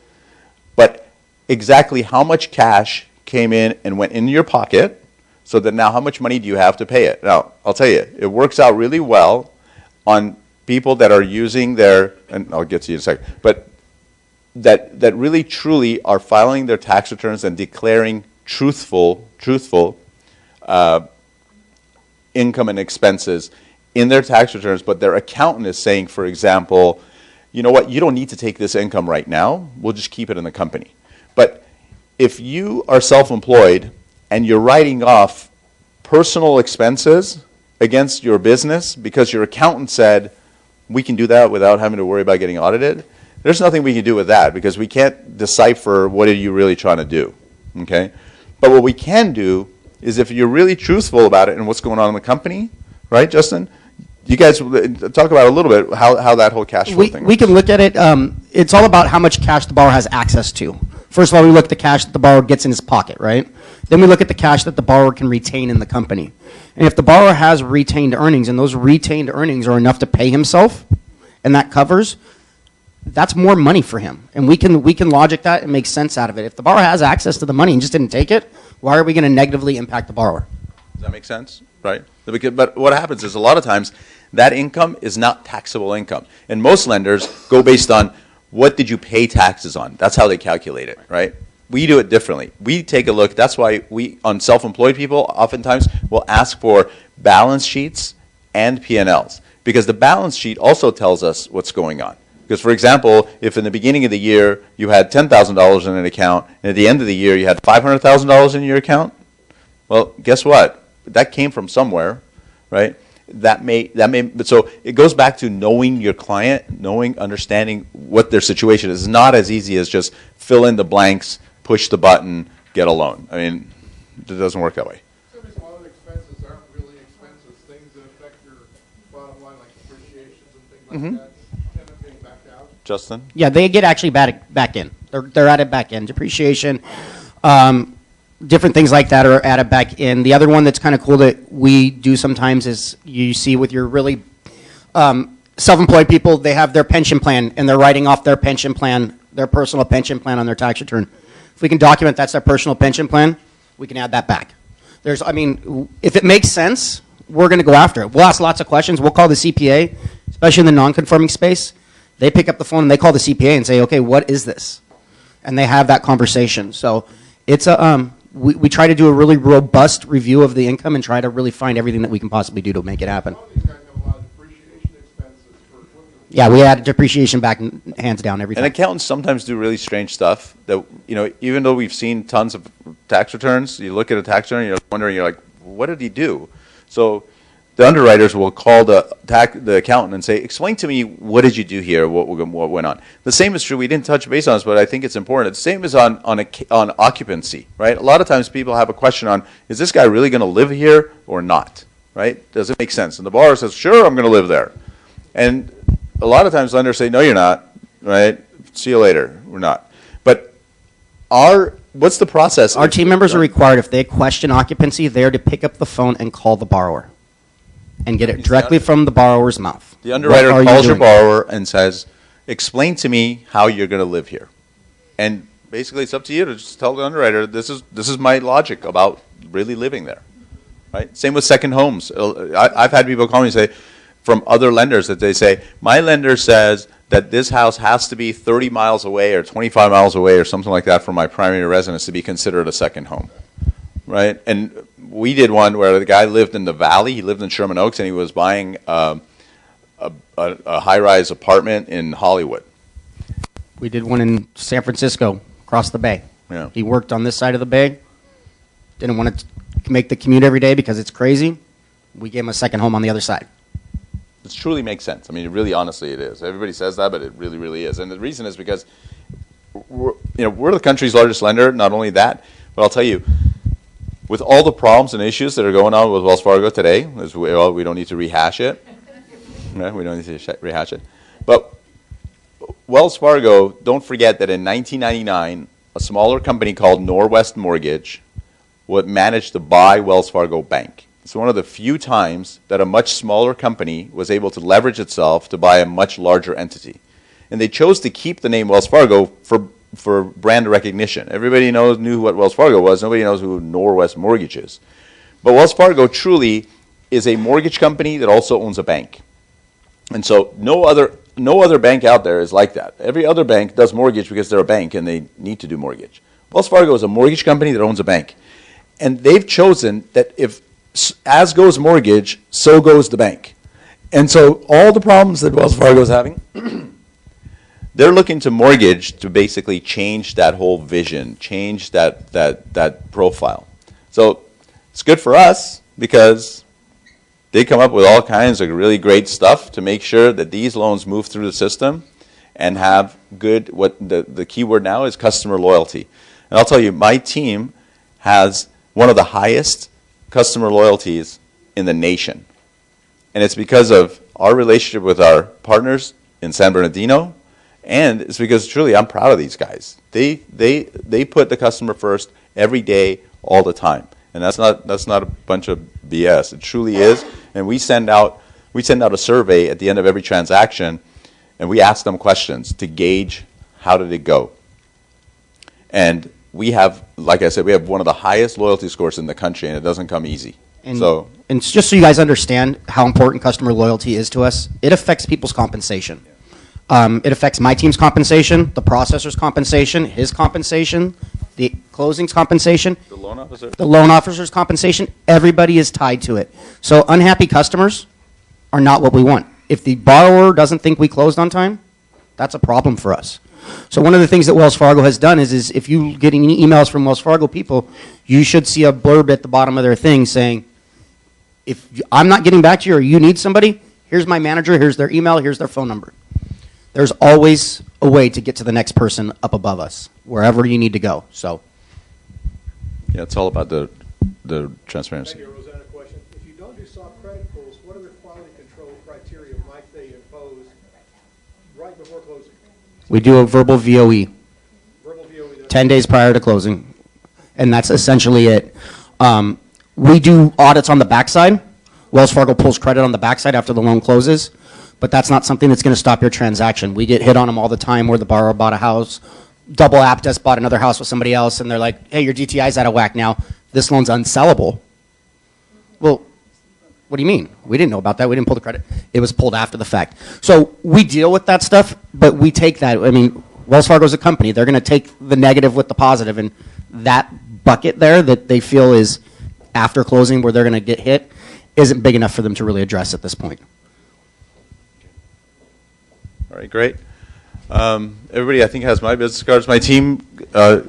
but exactly how much cash came in and went into your pocket, so that now how much money do you have to pay it? Now, I'll tell you, it works out really well on people that are using their, and I'll get to you in a second, but that really truly are filing their tax returns and declaring truthful income and expenses in their tax returns, but their accountant is saying, for example, you know what, you don't need to take this income right now, we'll just keep it in the company. But if you are self-employed and you're writing off personal expenses against your business because your accountant said, we can do that without having to worry about getting audited, there's nothing we can do with that because we can't decipher what are you really trying to do, okay? But what we can do is if you're really truthful about it and what's going on in the company, right, Justin? You guys talk about a little bit how that whole cash flow thing We can look at it. It's all about how much cash the borrower has access to. First of all, we look at the cash that the borrower gets in his pocket, right? Then we look at the cash that the borrower can retain in the company. And if the borrower has retained earnings, and those retained earnings are enough to pay himself, and that covers, that's more money for him. And we can logic that and make sense out of it. If the borrower has access to the money and just didn't take it, why are we going to negatively impact the borrower? Does that make sense? Right? But what happens is a lot of times that income is not taxable income. And most lenders go based on what did you pay taxes on. That's how they calculate it, right? We do it differently. We take a look. That's why we, on self-employed people, oftentimes will ask for balance sheets and P&Ls. Because the balance sheet also tells us what's going on. Because, for example, if in the beginning of the year you had $10,000 in an account, and at the end of the year you had $500,000 in your account, well, guess what? That came from somewhere, right? So it goes back to knowing your client, understanding what their situation is. It's not as easy as just fill in the blanks, push the button, get a loan. I mean, it doesn't work that way. Sometimes a lot of the expenses aren't really expenses. Things that affect your bottom line, like depreciations and things like that, end up getting backed out. Justin? Yeah, they get actually back in. They're added back in. Depreciation, different things like that are added back in. The other one that's kind of cool that we do sometimes is you see with your really self-employed people, they have their pension plan, and they're writing off their pension plan, their personal pension plan on their tax return. If we can document that's their personal pension plan, we can add that back. I mean, if it makes sense, we're going to go after it. We'll ask lots of questions. We'll call the CPA, especially in the non-conforming space. They pick up the phone and they call the CPA and say, okay, what is this? And they have that conversation. So it's we try to do a really robust review of the income and try to really find everything that we can possibly do to make it happen. Yeah, we add depreciation back hands down every time. And accountants sometimes do really strange stuff that, you know, even though we've seen tons of tax returns, you look at a tax return and you're wondering, you're like, what did he do? So the underwriters will call the accountant and say, explain to me, what did you do here, what went on? The same is true, we didn't touch base on this, but I think it's important. The same is on occupancy, right? A lot of times people have a question on, is this guy really going to live here or not, right? Does it make sense? And the borrower says, sure, I'm going to live there. And a lot of times lenders say, no, you're not, right? See you later, we're not. But what's the process? Our team members are required, if they question occupancy, they're to pick up the phone and call the borrower and get it directly from the borrower's mouth. The underwriter calls your borrower and says, explain to me how you're going to live here. And basically it's up to you to just tell the underwriter, this is my logic about really living there, right? Same with second homes. I've had people call me and say, from other lenders, that they say, my lender says that this house has to be 30 miles away or 25 miles away or something like that from my primary residence to be considered a second home, right? And we did one where the guy lived in the valley, he lived in Sherman Oaks, and he was buying a high-rise apartment in Hollywood. We did one in San Francisco, across the bay. Yeah. He worked on this side of the bay, didn't want to make the commute every day because it's crazy. We gave him a second home on the other side. It truly makes sense. I mean, really, honestly, it is. Everybody says that, but it really, really is. And the reason is because we're the country's largest lender. Not only that, but I'll tell you, with all the problems and issues that are going on with Wells Fargo today, we don't need to rehash it. Right? We don't need to rehash it. But Wells Fargo, don't forget that in 1999, a smaller company called Norwest Mortgage managed to buy Wells Fargo Bank. It's one of the few times that a much smaller company was able to leverage itself to buy a much larger entity. And they chose to keep the name Wells Fargo for brand recognition. Everybody knew what Wells Fargo was. Nobody knows who Norwest Mortgage is. But Wells Fargo truly is a mortgage company that also owns a bank. And so no other bank out there is like that. Every other bank does mortgage because they're a bank and they need to do mortgage. Wells Fargo is a mortgage company that owns a bank. And they've chosen that if as goes mortgage, so goes the bank. And so all the problems that Wells Fargo is having, they're looking to mortgage to basically change that whole vision, change that profile. So it's good for us because they come up with all kinds of really great stuff to make sure that these loans move through the system and have good, what the key word now is customer loyalty. And I'll tell you, my team has one of the highest customer loyalties in the nation. And it's because of our relationship with our partners in San Bernardino, and it's because truly I'm proud of these guys. They put the customer first every day, all the time. And that's not a bunch of BS. It truly is. And we send out a survey at the end of every transaction, and we ask them questions to gauge how did it go. And we have, like I said, we have one of the highest loyalty scores in the country, and it doesn't come easy. And it's just so you guys understand how important customer loyalty is to us, it affects people's compensation. It affects my team's compensation, the processor's compensation, his compensation, the closing's compensation, the loan officer, the loan officer's compensation. Everybody is tied to it. So unhappy customers are not what we want. If the borrower doesn't think we closed on time, that's a problem for us. So one of the things that Wells Fargo has done is if you get any emails from Wells Fargo people, you should see a blurb at the bottom of their thing saying, if I'm not getting back to you or you need somebody, here's my manager, here's their email, here's their phone number. There's always a way to get to the next person up above us, wherever you need to go. So, yeah, it's all about the transparency. Thank you, Rosanna. Question: if you don't do soft credit pulls, what other quality control criteria might they impose right before closing? we do a verbal VOE, 10 days prior to closing, and that's essentially it. We do audits on the backside. Wells Fargo pulls credit on the backside after the loan closes, but that's not something that's going to stop your transaction. We get hit on them all the time where the borrower bought a house, double apped us, bought another house with somebody else, and they're like, hey, your DTI's out of whack now. This loan's unsellable. Well, what do you mean? We didn't know about that. We didn't pull the credit. It was pulled after the fact. So we deal with that stuff, but we take that. I mean, Wells Fargo's a company. They're going to take the negative with the positive, and that bucket there that they feel is after closing where they're going to get hit isn't big enough for them to really address at this point. All right, great. Everybody, I think, has my business cards. My team,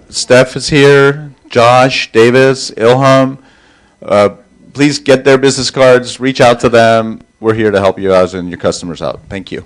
Steph is here, Josh, Davis, Ilham. Please get their business cards, reach out to them. We're here to help you out and your customers out. Thank you.